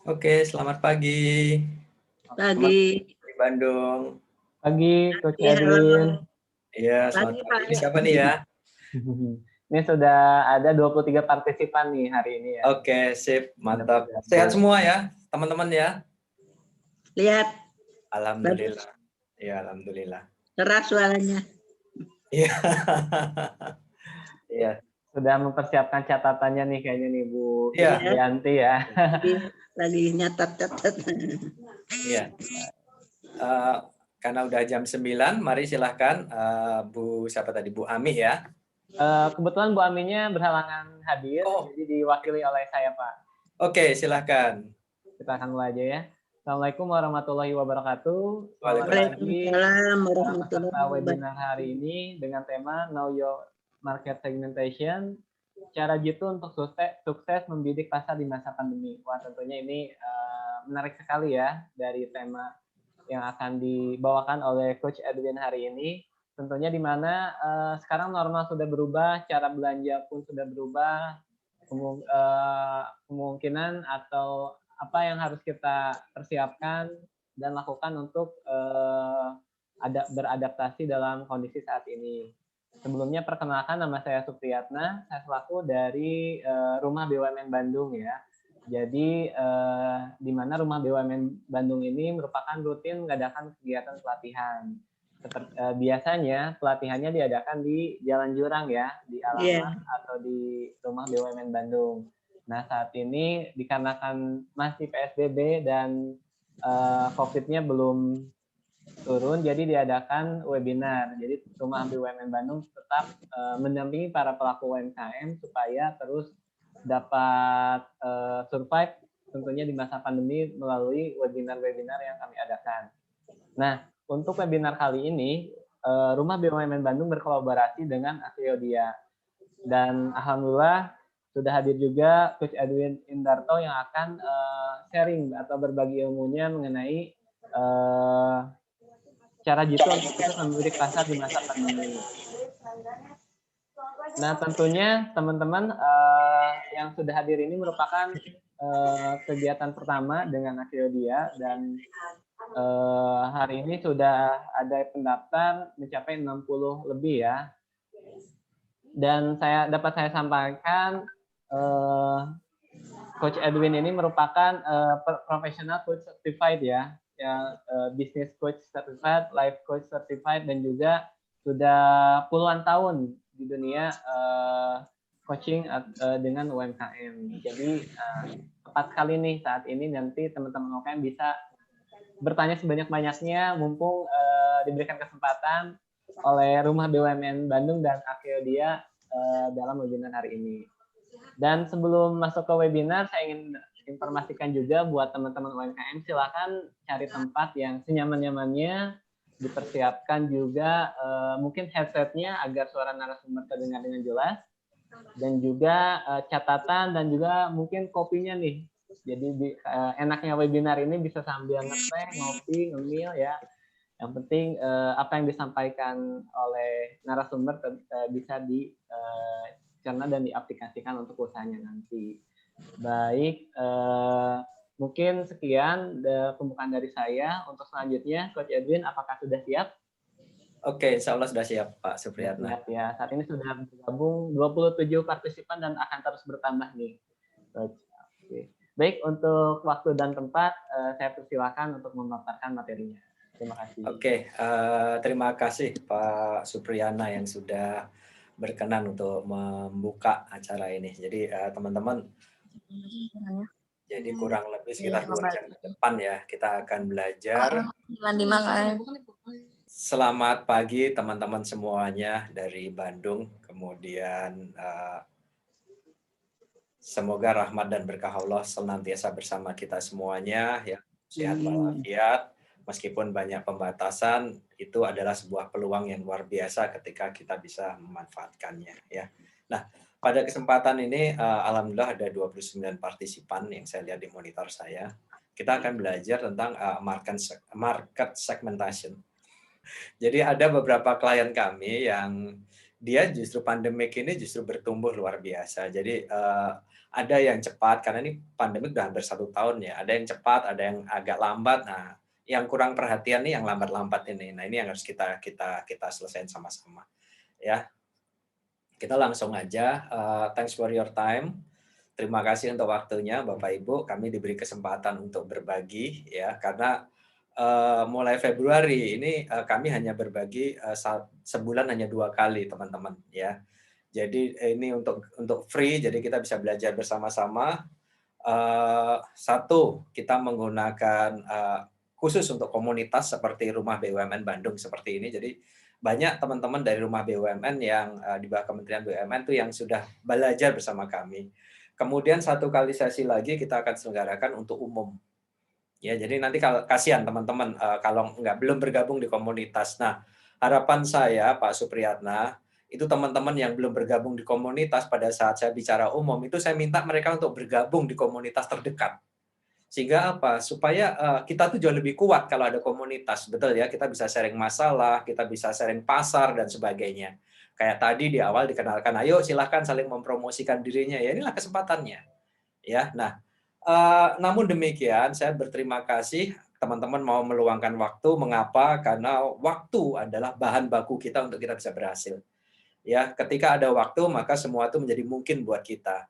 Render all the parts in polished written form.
Oke, selamat pagi. Selamat Pagi. di Bandung. Pagi, Coach Iya, halo. Edwin. Iya, selamat Pagi, pagi. Pak. Ini siapa nih ya? Ini sudah ada 23 partisipan nih hari ini ya. Oke, sip, Sudah mantap. Sehat bergabung. semua ya, teman-teman ya? Lihat, bagus. Alhamdulillah. Ya, alhamdulillah. Keras suaranya. Iya. Iya. Sudah mempersiapkan catatannya nih kayaknya nih Bu Iya. Yanti ya. Lagi nyatat-catat. Iya. Karena udah jam 9, mari silahkan Bu siapa tadi? Bu Ami ya. Kebetulan Bu Aminya berhalangan hadir, jadi diwakili oleh saya Pak. Oke, silahkan. Kita akan mulai aja ya. Assalamualaikum warahmatullahi wabarakatuh. Waalaikumsalam warahmatullahi Peserta wabarakatuh. webinar hari ini dengan tema Know Your Market Segmentation, cara jitu untuk sukses membidik pasar di masa pandemi. Wah, tentunya ini menarik sekali ya dari tema yang akan dibawakan oleh Coach Edwin hari ini. Tentunya di mana sekarang normal sudah berubah, cara belanja pun sudah berubah, kemungkinan atau apa yang harus kita persiapkan dan lakukan untuk beradaptasi dalam kondisi saat ini. Sebelumnya perkenalkan, nama saya Supriyatna, saya selaku dari Rumah BUMN Bandung ya. Jadi di mana Rumah BUMN Bandung ini merupakan rutin mengadakan kegiatan pelatihan. Biasanya pelatihannya diadakan di Jalan Jurang ya, di alamat atau di Rumah BUMN Bandung. Nah saat ini dikarenakan masih PSBB dan COVID-nya belum turun, jadi diadakan webinar. Jadi Rumah BUMN Bandung tetap mendampingi para pelaku UMKM supaya terus dapat survive tentunya di masa pandemi melalui webinar-webinar yang kami adakan. Nah, untuk webinar kali ini, Rumah BUMN Bandung berkolaborasi dengan Akriodia. Dan alhamdulillah sudah hadir juga Coach Edwin Indarto yang akan sharing atau berbagi ilmunya mengenai cara jitu untuk membidik pasar di masa pandemi. Nah, tentunya teman-teman yang sudah hadir ini merupakan kegiatan pertama dengan Akriodia dan hari ini sudah ada pendaftar mencapai 60 lebih ya. Dan dapat saya sampaikan Coach Edwin ini merupakan professional coach certified ya, business coach certified, life coach certified, dan juga sudah puluhan tahun di dunia coaching dengan UMKM. Jadi tepat sekali nih saat ini nanti teman-teman UMKM bisa bertanya sebanyak-banyaknya mumpung diberikan kesempatan oleh Rumah BUMN Bandung dan Akriodia dalam webinar hari ini. Dan sebelum masuk ke webinar, saya ingin informasikan juga buat teman-teman UMKM, silakan cari tempat yang senyaman-nyamannya, dipersiapkan juga mungkin headsetnya agar suara narasumber terdengar dengan jelas, dan juga catatan dan juga mungkin kopinya nih. Jadi enaknya webinar ini bisa sambil ngeteh, ngopi, ngemil ya. Yang penting apa yang disampaikan oleh narasumber bisa dicerna dan diaplikasikan untuk usahanya nanti. Baik, mungkin sekian pembukaan dari saya. Untuk selanjutnya, Coach Edwin, apakah sudah siap? Oke, insya Allah sudah siap Pak Supriyatna. Siap ya, saat ini sudah bergabung 27 partisipan dan akan terus bertambah nih. Oke. Baik, untuk waktu dan tempat, saya persilakan untuk memaparkan materinya. Terima kasih. Oke, terima kasih Pak Supriyana yang sudah berkenan untuk membuka acara ini. Jadi teman-teman, jadi kurang lebih sekitar 2 jam ke depan ya kita akan belajar. Selamat pagi teman-teman semuanya dari Bandung. Kemudian semoga rahmat dan berkah Allah senantiasa bersama kita semuanya ya, sehat walafiat. Meskipun banyak pembatasan, itu adalah sebuah peluang yang luar biasa ketika kita bisa memanfaatkannya ya. Nah, pada kesempatan ini alhamdulillah ada 29 partisipan yang saya lihat di monitor saya. Kita akan belajar tentang market segmentation. Jadi ada beberapa klien kami yang dia justru pandemik ini justru bertumbuh luar biasa. Jadi Ada yang cepat, karena ini pandemi udah hampir 1 tahun ya. Ada yang cepat, ada yang agak lambat. Nah, yang kurang perhatian nih yang lambat-lambat ini. Nah, ini yang harus kita selesaikan sama-sama. Ya, kita langsung aja. Thanks for your time. Terima kasih untuk waktunya, Bapak Ibu. Kami diberi kesempatan untuk berbagi, ya, karena mulai Februari ini kami hanya berbagi sebulan hanya 2 kali, teman-teman, ya. Jadi ini untuk free, jadi kita bisa belajar bersama-sama. Satu, kita menggunakan khusus untuk komunitas seperti Rumah BUMN Bandung seperti ini. Jadi banyak teman-teman dari Rumah BUMN yang di bawah Kementerian BUMN itu yang sudah belajar bersama kami. Kemudian 1 kali sesi lagi kita akan selenggarakan untuk umum. Ya, jadi nanti kalau kasihan teman-teman kalau belum bergabung di komunitas. Nah, harapan saya Pak Supriyatna, itu teman-teman yang belum bergabung di komunitas pada saat saya bicara umum, itu saya minta mereka untuk bergabung di komunitas terdekat. Sehingga apa? Supaya kita tuh jauh lebih kuat kalau ada komunitas. Betul ya, kita bisa sharing masalah, kita bisa sharing pasar dan sebagainya. Kayak tadi di awal dikenalkan, ayo silahkan saling mempromosikan dirinya. Ya inilah kesempatannya. Ya, nah, namun demikian saya berterima kasih teman-teman mau meluangkan waktu. Mengapa? Karena waktu adalah bahan baku kita untuk kita bisa berhasil. Ya, ketika ada waktu maka semua itu menjadi mungkin buat kita.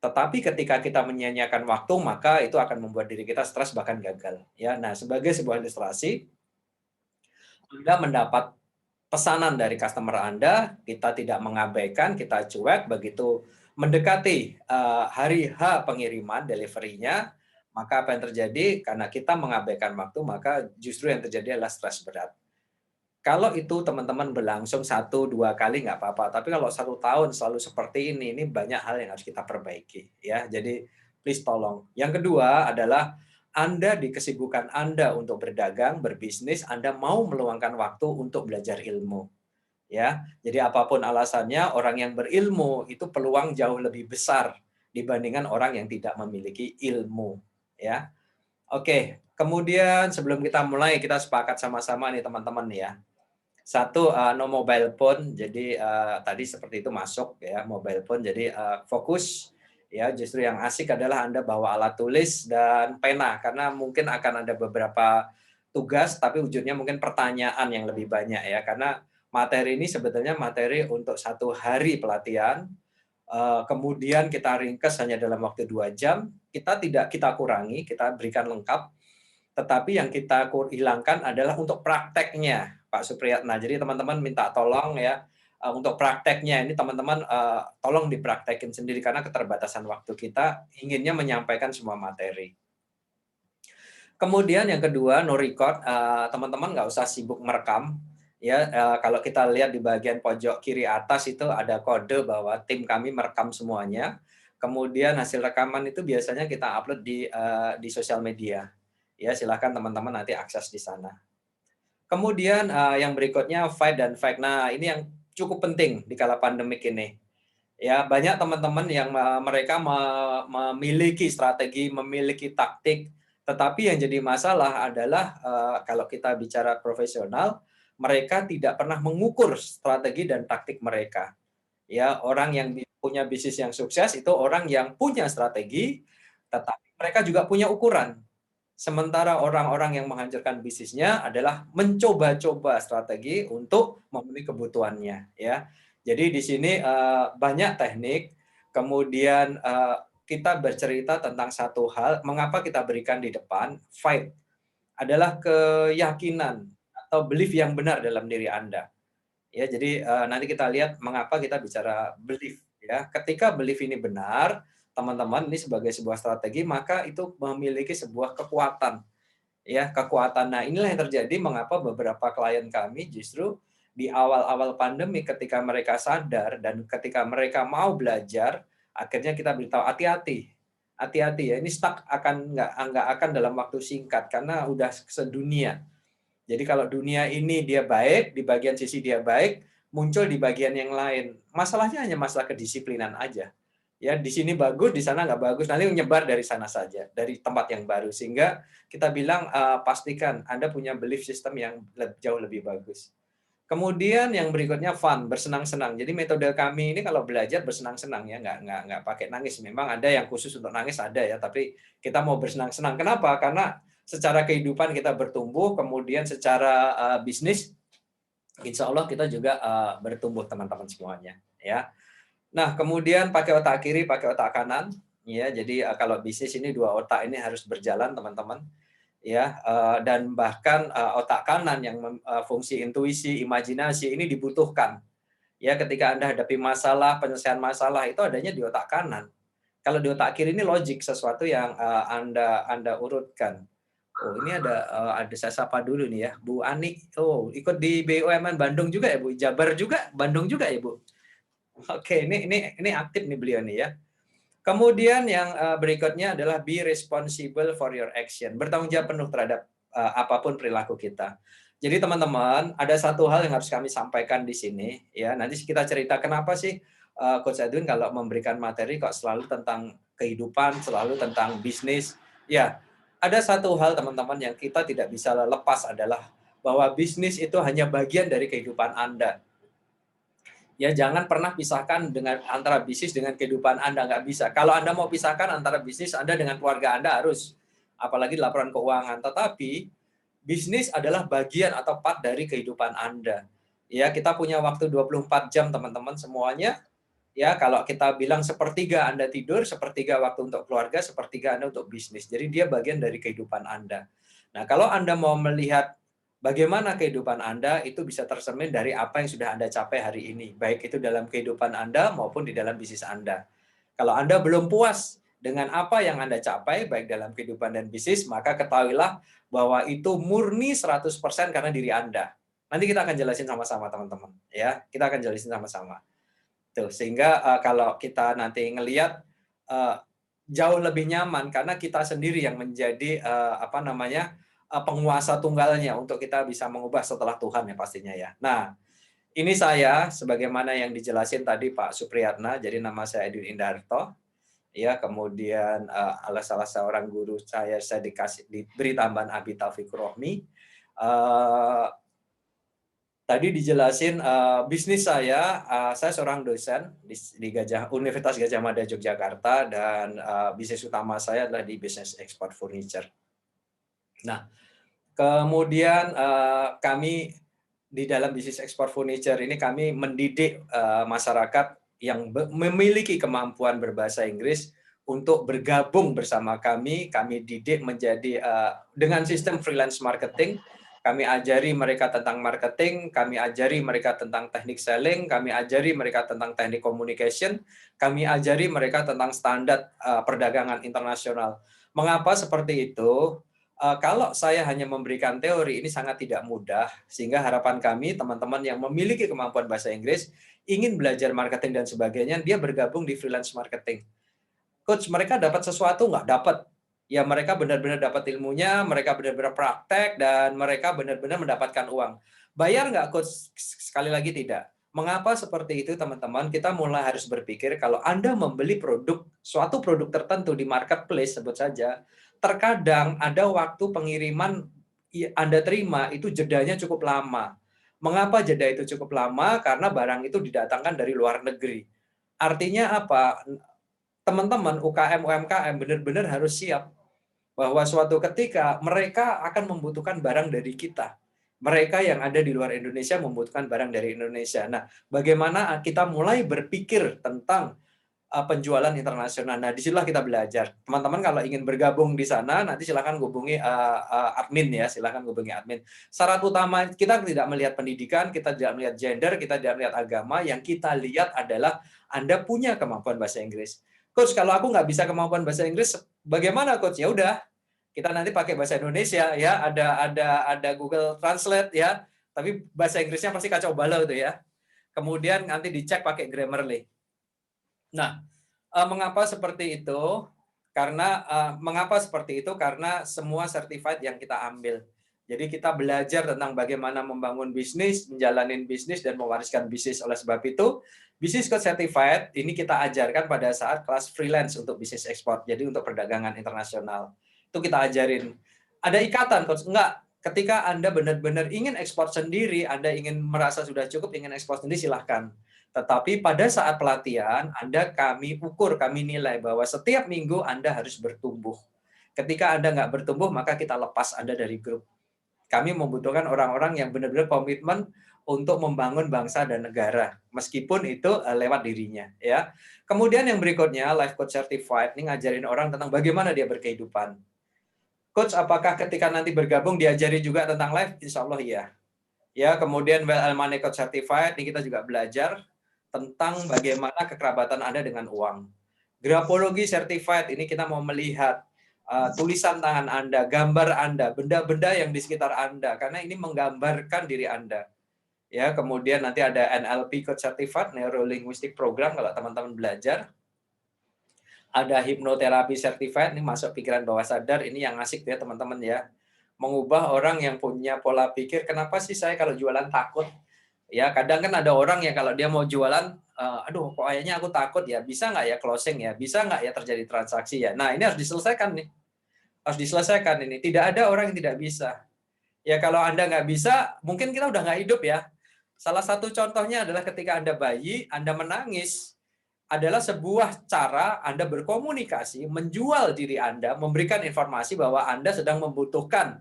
Tetapi ketika kita menyia-nyiakan waktu maka itu akan membuat diri kita stres bahkan gagal. Ya, nah sebagai sebuah ilustrasi, Anda mendapat pesanan dari customer Anda, kita tidak mengabaikan, kita cuek, begitu mendekati hari H pengiriman, delivery-nya, maka apa yang terjadi? Karena kita mengabaikan waktu, maka justru yang terjadi adalah stres berat. Kalau itu teman-teman berlangsung 1-2 kali nggak apa-apa, tapi kalau 1 tahun selalu seperti ini banyak hal yang harus kita perbaiki. Ya, jadi please tolong. Yang kedua adalah Anda di kesibukan Anda untuk berdagang, berbisnis, Anda mau meluangkan waktu untuk belajar ilmu. Ya, jadi apapun alasannya, orang yang berilmu itu peluang jauh lebih besar dibandingkan orang yang tidak memiliki ilmu. Ya, oke. Kemudian sebelum kita mulai, kita sepakat sama-sama nih teman-teman ya. Satu, no mobile phone. Jadi tadi seperti itu masuk ya, mobile phone. Jadi fokus ya. Justru yang asik adalah Anda bawa alat tulis dan pena karena mungkin akan ada beberapa tugas tapi ujungnya mungkin pertanyaan yang lebih banyak ya. Karena materi ini sebetulnya materi untuk 1 hari pelatihan. Kemudian kita ringkas hanya dalam waktu 2 jam. Kita kurangi, kita berikan lengkap. Tetapi yang kita hilangkan adalah untuk prakteknya, Pak Supriyatna. Jadi teman-teman minta tolong ya, untuk prakteknya ini teman-teman tolong dipraktekin sendiri karena keterbatasan waktu kita inginnya menyampaikan semua materi. Kemudian yang kedua, no record. Teman-teman nggak usah sibuk merekam. Ya, kalau kita lihat di bagian pojok kiri atas itu ada kode bahwa tim kami merekam semuanya. Kemudian hasil rekaman itu biasanya kita upload di sosial media. Ya, silakan teman-teman nanti akses di sana. Kemudian yang berikutnya fight dan fact. Nah, ini yang cukup penting di kala pandemik ini. Ya, banyak teman-teman yang mereka memiliki strategi, memiliki taktik, tetapi yang jadi masalah adalah kalau kita bicara profesional, mereka tidak pernah mengukur strategi dan taktik mereka. Ya, orang yang punya bisnis yang sukses itu orang yang punya strategi, tetapi mereka juga punya ukuran. Sementara orang-orang yang menghancurkan bisnisnya adalah mencoba-coba strategi untuk memenuhi kebutuhannya, ya. Jadi di sini banyak teknik. Kemudian kita bercerita tentang satu hal, mengapa kita berikan di depan fight adalah keyakinan atau belief yang benar dalam diri Anda. Ya, jadi nanti kita lihat mengapa kita bicara belief, ya. Ketika belief ini benar, teman-teman, ini sebagai sebuah strategi, maka itu memiliki sebuah kekuatan. Ya, kekuatan. Nah, inilah yang terjadi mengapa beberapa klien kami justru di awal-awal pandemi ketika mereka sadar dan ketika mereka mau belajar, akhirnya kita beritahu hati-hati. Hati-hati ya, ini stuck nggak akan dalam waktu singkat karena udah sedunia. Jadi kalau dunia ini dia baik, di bagian sisi dia baik, muncul di bagian yang lain. Masalahnya hanya masalah kedisiplinan aja. Ya, di sini bagus, di sana nggak bagus, nanti menyebar dari sana saja, dari tempat yang baru. Sehingga kita bilang pastikan Anda punya belief system yang jauh lebih bagus. Kemudian yang berikutnya fun, bersenang-senang. Jadi metode kami ini kalau belajar bersenang-senang ya, nggak pakai nangis. Memang ada yang khusus untuk nangis ada ya, tapi kita mau bersenang-senang. Kenapa? Karena secara kehidupan kita bertumbuh, kemudian secara bisnis, insya Allah kita juga bertumbuh teman-teman semuanya. Ya. Nah kemudian pakai otak kiri, pakai otak kanan. Ya, jadi kalau bisnis ini dua otak ini harus berjalan teman-teman. Ya, dan bahkan otak kanan yang fungsi intuisi, imajinasi ini dibutuhkan. Ya, ketika Anda hadapi masalah, penyelesaian masalah itu adanya di otak kanan. Kalau di otak kiri ini logik, sesuatu yang Anda urutkan. Oh, ini ada saya sapa dulu nih ya, Bu Ani. Oh, ikut di BUMN Bandung juga ya, Bu. Jabar juga, Bandung juga ya, Bu. Oke, ini aktif nih beliau nih ya. Kemudian yang berikutnya adalah be responsible for your action. Bertanggung jawab penuh terhadap apapun perilaku kita. Jadi teman-teman, ada satu hal yang harus kami sampaikan di sini. Ya, nanti kita cerita kenapa sih Coach Edwin kalau memberikan materi kok selalu tentang kehidupan, selalu tentang bisnis. Ya, ada satu hal teman-teman yang kita tidak bisa lepas adalah bahwa bisnis itu hanya bagian dari kehidupan Anda. Ya, jangan pernah pisahkan dengan antara bisnis dengan kehidupan Anda, nggak bisa. Kalau Anda mau pisahkan antara bisnis Anda dengan keluarga Anda harus, apalagi laporan keuangan. Tetapi bisnis adalah bagian atau part dari kehidupan Anda. Ya, kita punya waktu 24 jam teman-teman semuanya. Ya, kalau kita bilang sepertiga Anda tidur, sepertiga waktu untuk keluarga, sepertiga Anda untuk bisnis. Jadi dia bagian dari kehidupan Anda. Nah, kalau Anda mau melihat bagaimana kehidupan Anda itu bisa tercermin dari apa yang sudah Anda capai hari ini, baik itu dalam kehidupan Anda maupun di dalam bisnis Anda. Kalau Anda belum puas dengan apa yang Anda capai, baik dalam kehidupan dan bisnis, maka ketahuilah bahwa itu murni 100% karena diri Anda. Nanti kita akan jelasin sama-sama, teman-teman. Ya, kita akan jelasin sama-sama. Tuh, sehingga kalau kita nanti ngelihat jauh lebih nyaman karena kita sendiri yang menjadi penguasa tunggalnya untuk kita bisa mengubah setelah Tuhan ya pastinya ya. Nah, ini saya sebagaimana yang dijelasin tadi Pak Supriyatna, jadi nama saya Edwin Indarto. Ya, kemudian salah seorang guru saya diberi tambahan Abi Taufiq Rohmi. Tadi dijelasin bisnis saya seorang dosen di Universitas Gadjah Mada Yogyakarta dan bisnis utama saya adalah di bisnis ekspor furniture. Nah, kemudian kami di dalam bisnis ekspor furniture ini kami mendidik masyarakat yang memiliki kemampuan berbahasa Inggris untuk bergabung bersama kami. Kami didik menjadi dengan sistem freelance marketing. Kami ajari mereka tentang marketing, kami ajari mereka tentang teknik selling, kami ajari mereka tentang teknik communication, kami ajari mereka tentang standar perdagangan internasional. Mengapa seperti itu? Kalau saya hanya memberikan teori, ini sangat tidak mudah, sehingga harapan kami, teman-teman yang memiliki kemampuan bahasa Inggris, ingin belajar marketing dan sebagainya, dia bergabung di freelance marketing. Coach, mereka dapat sesuatu nggak? Dapat. Ya, mereka benar-benar dapat ilmunya, mereka benar-benar praktek, dan mereka benar-benar mendapatkan uang. Bayar nggak, Coach? Sekali lagi tidak. Mengapa seperti itu, teman-teman? Kita mulai harus berpikir, kalau Anda membeli suatu produk tertentu di marketplace, sebut saja, terkadang ada waktu pengiriman Anda terima itu jedanya cukup lama. Mengapa jeda itu cukup lama? Karena barang itu didatangkan dari luar negeri. Artinya apa? Teman-teman UKM, UMKM benar-benar harus siap bahwa suatu ketika mereka akan membutuhkan barang dari kita. Mereka yang ada di luar Indonesia membutuhkan barang dari Indonesia. Nah, bagaimana kita mulai berpikir tentang penjualan internasional. Nah, disitulah kita belajar. Teman-teman kalau ingin bergabung di sana, nanti silakan hubungi admin ya, silakan hubungi admin. Syarat utama kita tidak melihat pendidikan, kita tidak melihat gender, kita tidak melihat agama. Yang kita lihat adalah Anda punya kemampuan bahasa Inggris. Coach, kalau aku nggak bisa kemampuan bahasa Inggris, bagaimana Coach? Ya udah, kita nanti pakai bahasa Indonesia ya, ada Google Translate ya, tapi bahasa Inggrisnya pasti kacau balau itu ya. Kemudian nanti dicek pakai Grammarly. Nah, mengapa seperti itu? Mengapa seperti itu? Karena semua certified yang kita ambil. Jadi kita belajar tentang bagaimana membangun bisnis, menjalani bisnis, dan mewariskan bisnis. Oleh sebab itu, Business Coach Certified ini kita ajarkan pada saat kelas freelance untuk bisnis ekspor. Jadi untuk perdagangan internasional. Itu kita ajarin. Ada ikatan, Coach? Enggak. Ketika Anda benar-benar ingin ekspor sendiri, Anda ingin merasa sudah cukup, ingin ekspor sendiri, silahkan. Tetapi pada saat pelatihan, kami ukur, kami nilai bahwa setiap minggu Anda harus bertumbuh. Ketika Anda nggak bertumbuh, maka kita lepas Anda dari grup. Kami membutuhkan orang-orang yang benar-benar komitmen untuk membangun bangsa dan negara, meskipun itu lewat dirinya. Ya. Kemudian yang berikutnya, Life Coach Certified, ini ngajarin orang tentang bagaimana dia berkehidupan. Coach, apakah ketika nanti bergabung diajari juga tentang life? Insya Allah iya. Ya, kemudian Well Money Coach Certified, ini kita juga belajar tentang bagaimana kekerabatan Anda dengan uang. Grapologi Certified, ini kita mau melihat tulisan tangan Anda, gambar Anda, benda-benda yang di sekitar Anda, karena ini menggambarkan diri Anda. Ya, kemudian nanti ada NLP Coach Certified, Neuro Linguistic Program kalau teman-teman belajar. Ada hipnoterapi certified, ini masuk pikiran bawah sadar, ini yang asik ya teman-teman ya. Mengubah orang yang punya pola pikir, kenapa sih saya kalau jualan takut? Ya, kadang kan ada orang yang kalau dia mau jualan, aduh kayaknya aku takut ya, bisa nggak ya closing ya, bisa nggak ya terjadi transaksi ya. Nah, ini harus diselesaikan nih. Harus diselesaikan ini. Tidak ada orang yang tidak bisa. Ya, kalau Anda nggak bisa, mungkin kita udah nggak hidup ya. Salah satu contohnya adalah ketika Anda bayi, Anda menangis, adalah sebuah cara Anda berkomunikasi, menjual diri Anda, memberikan informasi bahwa Anda sedang membutuhkan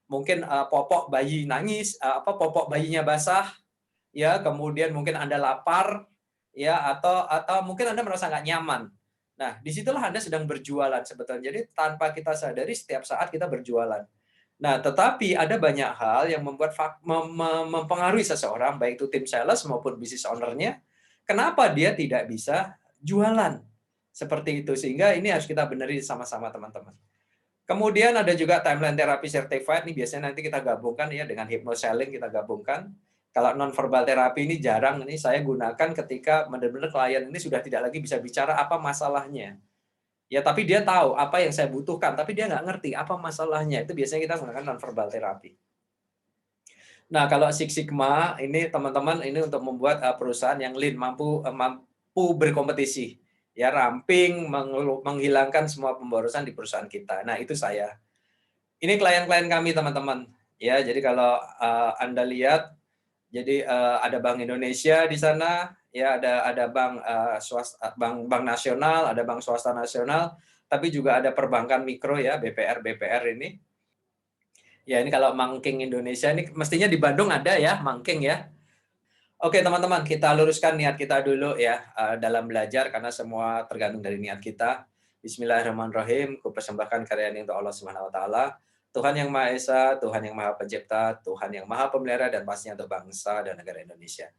mungkin popok bayi nangis, popok bayinya basah, ya, kemudian mungkin Anda lapar, ya, atau mungkin Anda merasa nggak nyaman. Nah, disitulah Anda sedang berjualan sebetulnya. Jadi tanpa kita sadari setiap saat kita berjualan. Nah, tetapi ada banyak hal yang mempengaruhi seseorang, baik itu tim sales maupun business owner-nya. Kenapa dia tidak bisa jualan? Seperti itu. Sehingga ini harus kita benerin sama-sama teman-teman. Kemudian ada juga timeline therapy certified. Ini biasanya nanti kita gabungkan ya dengan hypnoselling, kita gabungkan. Kalau non-verbal terapi ini jarang, ini saya gunakan ketika benar-benar klien ini sudah tidak lagi bisa bicara apa masalahnya. Ya, tapi dia tahu apa yang saya butuhkan, tapi dia nggak ngerti apa masalahnya. Itu biasanya kita menggunakan non-verbal terapi. Nah, kalau Six Sigma, ini teman-teman, ini untuk membuat perusahaan yang lean, mampu berkompetisi. Ya, ramping, menghilangkan semua pemborosan di perusahaan kita. Nah, itu saya. Ini klien-klien kami, teman-teman. Ya, jadi kalau Anda lihat, jadi ada Bank Indonesia di sana, ya ada bank swasta, bank nasional, ada bank swasta nasional, tapi juga ada perbankan mikro ya, BPR ini. Ya ini kalau Mangking Indonesia ini mestinya di Bandung ada ya, Mangking ya. Oke teman-teman, kita luruskan niat kita dulu ya dalam belajar karena semua tergantung dari niat kita. Bismillahirrahmanirrahim. Kupersembahkan karya ini untuk Allah Subhanahu Wa Taala. Tuhan yang Maha Esa, Tuhan yang Maha Pencipta, Tuhan yang Maha Pemelihara dan pastinya untuk bangsa dan negara Indonesia.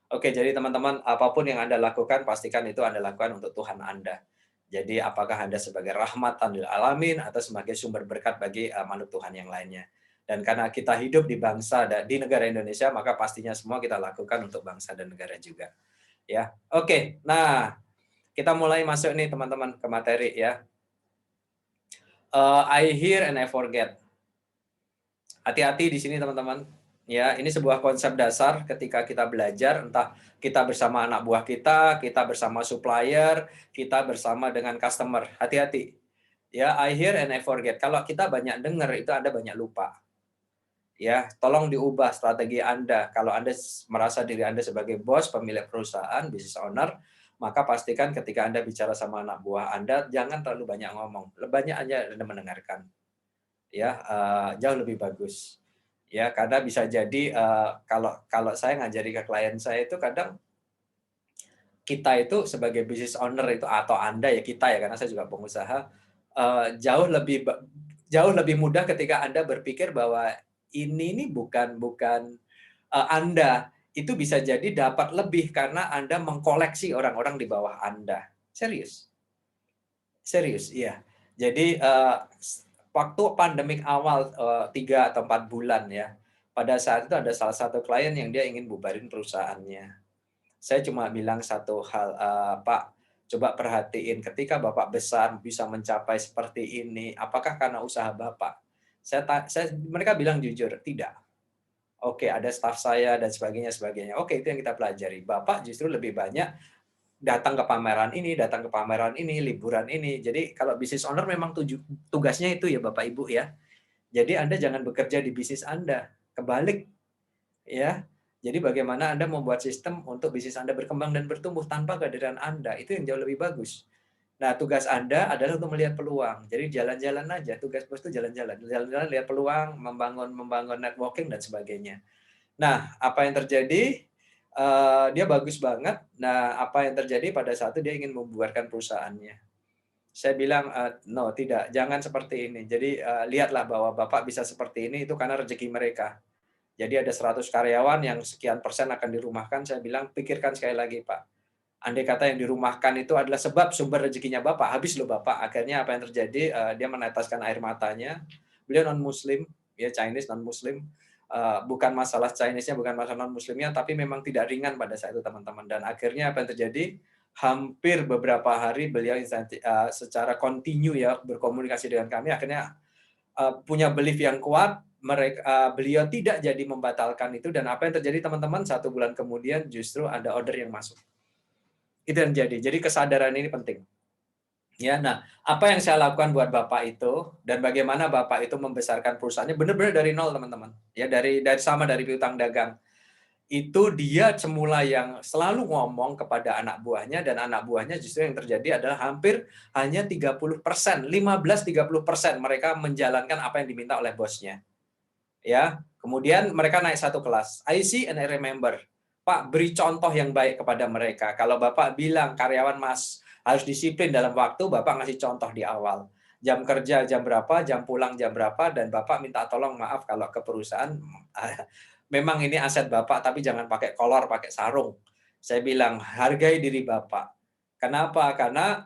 Oke, jadi teman-teman, apapun yang Anda lakukan, pastikan itu Anda lakukan untuk Tuhan Anda. Jadi apakah Anda sebagai rahmatan lil alamin atau sebagai sumber berkat bagi makhluk Tuhan yang lainnya. Dan karena kita hidup di bangsa dan di negara Indonesia, maka pastinya semua kita lakukan untuk bangsa dan negara juga. Ya, oke. Nah, kita mulai masuk nih teman-teman ke materi ya. I hear and I forget. Hati-hati di sini teman-teman. Ya, ini sebuah konsep dasar ketika kita belajar, entah kita bersama anak buah kita bersama supplier, kita bersama dengan customer. Hati-hati. Ya, I hear and I forget. Kalau kita banyak dengar, itu Anda banyak lupa. Ya, tolong diubah strategi Anda. Kalau Anda merasa diri Anda sebagai bos, pemilik perusahaan, business owner, maka pastikan ketika Anda bicara sama anak buah Anda, jangan terlalu banyak ngomong. Banyak aja Anda mendengarkan. Ya, jauh lebih bagus. Ya, karena bisa jadi kalau saya ngajari ke klien saya itu kadang kita itu sebagai business owner itu atau Anda ya kita ya karena saya juga pengusaha jauh lebih mudah ketika Anda berpikir bahwa ini bukan Anda, itu bisa jadi dapat lebih karena Anda mengkoleksi orang-orang di bawah Anda. Serius, iya. Jadi waktu pandemik awal 3 atau 4 bulan ya, pada saat itu ada salah satu klien yang dia ingin bubarin perusahaannya. Saya cuma bilang satu hal, Pak, coba perhatiin ketika Bapak besar bisa mencapai seperti ini, apakah karena usaha Bapak? Mereka bilang jujur, tidak. Oke, ada staf saya dan sebagainya. Oke, itu yang kita pelajari. Bapak justru lebih banyak datang ke pameran ini, liburan ini. Jadi kalau business owner memang tugasnya itu ya Bapak Ibu ya. Jadi Anda jangan bekerja di bisnis Anda, kebalik ya. Jadi bagaimana Anda membuat sistem untuk bisnis Anda berkembang dan bertumbuh tanpa kehadiran Anda, itu yang jauh lebih bagus. Nah, tugas Anda adalah untuk melihat peluang. Jadi jalan-jalan aja, tugas bos itu jalan-jalan. Jalan-jalan lihat peluang, membangun networking dan sebagainya. Nah, apa yang terjadi? Dia bagus banget. Nah, apa yang terjadi pada saat itu dia ingin membubarkan perusahaannya. Saya bilang, no, tidak, jangan seperti ini. Jadi lihatlah bahwa Bapak bisa seperti ini itu karena rezeki mereka. Jadi ada 100 karyawan yang sekian persen akan dirumahkan. Saya bilang, pikirkan sekali lagi, Pak. Andai kata yang dirumahkan itu adalah sebab sumber rezekinya Bapak, habis loh Bapak. Akhirnya apa yang terjadi? Dia meneteskan air matanya. Beliau non-Muslim, ya Chinese non-Muslim. Bukan masalah Chinese-nya, bukan masalah non-Muslimnya, tapi memang tidak ringan pada saat itu teman-teman. Dan akhirnya apa yang terjadi? Hampir beberapa hari beliau secara kontinu ya berkomunikasi dengan kami. Akhirnya punya belief yang kuat. Beliau tidak jadi membatalkan itu. Dan apa yang terjadi teman-teman? 1 bulan kemudian justru ada order yang masuk. Itu yang jadi. Jadi kesadaran ini penting. Ya, nah, apa yang saya lakukan buat Bapak itu dan bagaimana Bapak itu membesarkan perusahaannya benar-benar dari nol, teman-teman. Ya, dari piutang dagang. Itu dia semula yang selalu ngomong kepada anak buahnya dan anak buahnya justru yang terjadi adalah hampir hanya 30%, 15-30% mereka menjalankan apa yang diminta oleh bosnya. Ya, kemudian mereka naik 1 kelas. I see and I remember. Pak, beri contoh yang baik kepada mereka. Kalau Bapak bilang karyawan Mas harus disiplin dalam waktu, Bapak ngasih contoh di awal. Jam kerja jam berapa, jam pulang jam berapa, dan Bapak minta tolong maaf kalau ke perusahaan, memang ini aset Bapak, tapi jangan pakai kolor, pakai sarung. Saya bilang, hargai diri Bapak. Kenapa? Karena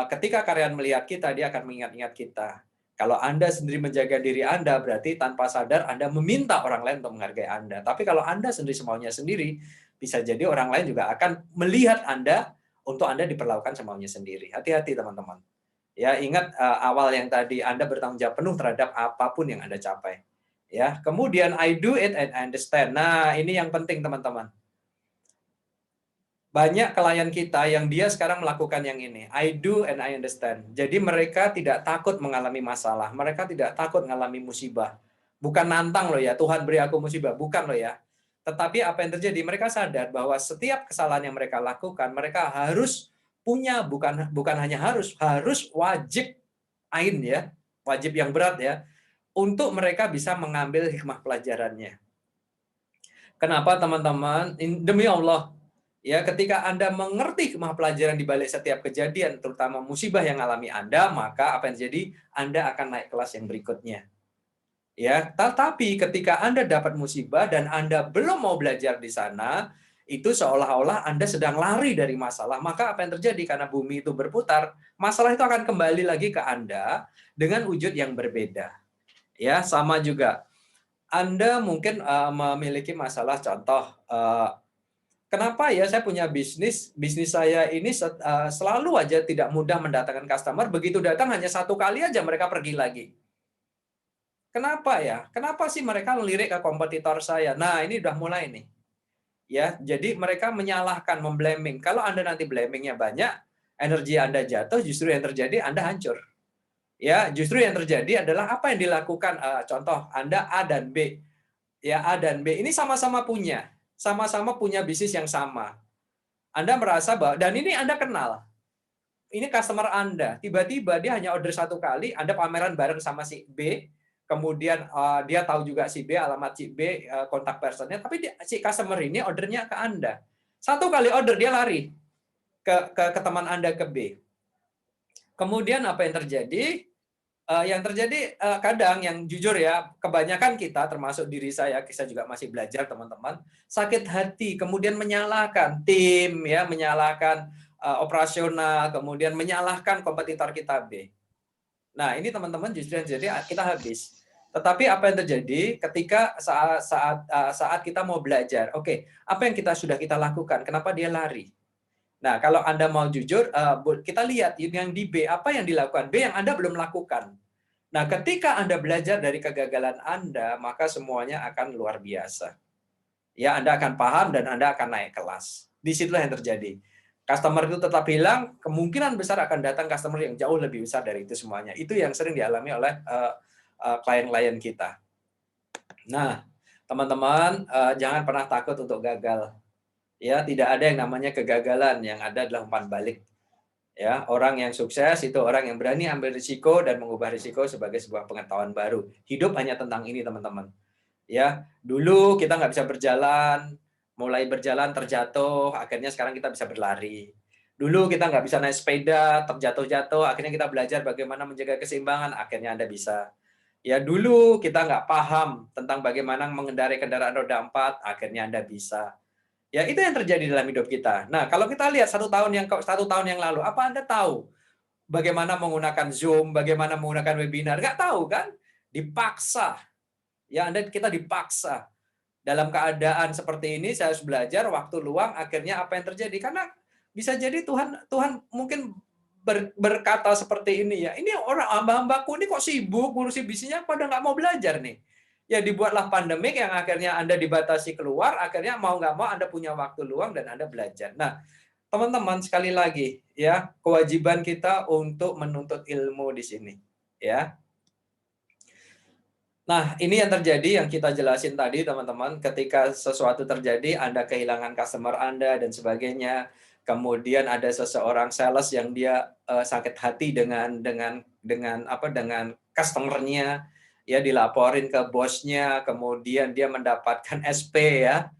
ketika karyawan melihat kita, dia akan mengingat-ingat kita. Kalau Anda sendiri menjaga diri Anda, berarti tanpa sadar Anda meminta orang lain untuk menghargai Anda. Tapi kalau Anda sendiri semaunya sendiri, bisa jadi orang lain juga akan melihat Anda untuk Anda diperlakukan semaunya sendiri. Hati-hati teman-teman. Ya, ingat awal yang tadi, Anda bertanggung jawab penuh terhadap apapun yang Anda capai. Ya, kemudian I do it and I understand. Nah, ini yang penting teman-teman. Banyak klien kita yang dia sekarang melakukan yang ini. I do and I understand. Jadi mereka tidak takut mengalami masalah. Mereka tidak takut mengalami musibah. Bukan nantang loh ya, Tuhan beri aku musibah. Bukan loh ya. Tetapi apa yang terjadi? Mereka sadar bahwa setiap kesalahan yang mereka lakukan, mereka harus punya, bukan hanya harus wajib ain ya. Wajib yang berat ya. Untuk mereka bisa mengambil hikmah pelajarannya. Kenapa teman-teman? Demi Allah, ya, ketika Anda mengerti hikmah pelajaran di balik setiap kejadian, terutama musibah yang alami Anda, maka apa yang terjadi? Anda akan naik kelas yang berikutnya. Ya, tetapi ketika Anda dapat musibah dan Anda belum mau belajar di sana, itu seolah-olah Anda sedang lari dari masalah. Maka apa yang terjadi? Karena bumi itu berputar, masalah itu akan kembali lagi ke Anda dengan wujud yang berbeda. Ya, sama juga. Anda mungkin memiliki masalah, contoh, kenapa ya saya punya bisnis saya ini selalu aja tidak mudah mendatangkan customer, begitu datang hanya 1 kali aja mereka pergi lagi. Kenapa ya? Kenapa sih mereka melirik ke kompetitor saya? Nah, ini udah mulai nih. Ya, jadi mereka menyalahkan, memblaming. Kalau Anda nanti blamingnya banyak, energi Anda jatuh, justru yang terjadi Anda hancur. Ya, justru yang terjadi adalah apa yang dilakukan, contoh Anda A dan B. Ya, A dan B ini sama-sama punya bisnis yang sama. Anda merasa bahwa, dan ini Anda kenal, ini customer Anda, tiba-tiba dia hanya order 1 kali, Anda pameran bareng sama si B, kemudian dia tahu juga si B, alamat si B, kontak personnya, tapi si customer ini ordernya ke Anda. 1 kali order dia lari ke teman Anda, ke B. Kemudian apa yang terjadi? Kadang yang jujur ya, kebanyakan kita termasuk diri saya juga masih belajar teman-teman, sakit hati, kemudian menyalahkan tim ya, menyalahkan operasional, kemudian menyalahkan kompetitor kita B. Nah, ini teman-teman justru yang jadi kita habis. Tetapi apa yang terjadi ketika saat kita mau belajar? Oke, apa yang sudah kita lakukan? Kenapa dia lari? Nah, kalau Anda mau jujur, kita lihat yang di B, apa yang dilakukan B yang Anda belum lakukan. Nah, ketika Anda belajar dari kegagalan Anda, maka semuanya akan luar biasa. Ya, Anda akan paham dan Anda akan naik kelas. Disitulah yang terjadi. Customer itu tetap hilang, kemungkinan besar akan datang customer yang jauh lebih besar dari itu semuanya. Itu yang sering dialami oleh klien-klien kita. Nah, teman-teman, jangan pernah takut untuk gagal. Ya, tidak ada yang namanya kegagalan, yang ada adalah umpan balik. Ya, orang yang sukses itu orang yang berani ambil risiko dan mengubah risiko sebagai sebuah pengetahuan baru. Hidup hanya tentang ini, teman-teman. Ya, dulu kita nggak bisa berjalan, mulai berjalan terjatuh, akhirnya sekarang kita bisa berlari. Dulu kita nggak bisa naik sepeda, terjatuh-jatuh, akhirnya kita belajar bagaimana menjaga keseimbangan, akhirnya Anda bisa. Ya, dulu kita nggak paham tentang bagaimana mengendarai kendaraan roda 4, akhirnya Anda bisa. Ya, itu yang terjadi dalam hidup kita. Nah, kalau kita lihat 1 tahun yang lalu, apa Anda tahu bagaimana menggunakan Zoom, bagaimana menggunakan webinar? Nggak tahu kan? Dipaksa. Ya, kita dipaksa. Dalam keadaan seperti ini, saya harus belajar waktu luang, akhirnya apa yang terjadi? Karena bisa jadi Tuhan mungkin berkata seperti ini ya. Ini orang hamba-hambaku ini kok sibuk ngurusi bisnisnya, pada nggak mau belajar nih. Ya dibuatlah pandemik yang akhirnya Anda dibatasi keluar, akhirnya mau nggak mau Anda punya waktu luang dan Anda belajar. Nah, teman-teman sekali lagi ya, kewajiban kita untuk menuntut ilmu di sini. Ya. Nah, ini yang terjadi yang kita jelasin tadi teman-teman, ketika sesuatu terjadi, Anda kehilangan customer Anda dan sebagainya. Kemudian ada seseorang sales yang dia sakit hati dengan customernya, ya dilaporin ke bosnya, kemudian dia mendapatkan SP ya,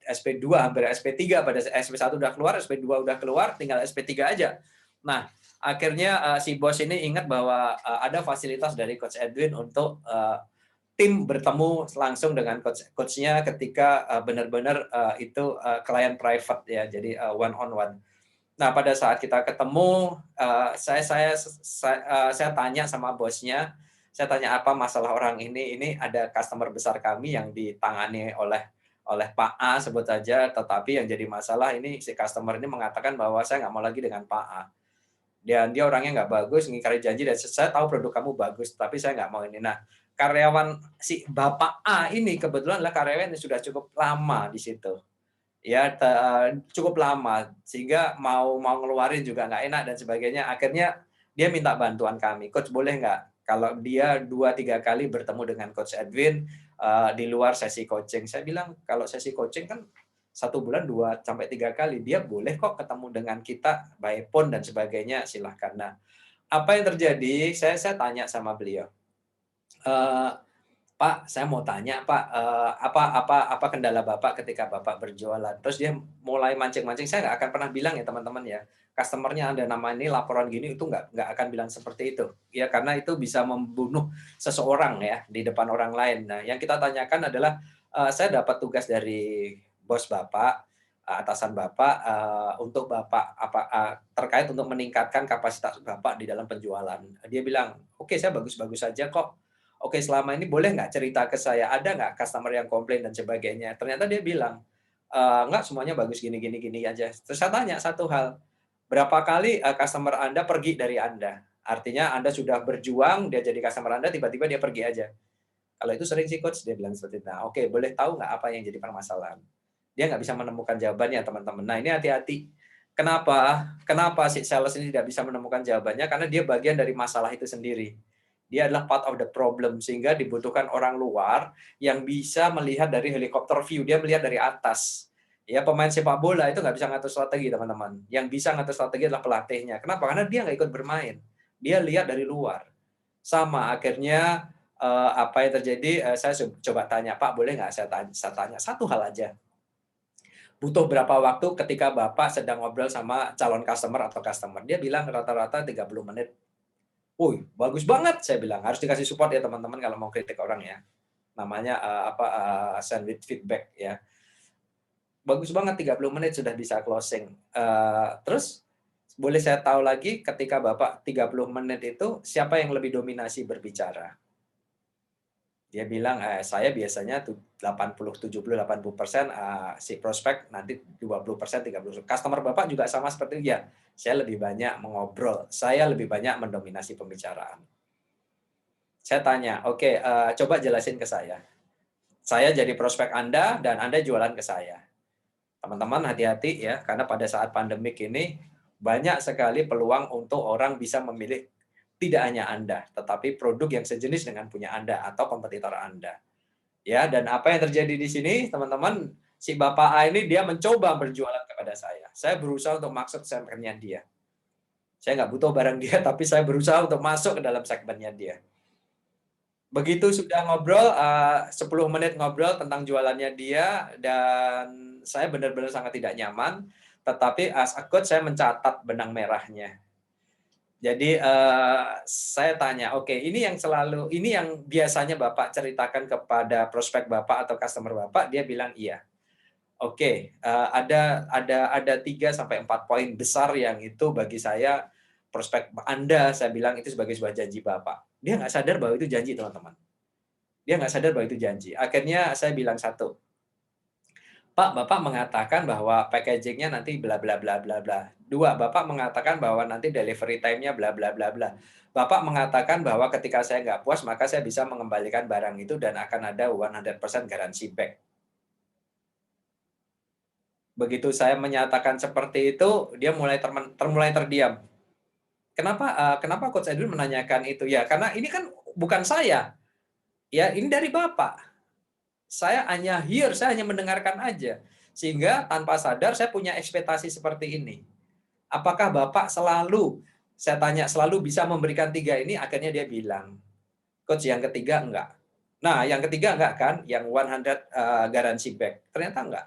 SP2 hampir SP3, pada SP1 udah keluar, SP2 udah keluar, tinggal SP3 aja. Nah, akhirnya si bos ini ingat bahwa ada fasilitas dari Coach Edwin untuk tim bertemu langsung dengan coachnya ketika benar-benar itu klien private ya, jadi one on one. Nah, pada saat kita ketemu, saya tanya sama bosnya, saya tanya apa masalah orang ini. Ini ada customer besar kami yang ditangani oleh Pak A sebut saja, tetapi yang jadi masalah ini si customer ini mengatakan bahwa saya nggak mau lagi dengan Pak A. Dan dia orangnya nggak bagus, ngingkari janji, dan saya tahu produk kamu bagus, tapi saya nggak mau ini. Nah, karyawan si Bapak A ini kebetulan adalah karyawan yang sudah cukup lama di situ. Ya, cukup lama, sehingga mau ngeluarin juga nggak enak dan sebagainya. Akhirnya dia minta bantuan kami, Coach boleh nggak kalau dia 2-3 kali bertemu dengan Coach Edwin di luar sesi coaching. Saya bilang kalau sesi coaching kan 1 bulan 2-3 kali, dia boleh kok ketemu dengan kita by phone dan sebagainya, silahkan. Nah, apa yang terjadi? Saya tanya sama beliau, Pak, saya mau tanya Pak, apa kendala Bapak ketika Bapak berjualan? Terus dia mulai mancing-mancing, saya nggak akan pernah bilang ya teman-teman ya, customer-nya ada nama ini, laporan gini, itu nggak akan bilang seperti itu. Ya, karena itu bisa membunuh seseorang ya di depan orang lain. Nah, yang kita tanyakan adalah, saya dapat tugas dari bos Bapak, atasan Bapak, untuk Bapak terkait untuk meningkatkan kapasitas Bapak di dalam penjualan. Dia bilang, oke, saya bagus-bagus saja kok. Oke, selama ini boleh nggak cerita ke saya, ada nggak customer yang komplain dan sebagainya? Ternyata dia bilang, nggak, semuanya bagus gini aja. Terus saya tanya satu hal, berapa kali customer Anda pergi dari Anda? Artinya Anda sudah berjuang, dia jadi customer Anda, tiba-tiba dia pergi aja. Kalau itu sering sih Coach, dia bilang seperti itu. Nah, oke, boleh tahu nggak apa yang jadi permasalahan? Dia nggak bisa menemukan jawabannya, teman-teman. Nah, ini hati-hati. Kenapa si sales ini tidak bisa menemukan jawabannya? Karena dia bagian dari masalah itu sendiri. Dia adalah part of the problem, sehingga dibutuhkan orang luar yang bisa melihat dari helikopter view, dia melihat dari atas. Ya, pemain sepak bola itu nggak bisa ngatur strategi, teman-teman. Yang bisa ngatur strategi adalah pelatihnya. Kenapa? Karena dia nggak ikut bermain. Dia lihat dari luar. Sama, akhirnya apa yang terjadi, saya coba tanya, Pak, boleh nggak saya tanya satu hal aja. Butuh berapa waktu ketika Bapak sedang ngobrol sama calon customer atau customer? Dia bilang rata-rata 30 menit. Wih, bagus banget, saya bilang. Harus dikasih support ya teman-teman kalau mau kritik orang ya. Namanya sandwich feedback ya. Bagus banget, 30 menit sudah bisa closing. Terus boleh saya tahu lagi ketika Bapak 30 menit itu siapa yang lebih dominasi berbicara? Dia bilang, saya biasanya 80-70-80% si prospek, nanti 20% 30%. Customer Bapak juga sama seperti itu ya. Saya lebih banyak mengobrol, saya lebih banyak mendominasi pembicaraan. Saya tanya, oke, coba jelasin ke saya. Saya jadi prospek Anda dan Anda jualan ke saya. Teman-teman hati-hati ya, karena pada saat pandemik ini banyak sekali peluang untuk orang bisa memilih tidak hanya Anda, tetapi produk yang sejenis dengan punya Anda atau kompetitor Anda. Ya, dan apa yang terjadi di sini, teman-teman, si Bapak A ini dia mencoba berjualan kepada saya. Saya berusaha untuk masuk segmennya dia. Saya nggak butuh barang dia, tapi saya berusaha untuk masuk ke dalam segmennya dia. Begitu sudah ngobrol, 10 menit ngobrol tentang jualannya dia, dan saya benar-benar sangat tidak nyaman, tetapi as a coach saya mencatat benang merahnya. Jadi saya tanya, oke, ini yang biasanya Bapak ceritakan kepada prospek Bapak atau customer Bapak, dia bilang iya. Oke, ada 3-4 poin besar yang itu bagi saya prospek Anda, saya bilang itu sebagai sebuah janji Bapak. Dia nggak sadar bahwa itu janji, teman-teman. Dia nggak sadar bahwa itu janji. Akhirnya saya bilang satu, Pak, Bapak mengatakan bahwa packaging-nya nanti bla bla bla bla bla. 2, Bapak mengatakan bahwa nanti delivery time-nya bla bla bla bla. Bapak mengatakan bahwa ketika saya nggak puas, maka saya bisa mengembalikan barang itu dan akan ada 100% garansi back. Begitu saya menyatakan seperti itu, dia mulai terdiam. Kenapa Coach Edwin menanyakan itu? Ya, karena ini kan bukan saya. Ya, ini dari Bapak. Saya hanya mendengarkan aja. Sehingga tanpa sadar saya punya ekspektasi seperti ini. Apakah Bapak saya tanya, selalu bisa memberikan 3 ini? Akhirnya dia bilang, Coach, yang ketiga enggak. Nah, yang ketiga enggak kan? Yang 100 garansi back. Ternyata enggak.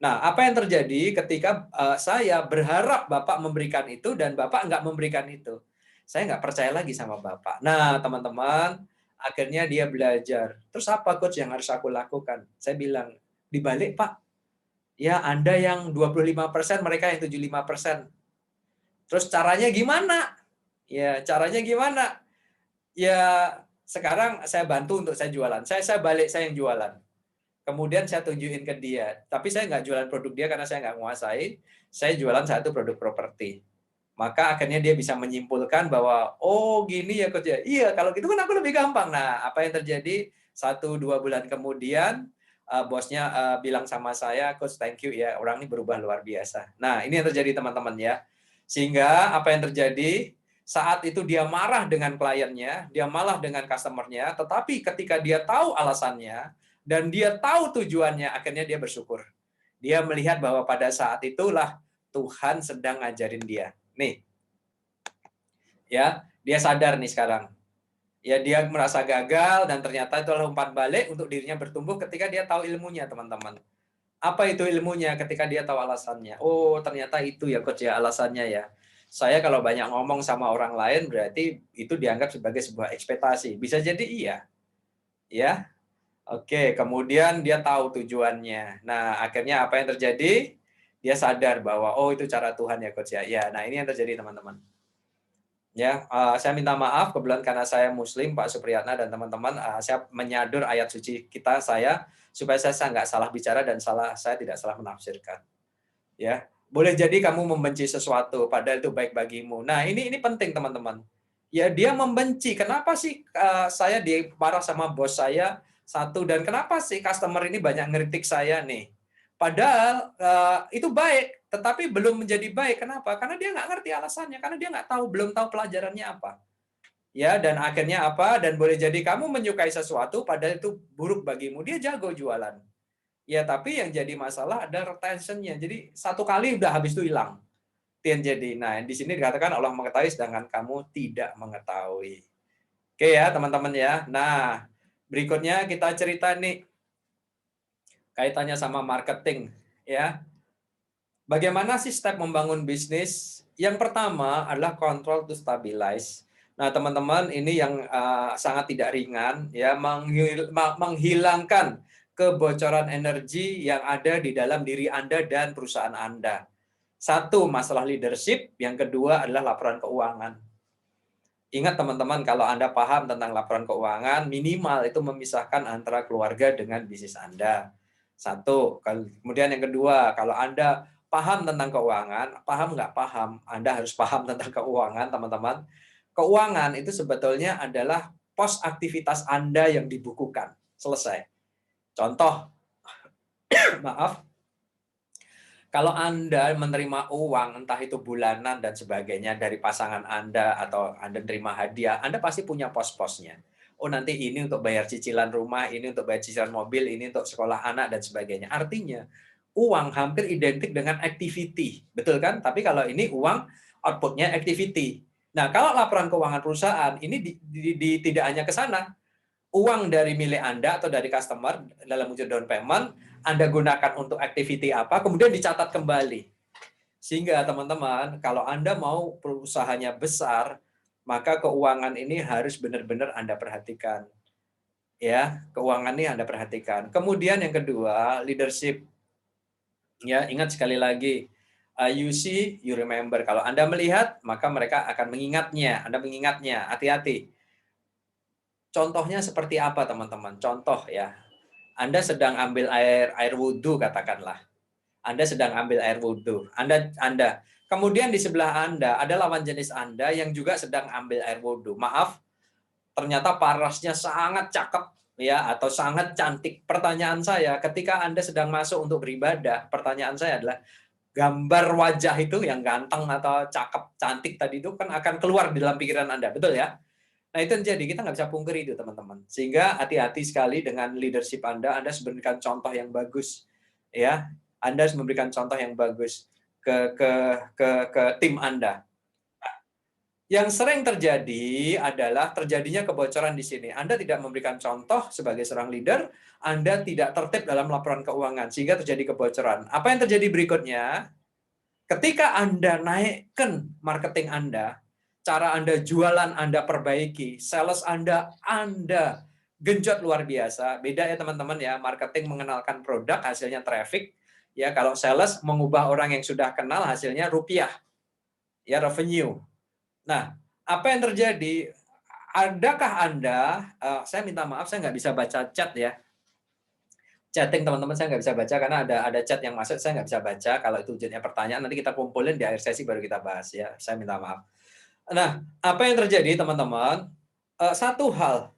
Nah, apa yang terjadi ketika saya berharap Bapak memberikan itu dan Bapak enggak memberikan itu? Saya enggak percaya lagi sama Bapak. Nah, teman-teman, akhirnya dia belajar. Terus apa Coach yang harus aku lakukan? Saya bilang, dibalik Pak. Ya, Anda yang 25%, mereka yang 75%. Terus caranya gimana? Ya, caranya gimana? Ya, sekarang saya bantu untuk saya jualan. Saya balik, saya yang jualan. Kemudian saya tunjukin ke dia. Tapi saya nggak jualan produk dia karena saya nggak menguasai. Saya jualan satu produk properti. Maka akhirnya dia bisa menyimpulkan bahwa, oh gini ya Coach ya. Iya, kalau gitu kan aku lebih gampang. Nah, apa yang terjadi? 1-2 bulan kemudian, bosnya bilang sama saya, Coach thank you ya, orang ini berubah luar biasa. Nah, ini yang terjadi teman-teman ya. Sehingga apa yang terjadi? Saat itu dia marah dengan kliennya, dia marah dengan customernya, tetapi ketika dia tahu alasannya, dan dia tahu tujuannya, akhirnya dia bersyukur. Dia melihat bahwa pada saat itulah Tuhan sedang ngajarin dia. Nih, ya, dia sadar nih sekarang. Ya, dia merasa gagal dan ternyata itu adalah umpan balik untuk dirinya bertumbuh ketika dia tahu ilmunya, teman-teman. Apa itu ilmunya ketika dia tahu alasannya? Oh, ternyata itu ya Coach ya alasannya ya. Saya kalau banyak ngomong sama orang lain berarti itu dianggap sebagai sebuah ekspektasi. Bisa jadi iya. Ya, oke, kemudian dia tahu tujuannya. Nah, akhirnya apa yang terjadi? Dia sadar bahwa, oh itu cara Tuhan ya Coach ya. Ya, nah ini yang terjadi teman-teman. Ya, saya minta maaf kebetulan karena saya Muslim, Pak Supriyatna dan teman-teman, saya menyadur ayat suci kita supaya saya nggak salah bicara dan saya tidak salah menafsirkan. Ya, boleh jadi kamu membenci sesuatu, padahal itu baik bagimu. Nah, ini penting teman-teman. Ya, dia membenci. Kenapa sih saya dimarah sama bos saya? Satu, dan kenapa sih customer ini banyak ngeritik saya nih? Padahal itu baik, tetapi belum menjadi baik. Kenapa? Karena dia nggak ngerti alasannya, karena dia belum tahu pelajarannya apa. Ya, dan akhirnya apa? Dan boleh jadi kamu menyukai sesuatu, padahal itu buruk bagimu. Dia jago jualan. Ya, tapi yang jadi masalah ada retention-nya. Jadi satu kali udah habis itu hilang. Itu yang jadi. Nah, di sini dikatakan Allah mengetahui sedangkan kamu tidak mengetahui. Oke ya, teman-teman ya. Nah, berikutnya kita cerita nih kaitannya sama marketing ya. Bagaimana sih step membangun bisnis? Yang pertama adalah control to stabilize. Nah, teman-teman, ini yang sangat tidak ringan ya, menghilangkan kebocoran energi yang ada di dalam diri Anda dan perusahaan Anda. Satu, masalah leadership, yang kedua adalah laporan keuangan. Ingat teman-teman, kalau Anda paham tentang laporan keuangan, minimal itu memisahkan antara keluarga dengan bisnis Anda. Satu. Kemudian yang kedua, kalau Anda paham tentang keuangan, paham nggak paham, Anda harus paham tentang keuangan, teman-teman. Keuangan itu sebetulnya adalah pos aktivitas Anda yang dibukukan. Selesai. Contoh, maaf, Kalau Anda menerima uang, entah itu bulanan dan sebagainya dari pasangan Anda atau Anda terima hadiah, Anda pasti punya pos-posnya. Oh, nanti ini untuk bayar cicilan rumah, ini untuk bayar cicilan mobil, ini untuk sekolah anak dan sebagainya. Artinya, uang hampir identik dengan activity, betul kan? Tapi kalau ini uang output-nya activity. Nah, kalau laporan keuangan perusahaan ini tidak hanya ke sana, uang dari milik Anda atau dari customer dalam wujud down payment Anda gunakan untuk activity apa, kemudian dicatat kembali. Sehingga teman-teman, kalau Anda mau perusahaannya besar, maka keuangan ini harus benar-benar Anda perhatikan. Ya, keuangan ini Anda perhatikan. Kemudian yang kedua, leadership. Ya, ingat sekali lagi, you see, you remember. Kalau Anda melihat, maka mereka akan mengingatnya. Anda mengingatnya, hati-hati. Contohnya seperti apa, teman-teman? Contoh ya, Anda sedang ambil air wudhu, katakanlah. Anda sedang ambil air wudhu. Anda. Kemudian di sebelah Anda ada lawan jenis Anda yang juga sedang ambil air wudhu. Maaf, ternyata parasnya sangat cakep ya atau sangat cantik. Pertanyaan saya, ketika Anda sedang masuk untuk beribadah, pertanyaan saya adalah gambar wajah itu yang ganteng atau cakep, cantik tadi itu kan akan keluar di dalam pikiran Anda, betul ya? Nah, itu yang jadi kita nggak bisa pungkiri itu, teman-teman. Sehingga hati-hati sekali dengan leadership Anda harus memberikan contoh yang bagus. Ya, Anda harus memberikan contoh yang bagus ke tim Anda. Yang sering terjadi adalah terjadinya kebocoran di sini. Anda tidak memberikan contoh sebagai seorang leader, Anda tidak tertib dalam laporan keuangan, sehingga terjadi kebocoran. Apa yang terjadi berikutnya? Ketika Anda naikkan marketing Anda, cara Anda jualan Anda perbaiki, sales Anda genjot luar biasa. Beda ya teman-teman ya, marketing mengenalkan produk hasilnya traffic. Ya, kalau sales mengubah orang yang sudah kenal hasilnya rupiah. Ya, revenue. Nah, apa yang terjadi? Adakah Anda, saya minta maaf saya nggak bisa baca chat ya. Chatting teman-teman saya nggak bisa baca karena ada chat yang masuk saya nggak bisa baca. Kalau itu wujudnya pertanyaan nanti kita kumpulin di akhir sesi baru kita bahas ya. Saya minta maaf. Nah, apa yang terjadi teman-teman? Satu hal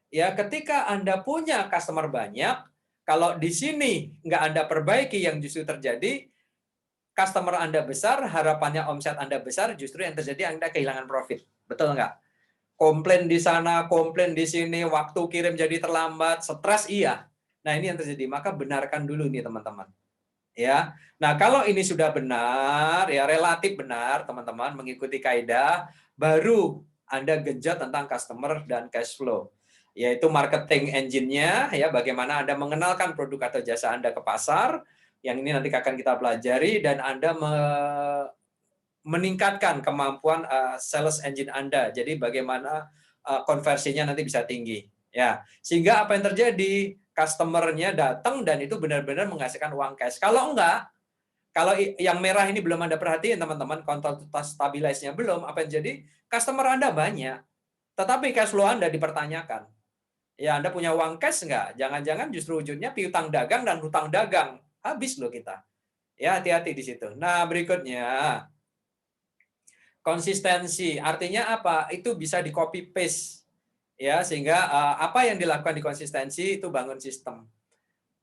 ya, ketika Anda punya customer banyak, kalau di sini nggak Anda perbaiki, yang justru terjadi customer Anda besar, harapannya omset Anda besar, justru yang terjadi Anda kehilangan profit. Betul nggak? Komplain di sana, komplain di sini, waktu kirim jadi terlambat, stres iya. Nah, ini yang terjadi. Maka benarkan dulu nih teman-teman. Ya. Nah, kalau ini sudah benar, ya relatif benar, teman-teman mengikuti kaidah, baru Anda genjot tentang customer dan cash flow. Yaitu marketing engine-nya, ya bagaimana Anda mengenalkan produk atau jasa Anda ke pasar, yang ini nanti akan kita pelajari, dan Anda meningkatkan kemampuan sales engine Anda. Jadi bagaimana konversinya nanti bisa tinggi. Ya, sehingga apa yang terjadi? Customer-nya datang dan itu benar-benar menghasilkan uang cash. Kalau enggak, kalau yang merah ini belum Anda perhatiin teman-teman, kontrol stabilize-nya belum, apa yang jadi? Customer Anda banyak, tetapi cash flow Anda dipertanyakan. Ya, Anda punya uang cash enggak? Jangan-jangan justru wujudnya piutang dagang dan hutang dagang. Habis loh kita. Ya, hati-hati di situ. Nah, berikutnya, konsistensi. Artinya apa? Itu bisa di copy paste. Ya, sehingga apa yang dilakukan di konsistensi itu bangun sistem.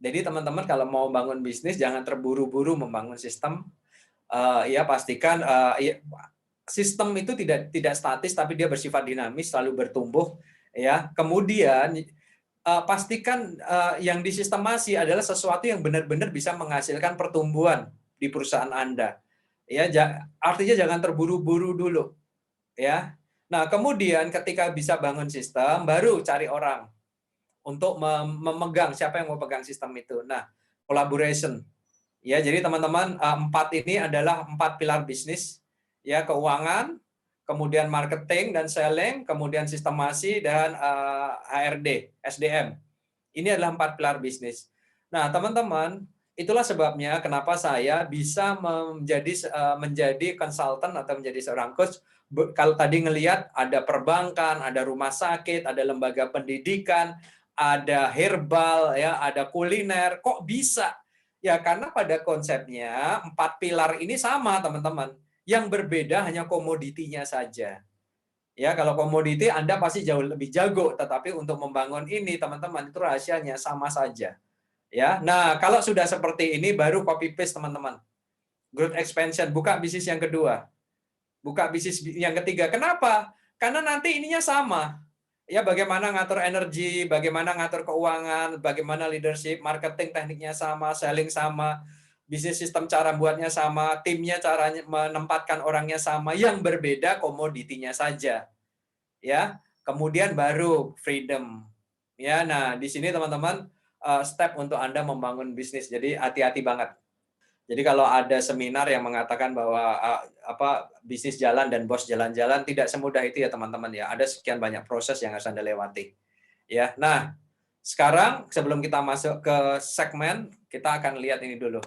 Jadi teman-teman kalau mau bangun bisnis jangan terburu-buru membangun sistem. Ya pastikan sistem itu tidak statis tapi dia bersifat dinamis, selalu bertumbuh. Ya, kemudian pastikan yang disistemasi adalah sesuatu yang benar-benar bisa menghasilkan pertumbuhan di perusahaan Anda. Ya, artinya jangan terburu-buru dulu. Ya. Nah, kemudian ketika bisa bangun sistem, baru cari orang untuk memegang, siapa yang mau pegang sistem itu. Nah, collaboration. Ya, jadi teman-teman, 4 ini adalah 4 pilar bisnis. Ya, keuangan, kemudian marketing dan selling, kemudian sistemasi dan HRD, SDM. Ini adalah 4 pilar bisnis. Nah, teman-teman, itulah sebabnya kenapa saya bisa menjadi konsultan atau menjadi seorang coach. Kalau tadi ngelihat ada perbankan, ada rumah sakit, ada lembaga pendidikan, ada herbal, ya, ada kuliner, kok bisa? Ya karena pada konsepnya 4 pilar ini sama teman-teman. Yang berbeda hanya komoditinya saja. Ya kalau komoditi Anda pasti jauh lebih jago, tetapi untuk membangun ini teman-teman itu rahasianya sama saja. Ya, nah kalau sudah seperti ini baru copy paste teman-teman. growth expansion, buka bisnis yang kedua, buka bisnis yang ketiga. Kenapa? Karena nanti ininya sama. Ya, bagaimana ngatur energi, bagaimana ngatur keuangan, bagaimana leadership, marketing tekniknya sama, selling sama, bisnis sistem cara buatnya sama, timnya caranya menempatkan orangnya sama, yang berbeda komoditinya saja. Ya, kemudian baru freedom. Ya, nah di sini teman-teman step untuk Anda membangun bisnis. Jadi hati-hati banget. Jadi kalau ada seminar yang mengatakan bahwa bisnis jalan dan bos jalan-jalan, tidak semudah itu ya teman-teman ya. Ada sekian banyak proses yang harus Anda lewati. Ya, nah sekarang sebelum kita masuk ke segmen, kita akan lihat ini dulu.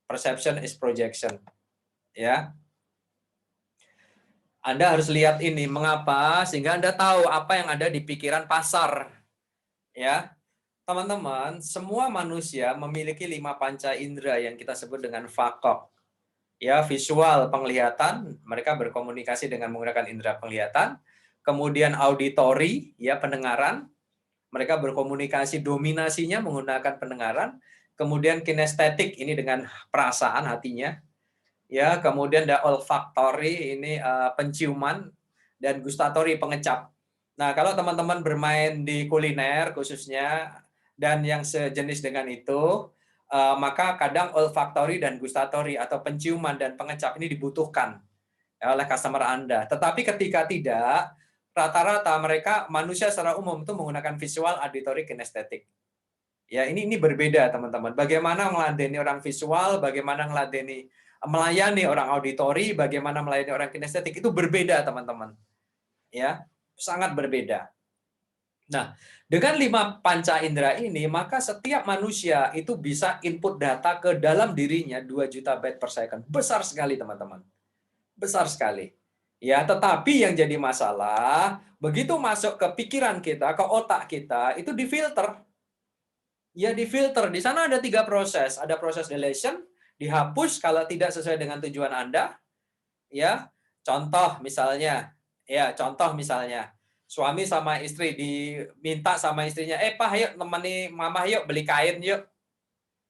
Perception is projection. Ya. Anda harus lihat ini mengapa sehingga Anda tahu apa yang ada di pikiran pasar. Ya. Teman-teman, semua manusia memiliki 5 panca indera yang kita sebut dengan fakok. Ya, visual, penglihatan, mereka berkomunikasi dengan menggunakan indera penglihatan. Kemudian auditory, ya pendengaran, mereka berkomunikasi dominasinya menggunakan pendengaran. Kemudian kinestetik, ini dengan perasaan hatinya. Ya, kemudian ada olfactory, ini penciuman, dan gustatory, pengecap. Nah, kalau teman-teman bermain di kuliner khususnya, dan yang sejenis dengan itu, maka kadang olfactory dan gustatory atau penciuman dan pengecap ini dibutuhkan oleh customer Anda. Tetapi ketika tidak, rata-rata mereka manusia secara umum itu menggunakan visual, auditory, kinestetik. Ya, ini berbeda teman-teman. Bagaimana meladeni orang visual, bagaimana melayani orang auditory, bagaimana melayani orang kinestetik itu berbeda teman-teman. Ya, sangat berbeda. Nah, dengan 5 panca indera ini, maka setiap manusia itu bisa input data ke dalam dirinya 2 juta byte per second. Besar sekali, teman-teman. Besar sekali. Ya, tetapi yang jadi masalah, begitu masuk ke pikiran kita, ke otak kita, itu difilter. Ya, difilter. Di sana ada 3 proses. Ada proses deletion, dihapus kalau tidak sesuai dengan tujuan Anda. Ya, contoh misalnya, suami sama istri diminta sama istrinya, Pak, yuk temani mama yuk beli kain yuk.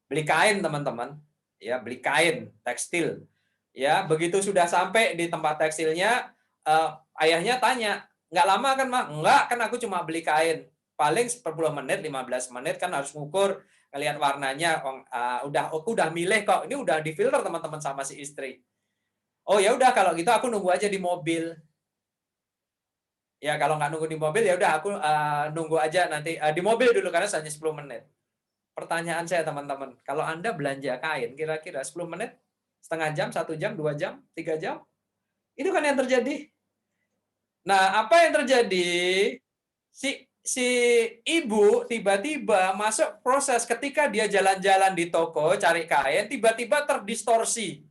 Beli kain, teman-teman. Ya, beli kain, tekstil. Ya, begitu sudah sampai di tempat tekstilnya, ayahnya tanya, nggak lama kan, Mak? Enggak, kan aku cuma beli kain. Paling 10 menit, 15 menit kan harus ngukur, lihat warnanya, aku udah milih kok. Ini udah difilter teman-teman sama si istri. Oh ya udah kalau gitu aku nunggu aja di mobil. Ya kalau nggak nunggu di mobil ya udah aku nunggu aja nanti di mobil dulu karena hanya 10 menit. Pertanyaan saya teman-teman, kalau Anda belanja kain kira-kira 10 menit, setengah jam, 1 jam, 2 jam, 3 jam? Itu kan yang terjadi. Nah, apa yang terjadi? Si ibu tiba-tiba masuk proses ketika dia jalan-jalan di toko cari kain, tiba-tiba terdistorsi.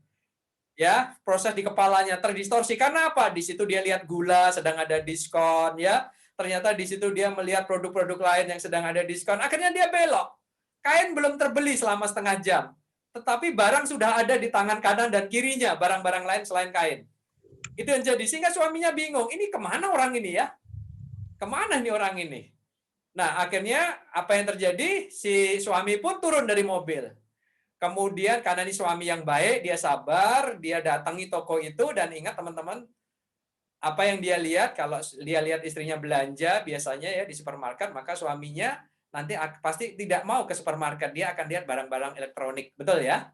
Ya, proses di kepalanya terdistorsi. Karena apa? Di situ dia lihat gula sedang ada diskon, ya. Ternyata di situ dia melihat produk-produk lain yang sedang ada diskon. Akhirnya dia belok. Kain belum terbeli selama setengah jam. Tetapi barang sudah ada di tangan kanan dan kirinya, barang-barang lain selain kain. Itu yang jadi. Sehingga suaminya bingung, ini kemana orang ini ya? Kemana nih orang ini? Nah, akhirnya apa yang terjadi? Si suami pun turun dari mobil. Kemudian karena ini suami yang baik, dia sabar, dia datangi toko itu dan ingat teman-teman, apa yang dia lihat, kalau dia lihat istrinya belanja biasanya ya di supermarket, maka suaminya nanti pasti tidak mau ke supermarket, dia akan lihat barang-barang elektronik. Betul ya?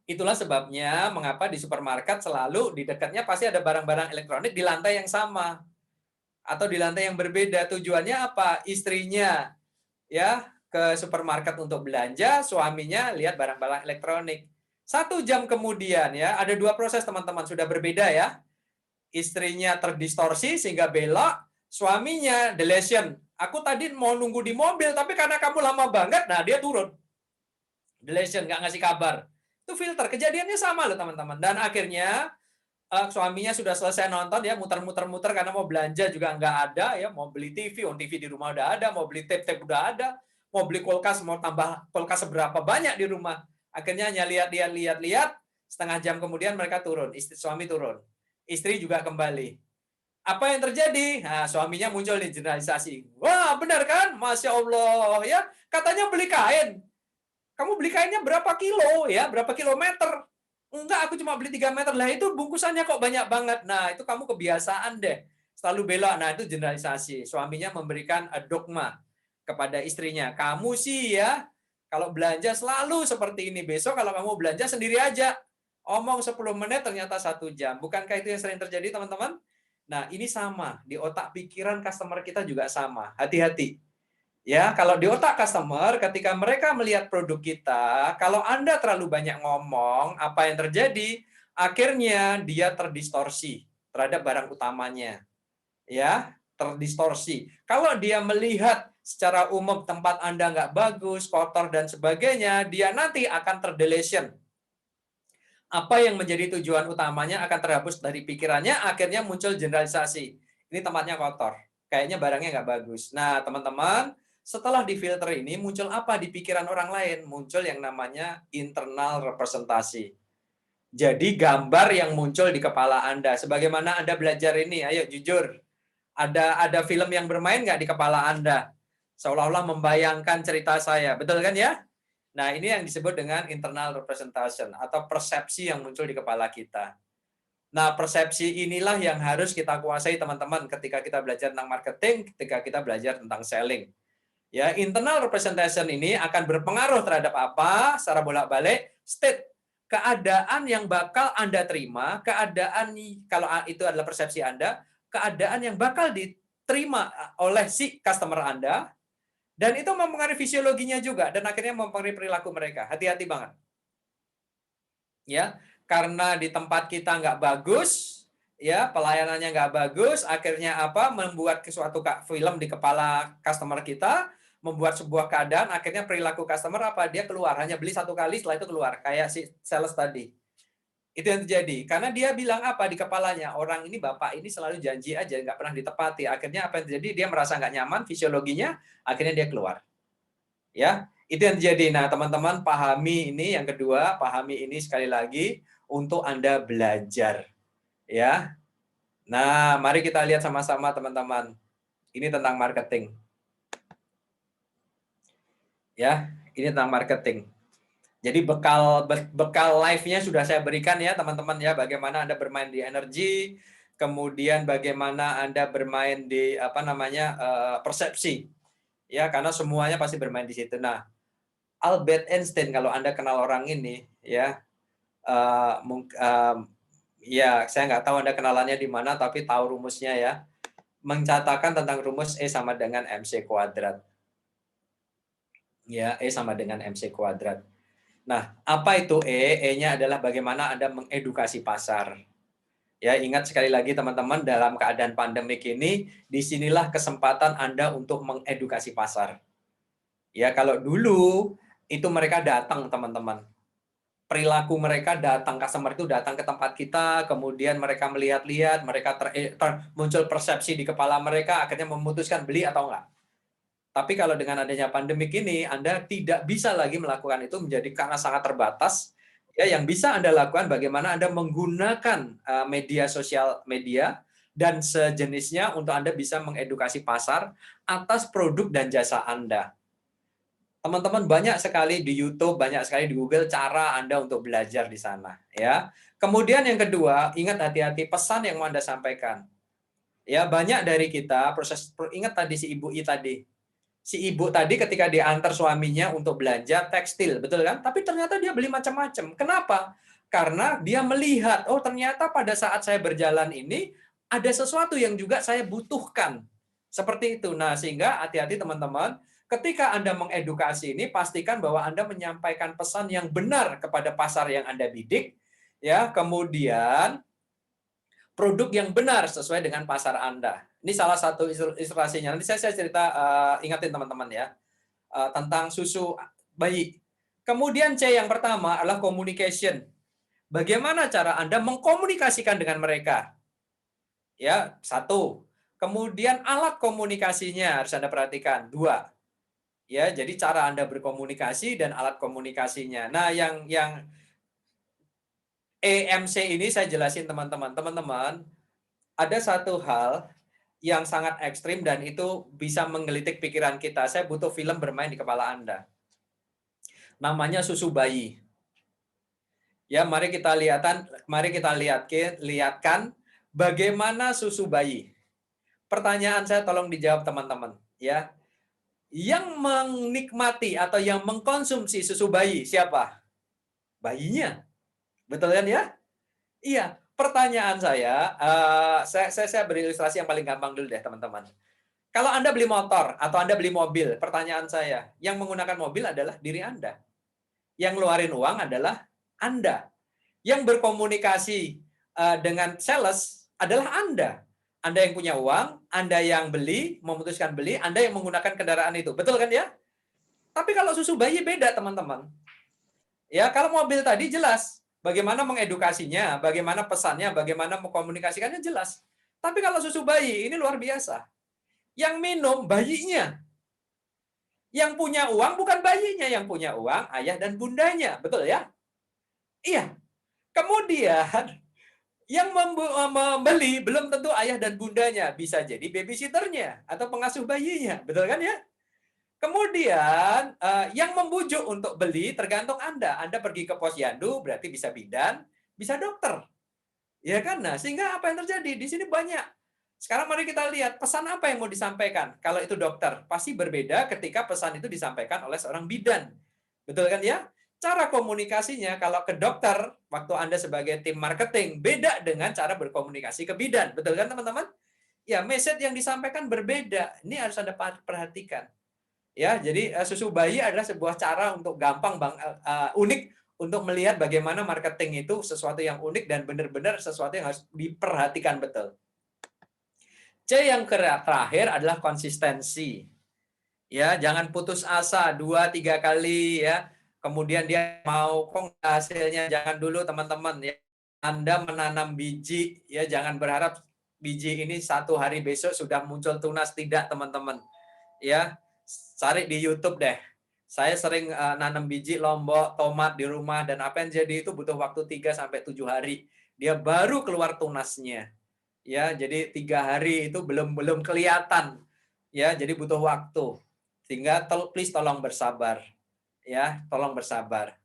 Itulah sebabnya mengapa di supermarket selalu di dekatnya pasti ada barang-barang elektronik di lantai yang sama atau di lantai yang berbeda. Tujuannya apa? Istrinya ya ke supermarket untuk belanja, suaminya lihat barang-barang elektronik. 1 jam kemudian ya, ada 2 proses teman-teman, sudah berbeda ya. Istrinya terdistorsi sehingga belok, suaminya deletion. Aku tadi mau nunggu di mobil, tapi karena kamu lama banget, nah dia turun. Deletion, nggak ngasih kabar. Itu filter, kejadiannya sama loh teman-teman. Dan akhirnya suaminya sudah selesai nonton ya, muter-muter-muter karena mau belanja juga nggak ada ya, mau beli TV, TV di rumah udah ada, mau beli tape udah ada, mau beli kulkas, mau tambah kulkas seberapa banyak di rumah. Akhirnya hanya lihat, setengah jam kemudian mereka turun, suami turun. Istri juga kembali. Apa yang terjadi? Nah, suaminya muncul di generalisasi. Wah, benar kan? Masya Allah ya, katanya beli kain. Kamu beli kainnya berapa kilo ya, berapa kilometer? Enggak, aku cuma beli 3 meter. Lah itu bungkusannya kok banyak banget. Nah, itu kamu kebiasaan deh. Selalu belok. Nah, itu generalisasi. Suaminya memberikan dogma kepada istrinya. Kamu sih ya, kalau belanja selalu seperti ini. Besok kalau kamu belanja sendiri aja. Omong 10 menit ternyata 1 jam. Bukankah itu yang sering terjadi, teman-teman? Nah, ini sama. Di otak pikiran customer kita juga sama. Hati-hati. Ya, kalau di otak customer, ketika mereka melihat produk kita, kalau Anda terlalu banyak ngomong, apa yang terjadi? Akhirnya dia terdistorsi terhadap barang utamanya. Ya, terdistorsi. Kalau dia melihat secara umum tempat Anda nggak bagus, kotor, dan sebagainya, dia nanti akan terdelusion. Apa yang menjadi tujuan utamanya akan terhapus dari pikirannya, akhirnya muncul generalisasi. Ini tempatnya kotor, kayaknya barangnya nggak bagus. Nah, teman-teman, setelah difilter ini, muncul apa di pikiran orang lain? Muncul yang namanya internal representasi. Jadi gambar yang muncul di kepala Anda. Sebagaimana Anda belajar ini, ayo jujur. Ada film yang bermain nggak di kepala Anda? Seolah-olah membayangkan cerita saya. Betul kan ya? Nah, ini yang disebut dengan internal representation atau persepsi yang muncul di kepala kita. Nah, persepsi inilah yang harus kita kuasai, teman-teman, ketika kita belajar tentang marketing, ketika kita belajar tentang selling. Ya, internal representation ini akan berpengaruh terhadap apa? Secara bolak-balik, state keadaan yang bakal Anda terima, keadaan kalau itu adalah persepsi Anda, keadaan yang bakal diterima oleh si customer Anda, dan itu mempengaruhi fisiologinya juga, dan akhirnya mempengaruhi perilaku mereka. Hati-hati banget. Ya, karena di tempat kita nggak bagus, ya pelayanannya nggak bagus, akhirnya apa? Membuat suatu film di kepala customer kita, membuat sebuah keadaan, akhirnya perilaku customer apa? Dia keluar, hanya beli 1 kali, setelah itu keluar. Kayak si sales tadi. Itu yang terjadi. Karena dia bilang apa di kepalanya? Orang ini, bapak ini selalu janji aja, nggak pernah ditepati. Akhirnya apa yang terjadi? Dia merasa nggak nyaman, fisiologinya, akhirnya dia keluar. Ya, itu yang terjadi. Nah, teman-teman pahami ini, yang kedua, pahami ini sekali lagi untuk Anda belajar. Ya. Nah, mari kita lihat sama-sama, teman-teman. Ini tentang marketing. Ya, ini tentang marketing. Jadi bekal live-nya sudah saya berikan ya, teman-teman ya, bagaimana Anda bermain di energi, kemudian bagaimana Anda bermain di persepsi. Ya, karena semuanya pasti bermain di situ. Nah, Albert Einstein, kalau Anda kenal orang ini ya, ya saya nggak tahu Anda kenalannya di mana, tapi tahu rumusnya ya. Mencatatkan tentang rumus E sama dengan MC kuadrat. Ya, E sama dengan MC kuadrat. Nah, apa itu E? E-nya adalah bagaimana Anda mengedukasi pasar. Ya, ingat sekali lagi teman-teman, dalam keadaan pandemik ini, disinilah kesempatan Anda untuk mengedukasi pasar. Ya, kalau dulu itu mereka datang, teman-teman. Perilaku mereka datang, customer itu datang ke tempat kita, kemudian mereka melihat-lihat, mereka muncul persepsi di kepala mereka, akhirnya memutuskan beli atau enggak. Tapi kalau dengan adanya pandemik ini, Anda tidak bisa lagi melakukan itu, menjadi karena sangat terbatas. Ya, yang bisa Anda lakukan bagaimana Anda menggunakan media sosial media dan sejenisnya untuk Anda bisa mengedukasi pasar atas produk dan jasa Anda. Teman-teman, banyak sekali di YouTube, banyak sekali di Google cara Anda untuk belajar di sana. Ya. Kemudian yang kedua, ingat hati-hati pesan yang mau Anda sampaikan. Ya, banyak dari kita ingat tadi si Ibu I tadi. Si ibu tadi ketika diantar suaminya untuk belanja tekstil, betul kan? Tapi ternyata dia beli macam-macam. Kenapa? Karena dia melihat, oh ternyata pada saat saya berjalan ini ada sesuatu yang juga saya butuhkan. Seperti itu. Nah, sehingga hati-hati teman-teman, ketika Anda mengedukasi ini, pastikan bahwa Anda menyampaikan pesan yang benar kepada pasar yang Anda bidik, ya. Kemudian produk yang benar sesuai dengan pasar Anda. Ini salah satu ilustrasinya. Nanti saya cerita, ingatin teman-teman ya, tentang susu bayi. Kemudian C yang pertama adalah communication. Bagaimana cara Anda mengkomunikasikan dengan mereka? Ya, 1. Kemudian alat komunikasinya harus Anda perhatikan. 2. Ya, jadi cara Anda berkomunikasi dan alat komunikasinya. Nah, yang EMC ini saya jelasin teman-teman. Teman-teman, ada satu hal yang sangat ekstrim dan itu bisa menggelitik pikiran kita. Saya butuh film bermain di kepala Anda. Namanya susu bayi. Ya, mari kita lihatkan bagaimana susu bayi. Pertanyaan saya tolong dijawab teman-teman, ya. Yang menikmati atau yang mengkonsumsi susu bayi siapa? Bayinya. Betul kan ya? Iya. Pertanyaan saya beri ilustrasi yang paling gampang dulu deh, teman-teman. Kalau Anda beli motor atau Anda beli mobil, pertanyaan saya, yang menggunakan mobil adalah diri Anda. Yang ngeluarin uang adalah Anda. Yang berkomunikasi dengan sales adalah Anda. Anda yang punya uang, Anda yang beli, memutuskan beli, Anda yang menggunakan kendaraan itu. Betul kan ya? Tapi kalau susu bayi beda, teman-teman. Ya, kalau mobil tadi jelas bagaimana mengedukasinya, bagaimana pesannya, bagaimana mengkomunikasikannya jelas. Tapi kalau susu bayi ini luar biasa. Yang minum bayinya. Yang punya uang bukan bayinya, yang punya uang ayah dan bundanya. Betul ya? Iya. Kemudian yang membeli belum tentu ayah dan bundanya, bisa jadi babysitternya atau pengasuh bayinya, betul kan ya? Kemudian yang membujuk untuk beli tergantung Anda. Anda pergi ke posyandu berarti bisa bidan, bisa dokter. Ya kan? Nah, sehingga apa yang terjadi? Di sini banyak. Sekarang mari kita lihat pesan apa yang mau disampaikan. Kalau itu dokter, pasti berbeda ketika pesan itu disampaikan oleh seorang bidan. Betul kan ya? Cara komunikasinya kalau ke dokter, waktu Anda sebagai tim marketing, beda dengan cara berkomunikasi ke bidan. Betul kan teman-teman? Ya, message yang disampaikan berbeda. Ini harus Anda perhatikan. Ya, jadi susu bayi adalah sebuah cara untuk unik untuk melihat bagaimana marketing itu sesuatu yang unik dan benar-benar sesuatu yang harus diperhatikan betul. C yang terakhir adalah konsistensi. Ya, jangan putus asa 2-3 kali ya. Kemudian dia mau kok hasilnya, jangan dulu teman-teman ya. Anda menanam biji ya, jangan berharap biji ini satu hari besok sudah muncul tunas, tidak teman-teman. Ya, cari di YouTube deh. Saya sering nanam biji lombok, tomat di rumah, dan apa yang jadi itu butuh waktu 3-7 hari. Dia baru keluar tunasnya. Ya, jadi 3 hari itu belum kelihatan. Ya, jadi butuh waktu. Sehingga please tolong bersabar. Ya, tolong bersabar.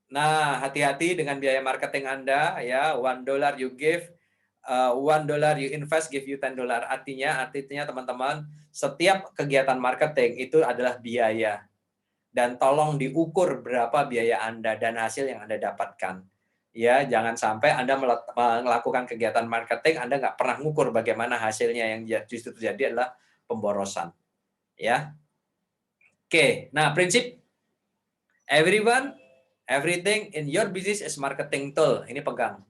Nah, hati-hati dengan biaya marketing Anda ya. $1 you give, $1 you invest give you $10. Artinya teman-teman, setiap kegiatan marketing itu adalah biaya. Dan tolong diukur berapa biaya Anda dan hasil yang Anda dapatkan. Ya, jangan sampai Anda melakukan kegiatan marketing, Anda nggak pernah mengukur bagaimana hasilnya, yang justru terjadi adalah pemborosan. Ya. Oke, nah prinsip everyone, everything in your business is marketing tool. Ini pegang.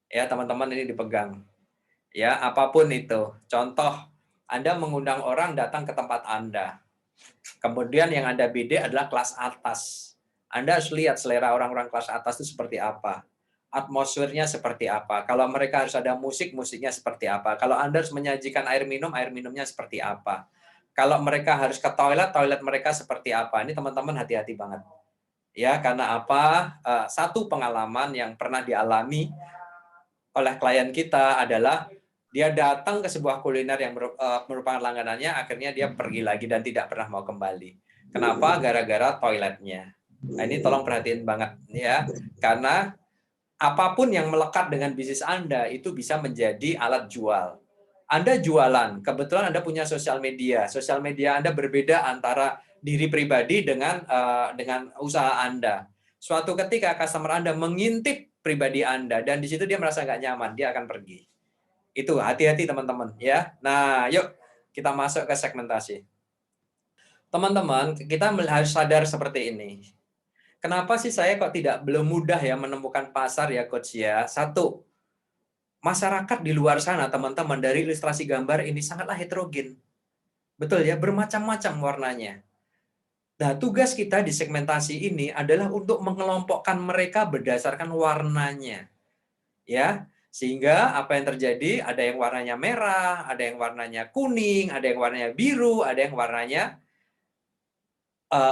Ya, teman-teman, ini dipegang. Ya, apapun itu. Contoh, Anda mengundang orang datang ke tempat Anda. Kemudian yang Anda bidik adalah kelas atas. Anda harus lihat selera orang-orang kelas atas itu seperti apa. Atmosfernya seperti apa. Kalau mereka harus ada musik, musiknya seperti apa. Kalau Anda harus menyajikan air minumnya seperti apa. Kalau mereka harus ke toilet, toilet mereka seperti apa. Ini teman-teman hati-hati banget. Ya, karena apa? Satu pengalaman yang pernah dialami oleh klien kita adalah dia datang ke sebuah kuliner yang merupakan langganannya, akhirnya dia pergi lagi dan tidak pernah mau kembali. Kenapa? Gara-gara toiletnya. Nah, ini tolong perhatiin banget ya, karena apapun yang melekat dengan bisnis Anda itu bisa menjadi alat jual. Anda jualan, kebetulan Anda punya sosial media Anda berbeda antara diri pribadi dengan usaha Anda. Suatu ketika customer Anda mengintip pribadi Anda dan di situ dia merasa nggak nyaman, dia akan pergi. Itu hati-hati teman-teman ya. Nah, yuk kita masuk ke segmentasi. Teman-teman, kita harus sadar seperti ini. Kenapa sih saya kok belum mudah ya menemukan pasar ya coach ya? Satu, masyarakat di luar sana teman-teman dari ilustrasi gambar ini sangatlah heterogen. Betul ya, bermacam-macam warnanya. Nah, tugas kita di segmentasi ini adalah untuk mengelompokkan mereka berdasarkan warnanya. Ya, sehingga apa yang terjadi, ada yang warnanya merah, ada yang warnanya kuning, ada yang warnanya biru, ada yang warnanya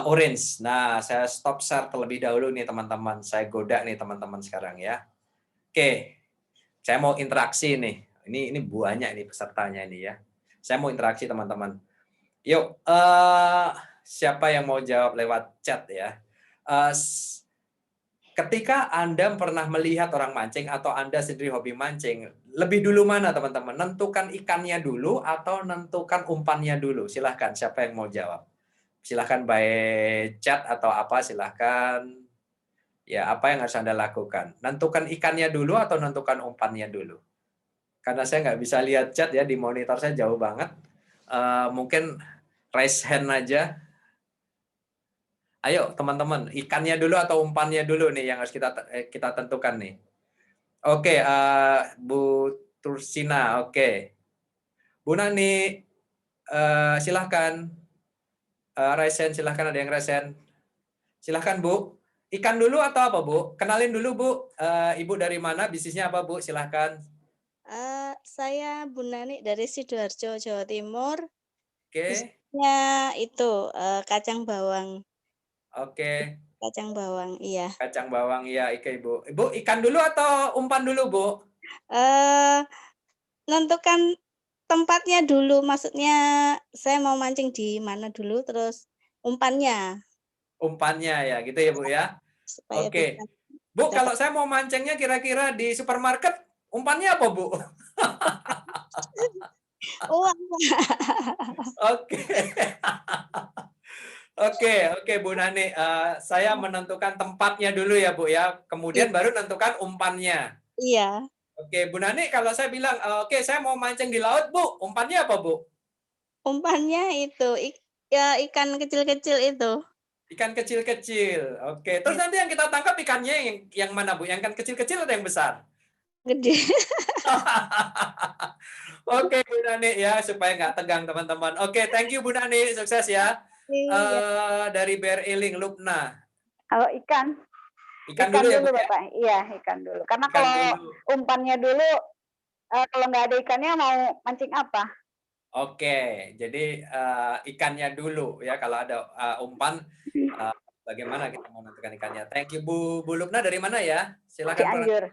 orange. Nah, saya stop share terlebih dahulu nih teman-teman. Saya goda nih teman-teman sekarang ya. Oke, saya mau interaksi nih. Ini banyak ini pesertanya ini ya. Saya mau interaksi teman-teman. Yuk, siapa yang mau jawab lewat chat ya? ketika Anda pernah melihat orang mancing atau Anda sendiri hobi mancing, lebih dulu mana teman-teman? Nentukan ikannya dulu atau nentukan umpannya dulu? Silahkan, siapa yang mau jawab? Silahkan by chat atau apa, silahkan. Ya, apa yang harus Anda lakukan? Nentukan ikannya dulu atau nentukan umpannya dulu? Karena saya nggak bisa lihat chat ya, di monitor saya jauh banget. Mungkin raise hand aja. Ayo teman-teman, ikannya dulu atau umpannya dulu nih yang harus kita tentukan nih. Oke, Bu Tursina, oke. Bu Nani, silahkan. Raise hand, silahkan, ada yang raise hand. Silahkan Bu. Ikan dulu atau apa Bu? Kenalin dulu Bu. Ibu dari mana? Bisnisnya apa Bu? Silahkan. Saya Bu Nani dari Sidoarjo, Jawa Timur. Oke. Bisnisnya itu kacang bawang. Oke. Kacang bawang, iya. Kacang bawang, iya, Ibu. Ibu, ikan dulu atau umpan dulu Bu? Nentukan tempatnya dulu, maksudnya saya mau mancing di mana dulu, terus umpannya. Umpannya ya, gitu ya Bu ya. Supaya Oke. bisa Bu, dapat kalau saya mau mancingnya kira-kira di supermarket, umpannya apa Bu? uang. Oke. Oke, Bu Nani. Saya menentukan tempatnya dulu ya Bu ya. Kemudian baru menentukan umpannya. Iya. Oke, Bu Nani, kalau saya bilang, oke, saya mau mancing di laut Bu, umpannya apa Bu? Umpannya itu ya ikan kecil-kecil itu. Ikan kecil-kecil. Oke. Terus nanti yang kita tangkap ikannya yang mana Bu? Yang ikan kecil-kecil atau yang besar? Gede. Oke, Bu Nani ya, supaya nggak tegang teman-teman. Oke, thank you Bu Nani, sukses ya. Dari BRI Link, Lupna. Kalau ikan Ikan dulu ya Bu ya? Bapak. Iya, ikan dulu. Karena Ikan kalau dulu. umpannya dulu, kalau nggak ada ikannya mau mancing apa? Oke, jadi ikannya dulu ya. Kalau ada umpan, bagaimana kita mau menentukan ikannya? Thank you Bu Lupna, dari mana ya? Silakan. Cianjur.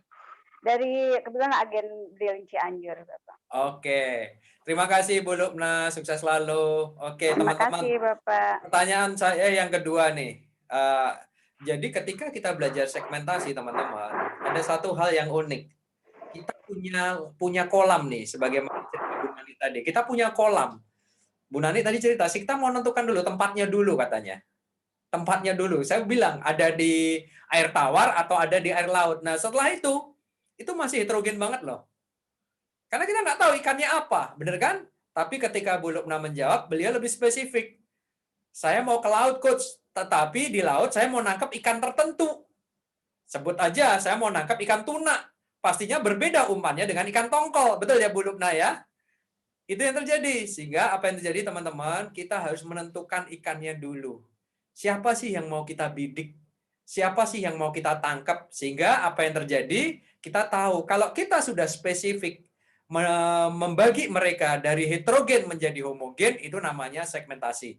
Dari kebetulan agen Brilling Cianjur, Bapak. Oke, terima kasih Bu Lupna, sukses selalu. Oke, teman-teman. Terima kasih Bapak. Pertanyaan saya yang kedua nih. Jadi ketika kita belajar segmentasi teman-teman, ada satu hal yang unik. Kita punya kolam nih, sebagaimana cerita Bu Nani tadi. Kita punya kolam. Bu Nani tadi cerita, kita mau menentukan dulu tempatnya dulu katanya. Tempatnya dulu. Saya bilang ada di air tawar atau ada di air laut. Nah setelah itu masih heterogen banget loh. Karena kita nggak tahu ikannya apa, bener kan? Tapi ketika Bu Lupna menjawab, beliau lebih spesifik. Saya mau ke laut, Coach. Tetapi di laut saya mau nangkap ikan tertentu. Sebut aja, saya mau nangkap ikan tuna. Pastinya berbeda umpannya dengan ikan tongkol. Betul ya Bu Lupna ya? Itu yang terjadi. Sehingga apa yang terjadi teman-teman, kita harus menentukan ikannya dulu. Siapa sih yang mau kita bidik? Siapa sih yang mau kita tangkap? Sehingga apa yang terjadi, kita tahu. Kalau kita sudah spesifik membagi mereka dari heterogen menjadi homogen, itu namanya segmentasi.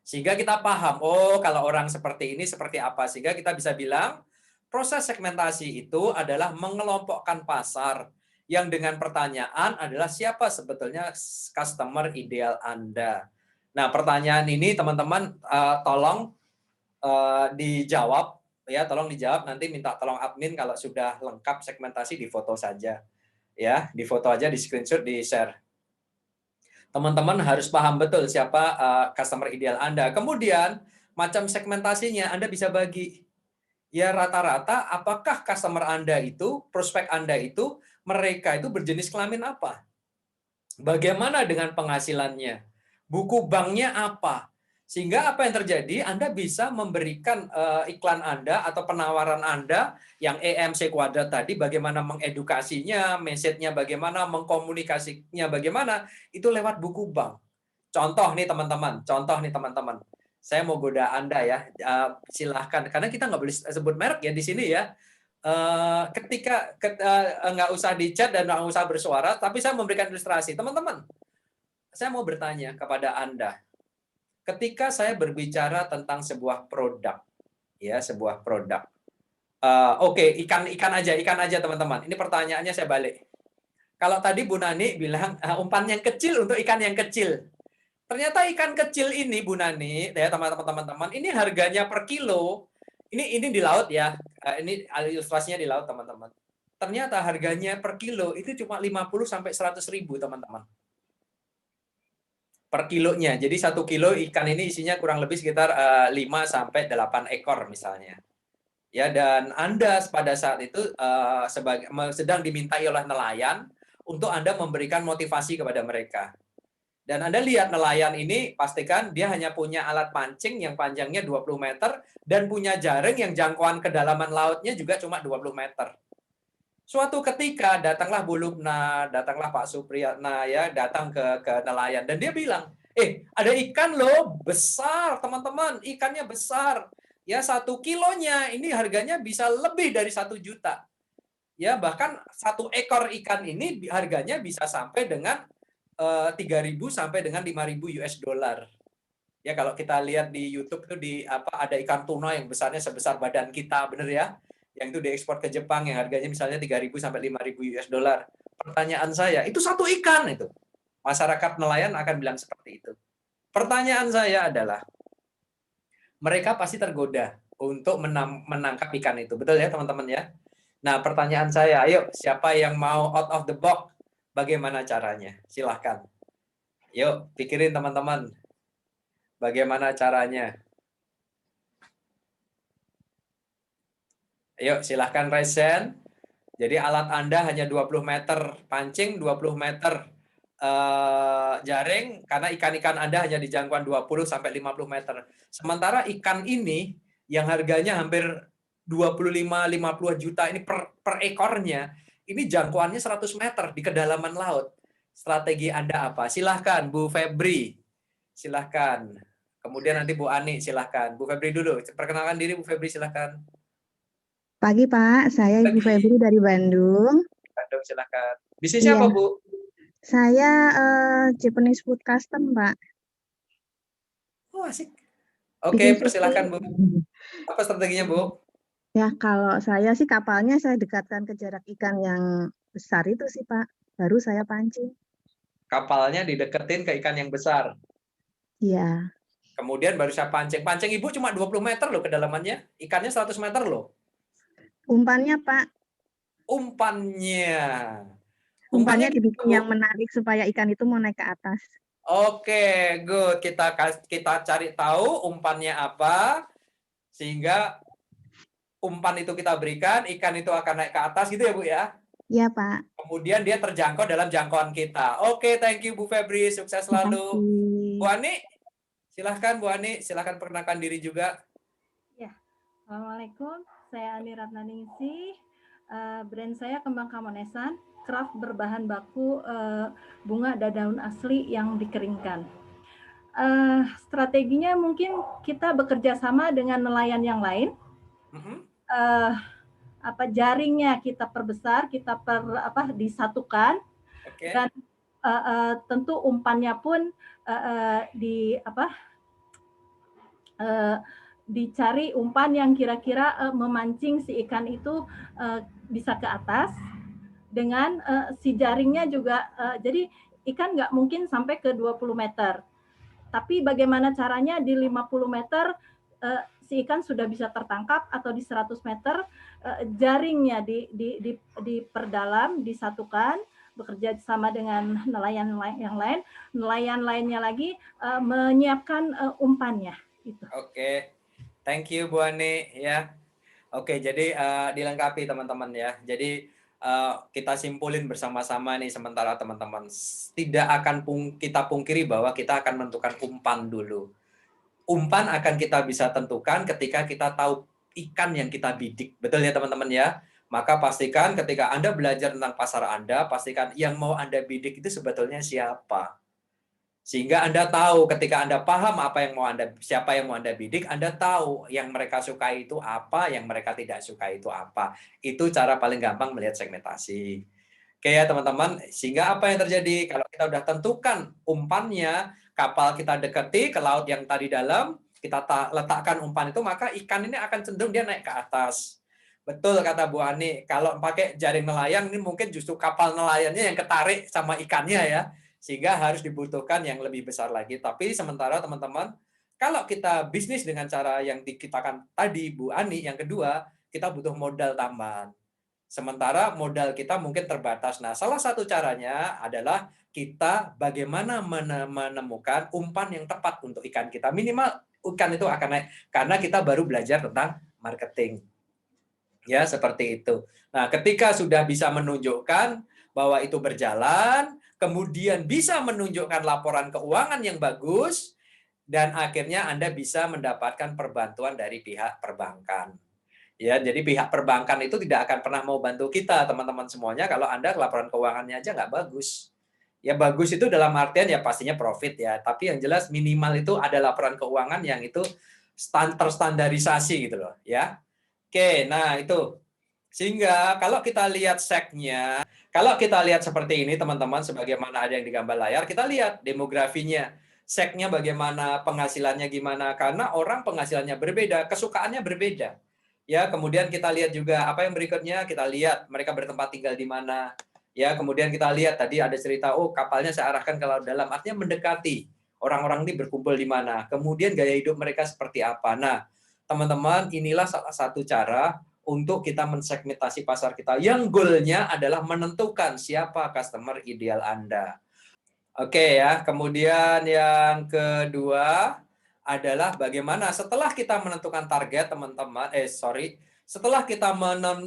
Sehingga kita paham, oh kalau orang seperti ini seperti apa. Sehingga kita bisa bilang, proses segmentasi itu adalah mengelompokkan pasar yang dengan pertanyaan adalah siapa sebetulnya customer ideal Anda. Nah, pertanyaan ini teman-teman tolong dijawab ya, tolong dijawab, nanti minta tolong admin kalau sudah lengkap segmentasi difoto saja. Ya, difoto aja, di screenshot, di share. Teman-teman harus paham betul siapa customer ideal Anda. Kemudian macam segmentasinya Anda bisa bagi. Ya rata-rata apakah customer Anda itu, prospek Anda itu, mereka itu berjenis kelamin apa? Bagaimana dengan penghasilannya? Buku banknya apa? Sehingga apa yang terjadi, Anda bisa memberikan iklan Anda atau penawaran Anda yang EMC kuadrat tadi, bagaimana mengedukasinya, message-nya bagaimana, mengkomunikasinya bagaimana, itu lewat buku bank. Contoh nih teman-teman. Saya mau goda Anda ya, silahkan. Karena kita nggak boleh sebut merek ya di sini ya. Ketika nggak usah di chat dan nggak usah bersuara, tapi saya memberikan ilustrasi. Teman-teman, saya mau bertanya kepada Anda. Ketika saya berbicara tentang sebuah produk, ya sebuah produk. Oke, ikan aja teman-teman. Ini pertanyaannya saya balik. Kalau tadi Bu Nani bilang umpan yang kecil untuk ikan yang kecil. Ternyata ikan kecil ini Bu Nani, ya teman-teman, ini harganya per kilo Ini di laut ya. Ini ilustrasinya di laut, teman-teman. Ternyata harganya per kilo itu cuma 50 sampai 100 ribu, teman-teman. Per kilonya. Jadi 1 kilo ikan ini isinya kurang lebih sekitar 5 sampai 8 ekor misalnya. Ya, dan Anda pada saat itu sedang dimintai oleh nelayan untuk Anda memberikan motivasi kepada mereka. Dan Anda lihat nelayan ini, pastikan dia hanya punya alat pancing yang panjangnya 20 meter dan punya jaring yang jangkauan kedalaman lautnya juga cuma 20 meter. Suatu ketika datanglah Bu Lubna, datanglah Pak Supriyatna ya, datang ke nelayan dan dia bilang, ada ikan loh, besar teman-teman, ikannya besar. Ya, 1 kilonya ini harganya bisa lebih dari 1 juta. Ya, bahkan 1 ekor ikan ini harganya bisa sampai dengan 3.000 sampai dengan 5.000 US dollar. Ya, kalau kita lihat di YouTube itu ada ikan tuna yang besarnya sebesar badan kita, bener ya? Yang itu diekspor ke Jepang yang harganya misalnya 3.000 sampai 5.000 US dollar. Pertanyaan saya, itu 1 ikan itu. Masyarakat nelayan akan bilang seperti itu. Pertanyaan saya adalah, mereka pasti tergoda untuk menangkap ikan itu. Betul ya, teman-teman ya? Nah, pertanyaan saya, ayo siapa yang mau out of the box? Bagaimana caranya? Silahkan. Yuk, pikirin teman-teman. Bagaimana caranya? Yuk, silahkan raise hand. Jadi alat Anda hanya 20 meter pancing, 20 meter jaring, karena ikan-ikan Anda hanya di jangkauan 20 sampai 50 meter. Sementara ikan ini yang harganya hampir 25-50 juta ini per ekornya, ini jangkauannya 100 meter di kedalaman laut. Strategi Anda apa? Silahkan, Bu Febri. Silahkan. Kemudian nanti Bu Ani, silahkan. Bu Febri dulu. Perkenalkan diri, Bu Febri, silahkan. Pagi, Pak. Saya Ibu Pagi. Febri dari Bandung. Bandung, silahkan. Bisnisnya apa, Bu? Saya Japanese food custom, Pak. Oh, asik. Oke, persilahkan, Bu. Apa strateginya, Bu? Ya, kalau saya sih kapalnya saya dekatkan ke jarak ikan yang besar itu sih, Pak. Baru saya pancing. Kapalnya dideketin ke ikan yang besar. Iya. Kemudian baru saya pancing. Pancing Ibu cuma 20 meter loh kedalamannya. Ikannya 100 meter loh. Umpannya, Pak. Umpannya dibikin yang menarik supaya ikan itu mau naik ke atas. Oke, good. Kita cari tahu umpannya apa, sehingga umpan itu kita berikan, ikan itu akan naik ke atas gitu ya, Bu ya? Iya, Pak. Kemudian dia terjangkau dalam jangkauan kita. Oke, thank you Bu Febri, sukses selalu. Bu Ani, silahkan Bu Ani, silahkan perkenalkan diri juga. Ya, Assalamualaikum. Saya Ani Ratnaningsih. Brand saya Kembang Kamonesan, craft berbahan baku bunga dan daun asli yang dikeringkan. Strateginya mungkin kita bekerja sama dengan nelayan yang lain. Jaringnya kita perbesar, kita disatukan, dan tentu umpannya pun dicari umpan yang kira-kira memancing si ikan itu bisa ke atas, dengan si jaringnya juga, jadi ikan nggak mungkin sampai ke 20 meter. Tapi bagaimana caranya di 50 meter si ikan sudah bisa tertangkap, atau di 100 meter jaringnya diperdalam, disatukan, bekerja sama dengan nelayan yang lain, nelayan lainnya lagi menyiapkan umpannya. Gitu. Oke, thank you Bu Ani ya. Oke, jadi dilengkapi teman-teman ya. Jadi kita simpulin bersama-sama nih, sementara teman-teman tidak akan kita pungkiri bahwa kita akan menentukan umpan dulu. Umpan akan kita bisa tentukan ketika kita tahu ikan yang kita bidik. Betul ya teman-teman ya? Maka pastikan ketika Anda belajar tentang pasar Anda, pastikan yang mau Anda bidik itu sebetulnya siapa. Sehingga Anda tahu ketika Anda paham siapa yang mau Anda bidik, Anda tahu yang mereka suka itu apa, yang mereka tidak suka itu apa. Itu cara paling gampang melihat segmentasi. Oke ya teman-teman, sehingga apa yang terjadi kalau kita udah tentukan umpannya, kapal kita dekati ke laut yang tadi dalam, kita letakkan umpan itu, maka ikan ini akan cenderung dia naik ke atas. Betul kata Bu Ani, kalau pakai jaring nelayan ini mungkin justru kapal nelayannya yang ketarik sama ikannya ya. Sehingga harus dibutuhkan yang lebih besar lagi. Tapi sementara teman-teman, Kalau kita bisnis dengan cara yang dikitakan tadi Bu Ani, yang kedua, kita butuh modal tambahan. Sementara modal kita mungkin terbatas. Nah, salah satu caranya adalah kita bagaimana menemukan umpan yang tepat untuk ikan kita. Minimal ikan itu akan naik karena kita baru belajar tentang marketing. Ya, seperti itu. Nah, ketika sudah bisa menunjukkan bahwa itu berjalan, kemudian bisa menunjukkan laporan keuangan yang bagus, dan akhirnya Anda bisa mendapatkan perbantuan dari pihak perbankan. Ya, jadi pihak perbankan itu tidak akan pernah mau bantu kita, teman-teman semuanya, kalau Anda laporan keuangannya aja nggak bagus. Ya, bagus itu dalam artian ya pastinya profit ya, tapi yang jelas minimal itu ada laporan keuangan yang itu terstandarisasi gitu loh, ya. Oke, nah itu. Sehingga kalau kita lihat seknya, kalau kita lihat seperti ini teman-teman, sebagaimana ada yang di gambar layar, kita lihat demografinya. Seknya bagaimana, penghasilannya gimana, karena orang penghasilannya berbeda, kesukaannya berbeda. Ya, kemudian kita lihat juga apa yang berikutnya, kita lihat mereka bertempat tinggal di mana. Ya, kemudian kita lihat tadi ada cerita, oh kapalnya saya arahkan ke laut dalam, artinya mendekati orang-orang ini berkumpul di mana. Kemudian gaya hidup mereka seperti apa. Nah, teman-teman, inilah salah satu cara untuk kita mensegmentasi pasar kita. Yang goalnya adalah menentukan siapa customer ideal Anda. Oke ya, kemudian yang kedua adalah bagaimana setelah kita menentukan target teman-teman, setelah kita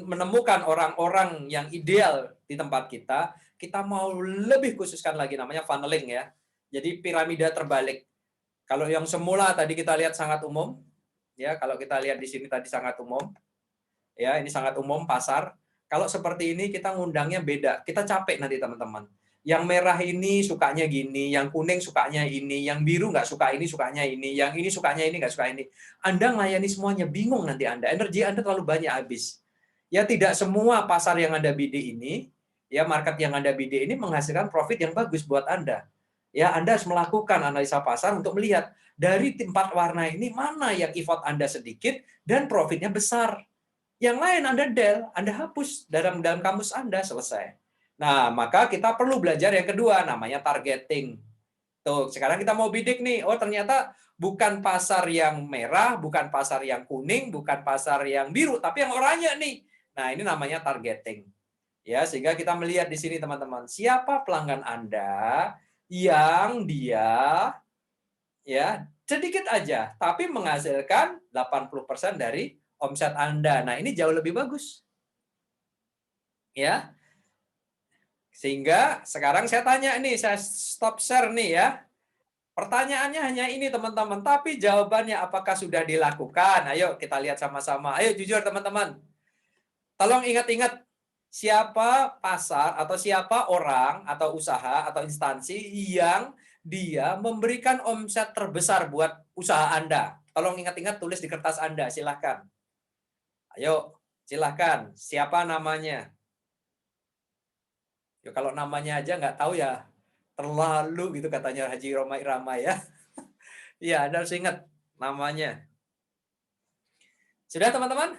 menemukan orang-orang yang ideal di tempat kita mau lebih khususkan lagi, namanya funneling ya. Jadi piramida terbalik. Kalau yang semula tadi kita lihat sangat umum, ya kalau kita lihat di sini tadi sangat umum, ya ini sangat umum pasar. Kalau seperti ini kita ngundangnya beda, kita capek nanti teman-teman. Yang merah ini sukanya gini, yang kuning sukanya ini, yang biru nggak suka ini sukanya ini, yang ini sukanya ini nggak suka ini. Anda melayani semuanya, bingung nanti Anda. Energi Anda terlalu banyak habis. Ya tidak semua pasar yang Anda bidik ini, ya market yang Anda bidik ini menghasilkan profit yang bagus buat Anda. Ya Anda harus melakukan analisa pasar untuk melihat dari 4 warna ini mana yang effort Anda sedikit dan profitnya besar. Yang lain Anda Anda hapus dalam kamus Anda, selesai. Nah, maka kita perlu belajar yang kedua, namanya targeting. Tuh, sekarang kita mau bidik nih. Oh, ternyata bukan pasar yang merah, bukan pasar yang kuning, bukan pasar yang biru, tapi yang oranye nih. Nah, ini namanya targeting. Ya, sehingga kita melihat di sini teman-teman, siapa pelanggan Anda yang dia ya sedikit aja, tapi menghasilkan 80% dari omset Anda. Nah, ini jauh lebih bagus. Ya. Sehingga sekarang saya tanya nih, saya stop share nih ya. Pertanyaannya hanya ini teman-teman, tapi jawabannya apakah sudah dilakukan? Ayo kita lihat sama-sama. Ayo jujur teman-teman. Tolong ingat-ingat siapa pasar atau siapa orang atau usaha atau instansi yang dia memberikan omset terbesar buat usaha Anda. Tolong ingat-ingat, tulis di kertas Anda, silahkan. Ayo, silahkan. Siapa namanya? Ya, kalau namanya aja nggak tahu ya terlalu gitu katanya Haji Roma Irama ya. Iya, Anda harus ingat namanya. Sudah teman-teman?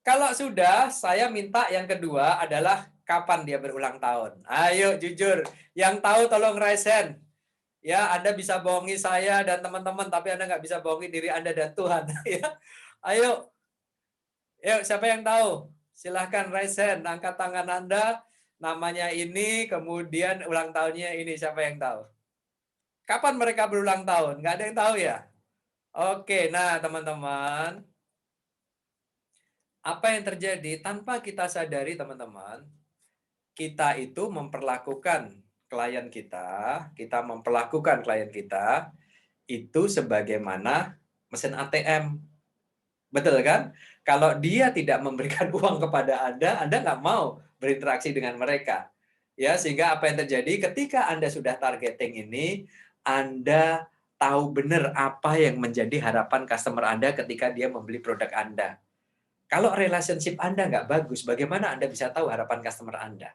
Kalau sudah, saya minta yang kedua adalah kapan dia berulang tahun. Ayo jujur, yang tahu tolong raise hand. Ya, Anda bisa bohongi saya dan teman-teman, tapi Anda nggak bisa bohongi diri Anda dan Tuhan. Ya, ayo. Yuk, siapa yang tahu? Silahkan raise hand, angkat tangan Anda. Namanya ini, kemudian ulang tahunnya ini, siapa yang tahu? Kapan mereka berulang tahun? Nggak ada yang tahu ya? Oke, nah teman-teman, apa yang terjadi tanpa kita sadari teman-teman, kita itu memperlakukan klien kita memperlakukan klien kita itu sebagaimana mesin ATM. Betul kan? Kalau dia tidak memberikan uang kepada Anda nggak mau berinteraksi dengan mereka. Ya, sehingga apa yang terjadi ketika Anda sudah targeting ini, Anda tahu benar apa yang menjadi harapan customer Anda ketika dia membeli produk Anda. Kalau relationship Anda nggak bagus, bagaimana Anda bisa tahu harapan customer Anda?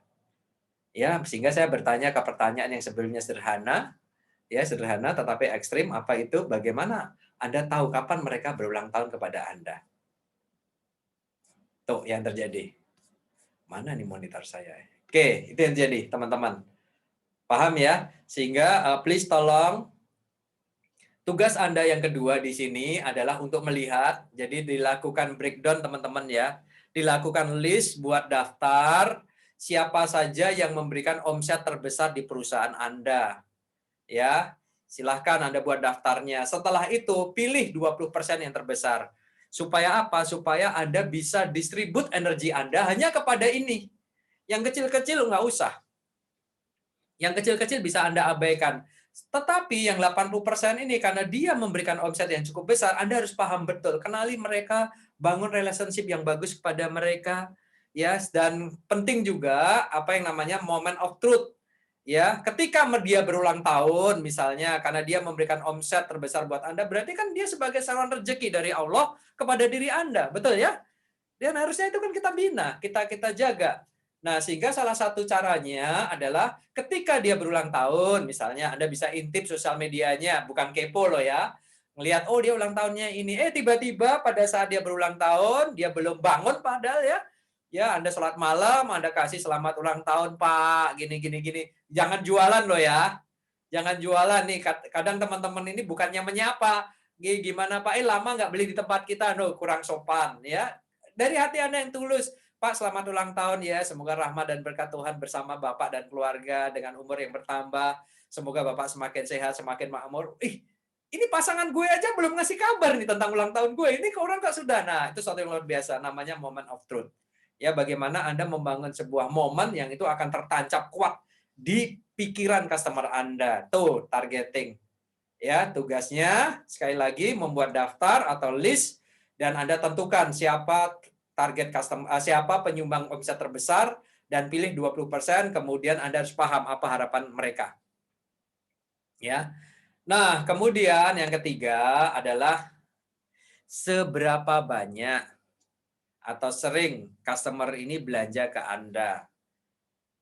Ya, sehingga saya bertanya ke pertanyaan yang sebelumnya sederhana, ya sederhana tetapi ekstrim, apa itu? Bagaimana Anda tahu kapan mereka berulang tahun kepada Anda? Tuh yang terjadi. Mana nih monitor saya? Oke, itu yang terjadi, teman-teman. Paham ya? Sehingga please tolong Tugas Anda yang kedua di sini adalah untuk melihat, jadi dilakukan breakdown teman-teman ya. Dilakukan list buat daftar siapa saja yang memberikan omset terbesar di perusahaan Anda. Ya, silahkan Anda buat daftarnya. Setelah itu, pilih 20% yang terbesar. Supaya apa? Supaya Anda bisa distribute energi Anda hanya kepada ini. Yang kecil-kecil nggak usah. Yang kecil-kecil bisa Anda abaikan. Tetapi yang 80% ini karena dia memberikan omset yang cukup besar, Anda harus paham betul, kenali mereka, bangun relationship yang bagus kepada mereka, ya. Dan penting juga apa yang namanya moment of truth, ya. Ketika dia berulang tahun, misalnya karena dia memberikan omset terbesar buat Anda, berarti kan dia sebagai saluran rezeki dari Allah kepada diri Anda, betul ya? Dan harusnya itu kan kita bina, kita jaga. Nah, sehingga salah satu caranya adalah ketika dia berulang tahun, misalnya Anda bisa intip sosial medianya, bukan kepo loh ya. Ngelihat, oh dia ulang tahunnya ini. Tiba-tiba pada saat dia berulang tahun, dia belum bangun padahal ya. Ya, Anda sholat malam, Anda kasih selamat ulang tahun Pak, gini. Jangan jualan loh ya. Jangan jualan nih. Kadang teman-teman ini bukannya menyapa. Gimana Pak, lama nggak beli di tempat kita, no, kurang sopan ya. Dari hati Anda yang tulus. Pak, selamat ulang tahun ya. Semoga rahmat dan berkat Tuhan bersama Bapak dan keluarga dengan umur yang bertambah. Semoga Bapak semakin sehat, semakin makmur. Ini pasangan gue aja belum ngasih kabar nih tentang ulang tahun gue. Ini ke orang kok sudah. Nah, itu sesuatu yang luar biasa. Namanya moment of truth. Ya, bagaimana Anda membangun sebuah momen yang itu akan tertancap kuat di pikiran customer Anda. Tuh, targeting. Ya, tugasnya sekali lagi membuat daftar atau list dan Anda tentukan siapa target customer, siapa penyumbang omset terbesar dan pilih 20%, kemudian Anda harus paham apa harapan mereka. Ya. Nah, kemudian yang ketiga adalah seberapa banyak atau sering customer ini belanja ke Anda.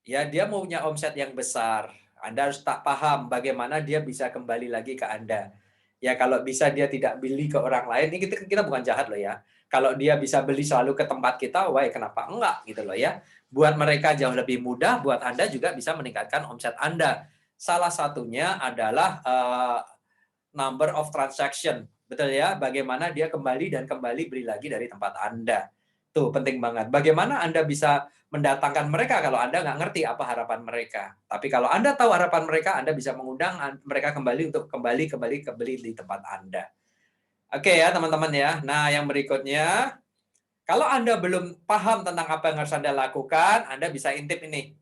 Ya, dia mau punya omset yang besar. Anda harus tak paham bagaimana dia bisa kembali lagi ke Anda. Ya, kalau bisa dia tidak beli ke orang lain, ini kita bukan jahat loh ya. Kalau dia bisa beli selalu ke tempat kita, wah kenapa enggak gitu loh ya. Buat mereka jauh lebih mudah, buat Anda juga bisa meningkatkan omset Anda. Salah satunya adalah number of transaction. Betul ya, bagaimana dia kembali beli lagi dari tempat Anda. Tuh, penting banget. Bagaimana Anda bisa mendatangkan mereka kalau Anda nggak ngerti apa harapan mereka. Tapi kalau Anda tahu harapan mereka, Anda bisa mengundang mereka kembali untuk kembali beli di tempat Anda. Oke ya teman-teman ya. Nah yang berikutnya, kalau Anda belum paham tentang apa yang harus Anda lakukan, Anda bisa intip ini.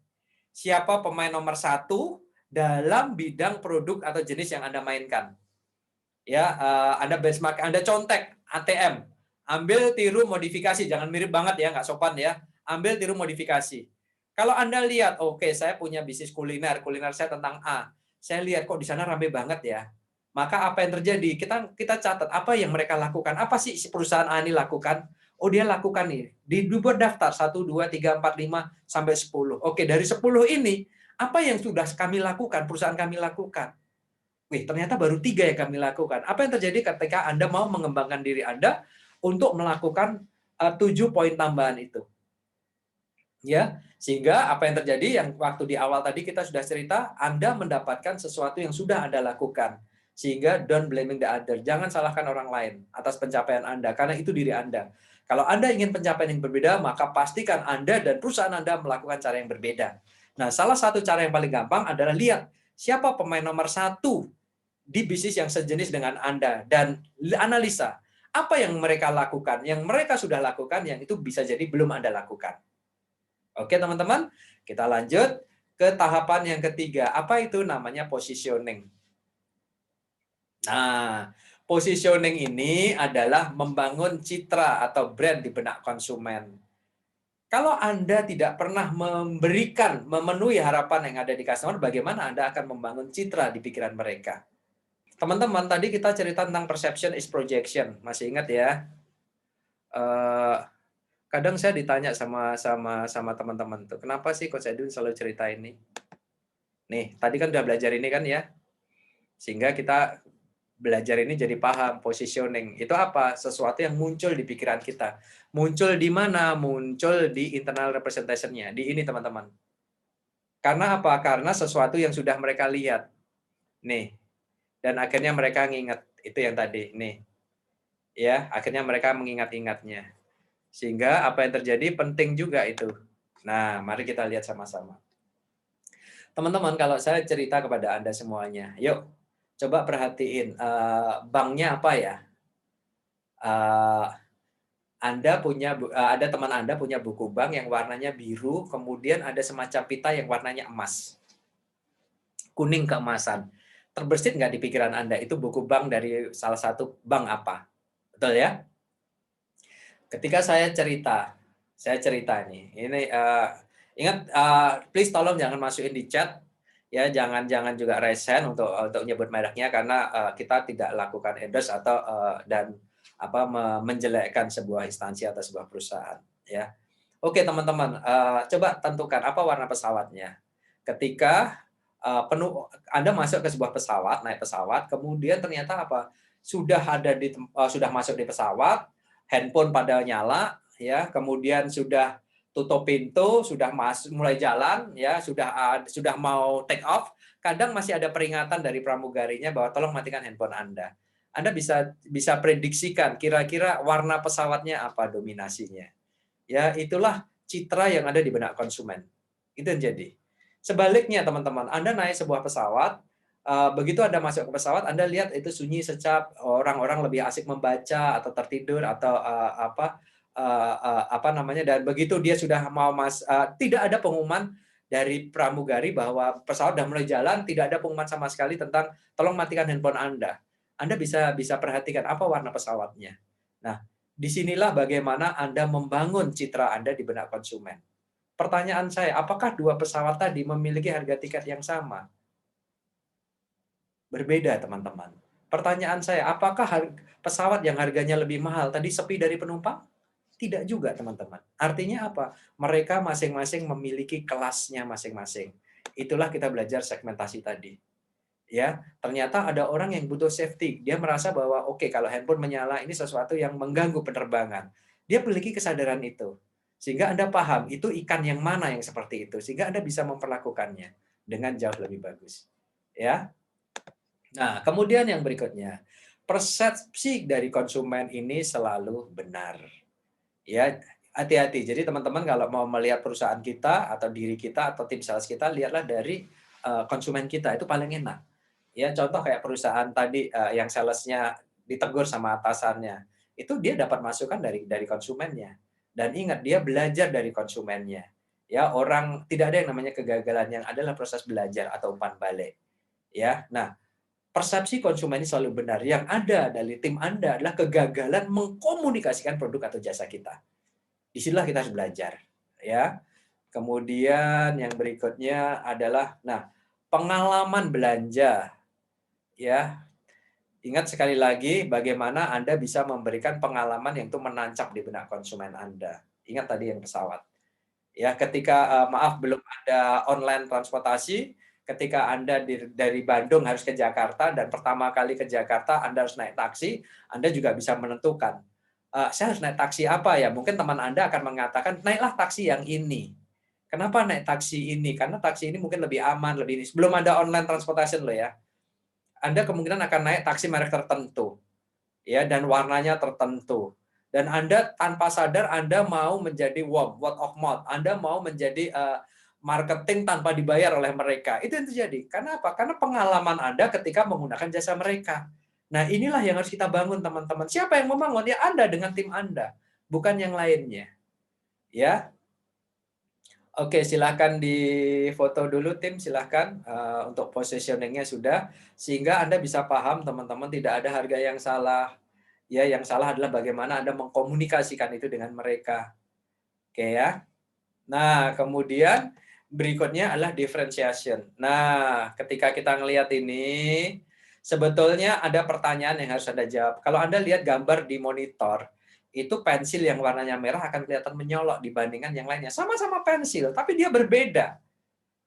Siapa pemain nomor 1 dalam bidang produk atau jenis yang Anda mainkan. Ya, Anda benchmark, Anda contek ATM. Ambil, tiru, modifikasi. Jangan mirip banget ya, nggak sopan ya. Ambil, tiru, modifikasi. Kalau Anda lihat, oke, saya punya bisnis kuliner saya tentang A. Saya lihat kok di sana rame banget ya. Maka apa yang terjadi? Kita catat apa yang mereka lakukan. Apa sih perusahaan A ini lakukan? Oh, dia lakukan nih. Dibuat daftar 1, 2, 3, 4, 5 sampai 10. Oke, dari 10 ini apa yang sudah kami lakukan, perusahaan kami lakukan? Wih, ternyata baru 3 yang kami lakukan. Apa yang terjadi ketika Anda mau mengembangkan diri Anda untuk melakukan 7 poin tambahan itu? Ya, sehingga apa yang terjadi yang waktu di awal tadi kita sudah cerita, Anda mendapatkan sesuatu yang sudah Anda lakukan. Sehingga don't blaming the other. Jangan salahkan orang lain atas pencapaian Anda, karena itu diri Anda. Kalau Anda ingin pencapaian yang berbeda, maka pastikan Anda dan perusahaan Anda melakukan cara yang berbeda. Nah, salah satu cara yang paling gampang adalah lihat siapa pemain nomor 1 di bisnis yang sejenis dengan Anda. Dan analisa apa yang mereka lakukan, yang mereka sudah lakukan, yang itu bisa jadi belum Anda lakukan. Oke teman-teman, kita lanjut ke tahapan yang ketiga. Apa itu namanya positioning? Nah, positioning ini adalah membangun citra atau brand di benak konsumen. Kalau Anda tidak pernah memenuhi harapan yang ada di customer, bagaimana Anda akan membangun citra di pikiran mereka? Teman-teman, tadi kita cerita tentang perception is projection. Masih ingat ya? Kadang saya ditanya sama teman-teman tuh, kenapa sih Coach Edwin selalu cerita ini? Nih, tadi kan udah belajar ini kan ya? Sehingga kita belajar ini jadi paham positioning. Itu apa? Sesuatu yang muncul di pikiran kita. Muncul di mana? Muncul di internal representation-nya. Di ini teman-teman. Karena apa? Karena sesuatu yang sudah mereka lihat. Nih. Dan akhirnya mereka nginget. Itu yang tadi nih. Ya, akhirnya mereka mengingat-ingatnya. Sehingga apa yang terjadi penting juga itu. Nah, mari kita lihat sama-sama. Teman-teman, kalau saya cerita kepada Anda semuanya, yuk coba perhatiin banknya apa ya? Anda punya ada teman Anda punya buku bank yang warnanya biru, kemudian ada semacam pita yang warnanya emas. Kuning keemasan. Terbersit nggak di pikiran Anda itu buku bank dari salah satu bank apa? Betul ya? Ketika saya cerita nih, ini ingat please tolong jangan masukin di chat ya, jangan juga raise hand untuk nyebut mereknya karena kita tidak lakukan endorse atau dan menjelekkan sebuah instansi atau sebuah perusahaan ya. Oke teman-teman, coba tentukan apa warna pesawatnya. Ketika Anda masuk ke sebuah pesawat, naik pesawat, kemudian ternyata apa? Sudah masuk di pesawat, handphone pada nyala ya, kemudian sudah tutup pintu, sudah mulai jalan ya, sudah mau take off, kadang masih ada peringatan dari pramugarinya bahwa tolong matikan handphone Anda. Anda bisa prediksikan kira-kira warna pesawatnya apa dominasinya. Ya, itulah citra yang ada di benak konsumen. Itu yang jadi. Sebaliknya teman-teman, Anda naik sebuah pesawat, begitu Anda masuk ke pesawat, Anda lihat itu sunyi secap, orang-orang lebih asik membaca atau tertidur atau dan begitu dia sudah mau tidak ada pengumuman dari pramugari bahwa pesawat sudah mulai jalan, tidak ada pengumuman sama sekali tentang tolong matikan handphone Anda. Anda bisa perhatikan apa warna pesawatnya. Nah, disinilah bagaimana Anda membangun citra Anda di benak konsumen. Pertanyaan saya, apakah dua pesawat tadi memiliki harga tiket yang sama? Berbeda, teman-teman. Pertanyaan saya, apakah pesawat yang harganya lebih mahal tadi sepi dari penumpang? Tidak juga, teman-teman. Artinya apa? Mereka masing-masing memiliki kelasnya masing-masing. Itulah kita belajar segmentasi tadi. Ya, ternyata ada orang yang butuh safety. Dia merasa bahwa oke, kalau handphone menyala ini sesuatu yang mengganggu penerbangan. Dia memiliki kesadaran itu. Sehingga Anda paham itu ikan yang mana yang seperti itu, sehingga Anda bisa memperlakukannya dengan jauh lebih bagus. Ya. Nah, kemudian yang berikutnya, persepsi dari konsumen ini selalu benar. Ya, hati-hati. Jadi teman-teman kalau mau melihat perusahaan kita atau diri kita atau tim sales kita, lihatlah dari konsumen kita, itu paling enak. Ya, contoh kayak perusahaan tadi yang salesnya ditegur sama atasannya, itu dia dapat masukan dari konsumennya. Dan ingat, dia belajar dari konsumennya. Ya, orang tidak ada yang namanya kegagalan, yang adalah proses belajar atau umpan balik. Ya, nah, persepsi konsumen ini selalu benar. Yang ada dari tim Anda adalah kegagalan mengkomunikasikan produk atau jasa kita. Disinilah kita harus belajar. Ya, kemudian yang berikutnya adalah, nah, pengalaman belanja. Ya, ingat sekali lagi bagaimana Anda bisa memberikan pengalaman yang itu menancap di benak konsumen Anda. Ingat tadi yang pesawat. Ya, ketika belum ada online transportasi, ketika Anda dari Bandung harus ke Jakarta dan pertama kali ke Jakarta Anda harus naik taksi, Anda juga bisa menentukan saya harus naik taksi apa ya? Mungkin teman Anda akan mengatakan naiklah taksi yang ini. Kenapa naik taksi ini? Karena taksi ini mungkin lebih aman, lebih ini. Belum ada online transportation loh ya. Anda kemungkinan akan naik taksi merek tertentu, ya, dan warnanya tertentu. Dan Anda tanpa sadar Anda mau menjadi word of mouth. Anda mau menjadi marketing tanpa dibayar oleh mereka. Itu yang terjadi. Karena apa? Karena pengalaman Anda ketika menggunakan jasa mereka. Nah, inilah yang harus kita bangun, teman-teman. Siapa yang membangun? Ya Anda dengan tim Anda, bukan yang lainnya. Ya. Oke, silahkan difoto dulu tim, silahkan untuk positioningnya sudah, sehingga Anda bisa paham teman-teman tidak ada harga yang salah. Ya, yang salah adalah bagaimana Anda mengkomunikasikan itu dengan mereka. Oke ya. Nah, kemudian berikutnya adalah differentiation. Nah, ketika kita ngelihat ini, sebetulnya ada pertanyaan yang harus Anda jawab. Kalau Anda lihat gambar di monitor, itu pensil yang warnanya merah akan kelihatan menyolok dibandingkan yang lainnya. Sama-sama pensil, tapi dia berbeda.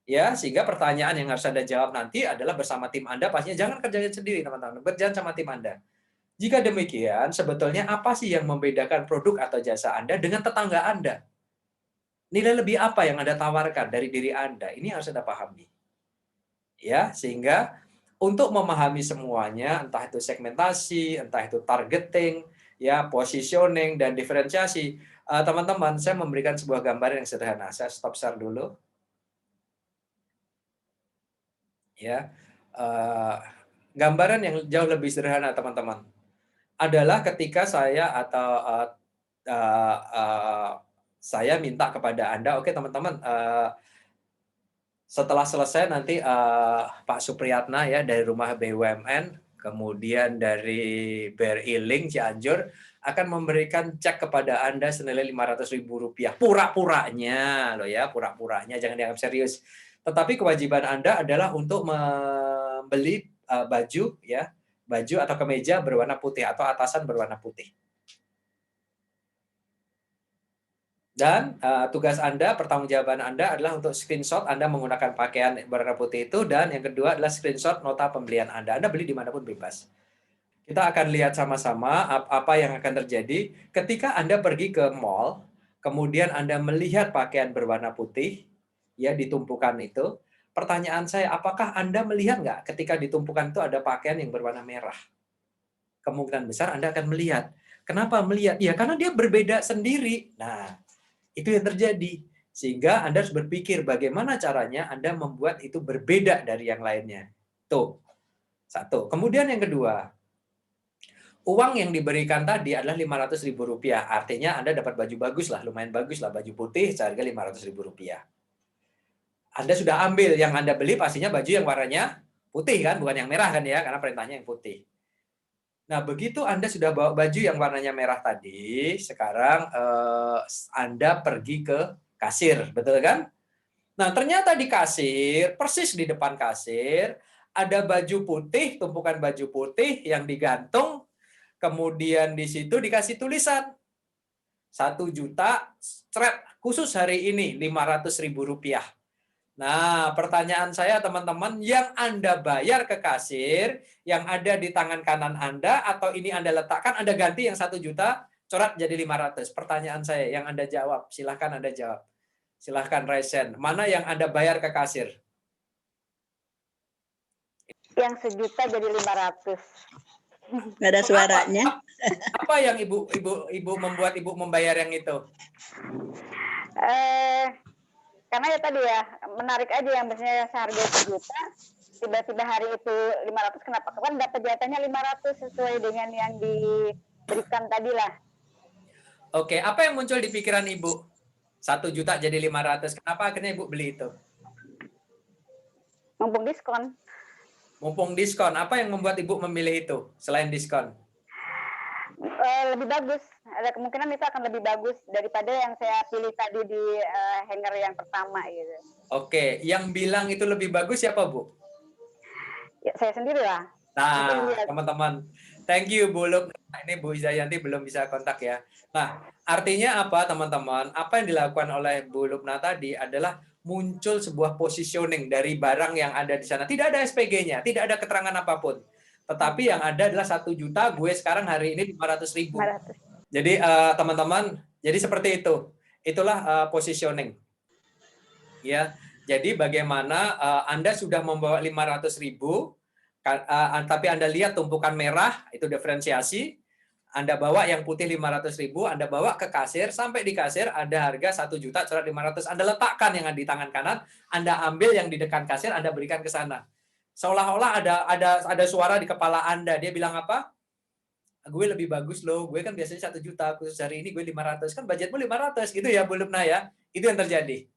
Ya, sehingga pertanyaan yang harus Anda jawab nanti adalah bersama tim Anda, pastinya jangan kerjain sendiri, teman-teman. Berjalan sama tim Anda. Jika demikian, sebetulnya apa sih yang membedakan produk atau jasa Anda dengan tetangga Anda? Nilai lebih apa yang Anda tawarkan dari diri Anda? Ini harus Anda pahami. Ya, sehingga untuk memahami semuanya, entah itu segmentasi, entah itu targeting, ya, positioning dan diferensiasi. Teman-teman, saya memberikan sebuah gambaran yang sederhana. Saya stop share dulu. Ya, gambaran yang jauh lebih sederhana, teman-teman, adalah ketika saya atau saya minta kepada Anda, oke teman-teman, setelah selesai nanti Pak Supriyatna ya dari Rumah BUMN, kemudian dari BRI Link Cianjur akan memberikan cek kepada Anda senilai Rp500.000. Pura-puranya loh ya, pura-puranya, jangan dianggap serius. Tetapi kewajiban Anda adalah untuk membeli baju ya, baju atau kemeja berwarna putih atau atasan berwarna putih. Dan tugas Anda, pertanggungjawaban Anda adalah untuk screenshot Anda menggunakan pakaian berwarna putih itu, dan yang kedua adalah screenshot nota pembelian Anda. Anda beli dimanapun bebas. Kita akan lihat sama-sama apa yang akan terjadi ketika Anda pergi ke mall, kemudian Anda melihat pakaian berwarna putih, ya ditumpukan itu. Pertanyaan saya, apakah Anda melihat nggak ketika ditumpukan itu ada pakaian yang berwarna merah? Kemungkinan besar Anda akan melihat. Kenapa melihat? Ya karena dia berbeda sendiri. Nah, itu yang terjadi. Sehingga Anda harus berpikir bagaimana caranya Anda membuat itu berbeda dari yang lainnya. Tuh, satu. Kemudian yang kedua, uang yang diberikan tadi adalah Rp500.000. Artinya Anda dapat baju bagus lah, lumayan bagus lah, baju putih seharga Rp500.000. Anda sudah ambil, yang Anda beli pastinya baju yang warnanya putih kan, bukan yang merah kan ya, karena perintahnya yang putih. Nah, begitu Anda sudah bawa baju yang warnanya merah tadi, sekarang Anda pergi ke kasir, betul kan? Nah, ternyata di kasir, persis di depan kasir, ada baju putih, tumpukan baju putih yang digantung, kemudian di situ dikasih tulisan, 1 juta, khusus hari ini, Rp500.000. Nah, pertanyaan saya teman-teman, yang Anda bayar ke kasir, yang ada di tangan kanan Anda, atau ini Anda letakkan, Anda ganti yang 1 juta, coret jadi 500. Pertanyaan saya, yang Anda jawab, silahkan Anda jawab. Silahkan Raisen, mana yang Anda bayar ke kasir? Yang 1 juta jadi 500. Nggak ada suaranya. Apa yang ibu membuat ibu membayar yang itu? Karena ya tadi ya, menarik aja yang biasanya seharga 1 juta, tiba-tiba hari itu 500, kenapa? Kan dapat jatahnya 500 sesuai dengan yang diberikan tadi lah. Oke, apa yang muncul di pikiran ibu? 1 juta jadi 500, kenapa akhirnya ibu beli itu? Mumpung diskon. Mumpung diskon, apa yang membuat ibu memilih itu selain diskon? Lebih bagus, ada kemungkinan itu akan lebih bagus daripada yang saya pilih tadi di hanger yang pertama gitu. Oke, yang bilang itu lebih bagus siapa Bu? Ya, saya sendiri lah. Nah, teman-teman, thank you Bu Luk. Ini Bu Zayanti belum bisa kontak ya. Nah, artinya apa teman-teman? Apa yang dilakukan oleh Bu Lukna tadi adalah muncul sebuah positioning dari barang yang ada di sana. Tidak ada SPG-nya, tidak ada keterangan apapun. Tetapi yang ada adalah 1 juta, gue sekarang hari ini 500.000. Jadi teman-teman, jadi seperti itu. Itulah positioning. Ya, jadi bagaimana Anda sudah membawa 500.000, tapi Anda lihat tumpukan merah itu diferensiasi. Anda bawa yang putih 500.000, Anda bawa ke kasir, sampai di kasir ada harga 1 juta coret 500. Anda letakkan yang di tangan kanan, Anda ambil yang di dekat kasir, Anda berikan ke sana. Seolah-olah ada suara di kepala Anda, dia bilang apa? Gue lebih bagus loh, gue kan biasanya 1 juta, khusus hari ini gue 500, kan budgetmu 500 gitu ya Bu Lukna ya. Itu yang terjadi.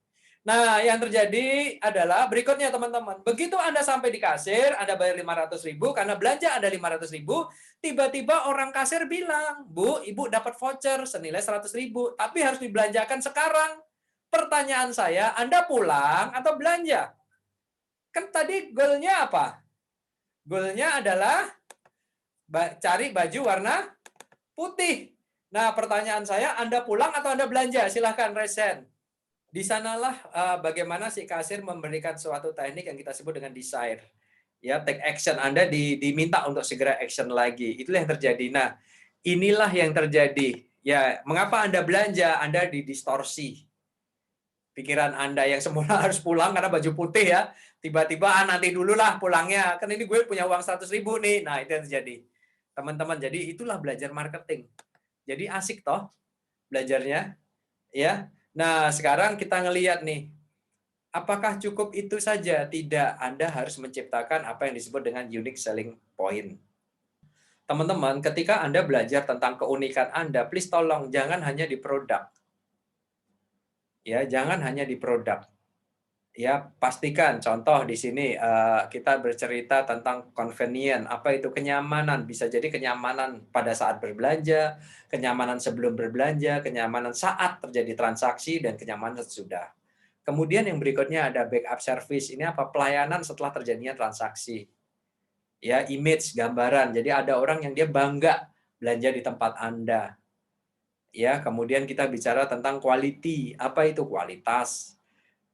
Nah, yang terjadi adalah berikutnya teman-teman. Begitu Anda sampai di kasir, Anda bayar 500.000 karena belanja Anda 500.000, tiba-tiba orang kasir bilang, "Bu, Ibu dapat voucher senilai 100.000, tapi harus dibelanjakan sekarang." Pertanyaan saya, Anda pulang atau belanja? Kan tadi goalnya apa? Goalnya adalah cari baju warna putih. Nah, pertanyaan saya, Anda pulang atau Anda belanja? Silahkan resen. Di sanalah bagaimana si kasir memberikan suatu teknik yang kita sebut dengan desire. Ya, take action. Anda diminta untuk segera action lagi. Itulah yang terjadi. Nah, inilah yang terjadi. Ya, mengapa Anda belanja? Anda didistorsi. Pikiran Anda yang semula harus pulang karena baju putih ya. Tiba-tiba nanti dulu lah pulangnya, kan ini gue punya uang 100.000 nih. Nah, itu yang terjadi. Teman-teman, jadi itulah belajar marketing. Jadi asik toh belajarnya, ya. Nah, sekarang kita ngelihat nih, apakah cukup itu saja? Tidak, Anda harus menciptakan apa yang disebut dengan unique selling point. Teman-teman, ketika Anda belajar tentang keunikan Anda, please tolong jangan hanya di produk. Ya, jangan hanya di produk. Ya, pastikan contoh di sini kita bercerita tentang convenient. Apa itu kenyamanan? Bisa jadi kenyamanan pada saat berbelanja, kenyamanan sebelum berbelanja, kenyamanan saat terjadi transaksi, dan kenyamanan sesudah. Kemudian yang berikutnya ada backup service. Ini apa? Pelayanan setelah terjadinya transaksi. Ya, image, gambaran. Jadi ada orang yang dia bangga belanja di tempat Anda. Ya, kemudian kita bicara tentang quality. Apa itu kualitas?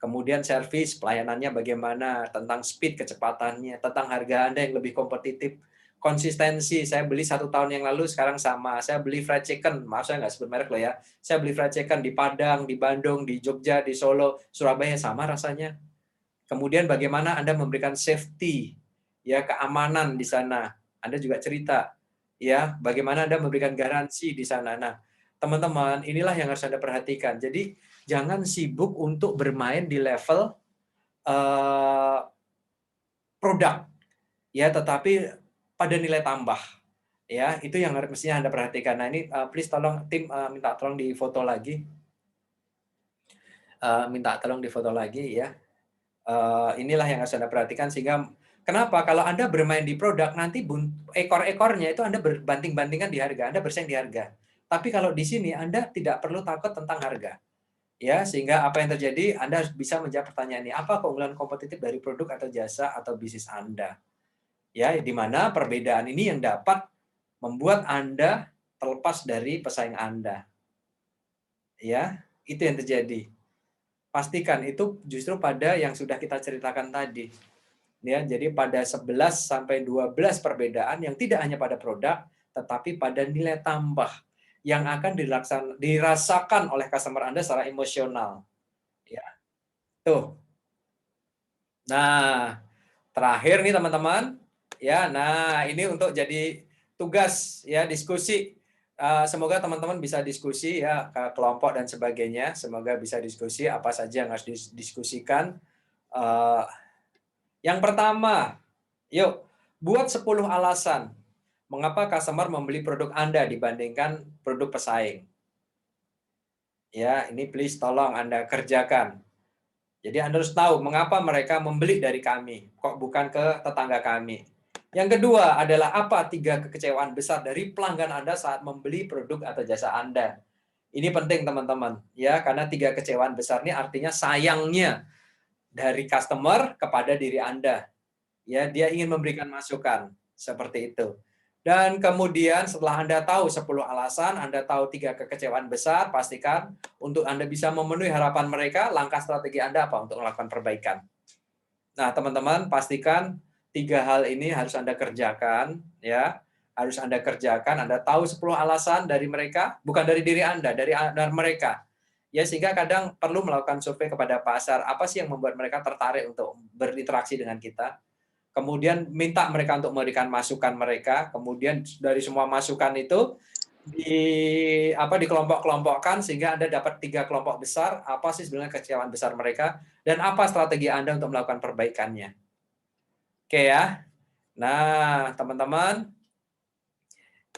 Kemudian service, pelayanannya bagaimana, tentang speed, kecepatannya, tentang harga Anda yang lebih kompetitif. Konsistensi, saya beli 1 tahun yang lalu, sekarang sama. Saya beli fried chicken, maaf saya nggak sebut merek loh ya. Saya beli fried chicken di Padang, di Bandung, di Jogja, di Solo, Surabaya, sama rasanya. Kemudian bagaimana Anda memberikan safety, ya, keamanan di sana. Anda juga cerita, ya, bagaimana Anda memberikan garansi di sana. Nah, teman-teman, inilah yang harus Anda perhatikan. Jadi, jangan sibuk untuk bermain di level produk, ya, tetapi pada nilai tambah, ya, itu yang mestinya Anda perhatikan. Nah, ini please tolong tim minta tolong difoto lagi, ya. Inilah yang harus Anda perhatikan, sehingga kenapa kalau Anda bermain di produk nanti ekor-ekornya itu Anda berbanting-bantingan di harga, Anda bersaing di harga. Tapi kalau di sini Anda tidak perlu takut tentang harga. Ya, sehingga apa yang terjadi, Anda harus bisa menjawab pertanyaan ini, apa keunggulan kompetitif dari produk atau jasa atau bisnis Anda? Ya, di mana perbedaan ini yang dapat membuat Anda terlepas dari pesaing Anda. Ya, itu yang terjadi. Pastikan itu justru pada yang sudah kita ceritakan tadi. Ya, jadi pada 11 sampai 12 perbedaan yang tidak hanya pada produk, tetapi pada nilai tambah yang akan dirasakan oleh customer Anda secara emosional. Ya. Tuh. Nah, terakhir nih teman-teman, ya. Nah, ini untuk jadi tugas ya, diskusi. Semoga teman-teman bisa diskusi ya ke kelompok dan sebagainya. Semoga bisa diskusi apa saja yang harus didiskusikan. Yang pertama, yuk buat 10 alasan mengapa customer membeli produk Anda dibandingkan produk pesaing. Ya, ini please tolong Anda kerjakan. Jadi Anda harus tahu mengapa mereka membeli dari kami, kok bukan ke tetangga kami. Yang kedua adalah apa 3 kekecewaan besar dari pelanggan Anda saat membeli produk atau jasa Anda. Ini penting teman-teman, ya, karena 3 kekecewaan besar ini artinya sayangnya dari customer kepada diri Anda. Ya, dia ingin memberikan masukan seperti itu. Dan kemudian setelah Anda tahu 10 alasan, Anda tahu 3 kekecewaan besar, pastikan untuk Anda bisa memenuhi harapan mereka, langkah strategi Anda apa untuk melakukan perbaikan. Nah, teman-teman, pastikan 3 hal ini harus Anda kerjakan, ya. Harus Anda kerjakan, Anda tahu 10 alasan dari mereka, bukan dari diri Anda, dari mereka. Ya, sehingga kadang perlu melakukan survei kepada pasar, apa sih yang membuat mereka tertarik untuk berinteraksi dengan kita. Kemudian minta mereka untuk memberikan masukan mereka, kemudian dari semua masukan itu dikelompok-kelompokkan sehingga Anda dapat 3 kelompok besar, apa sih sebenarnya kekecewaan besar mereka, dan apa strategi Anda untuk melakukan perbaikannya. Oke ya. Nah, teman-teman,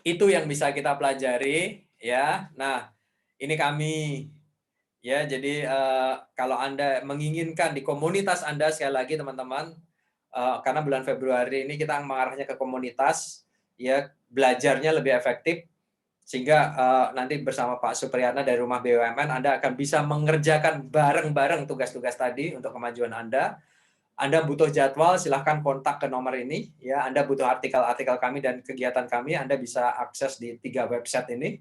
itu yang bisa kita pelajari ya. Nah, ini kami ya, jadi kalau Anda menginginkan di komunitas Anda, sekali lagi teman-teman, karena bulan Februari ini kita mengarahnya ke komunitas, ya, belajarnya lebih efektif, sehingga nanti bersama Pak Supriyatna dari Rumah BUMN, Anda akan bisa mengerjakan bareng-bareng tugas-tugas tadi untuk kemajuan Anda. Anda butuh jadwal, silahkan kontak ke nomor ini. Ya, Anda butuh artikel-artikel kami dan kegiatan kami, Anda bisa akses di 3 website ini.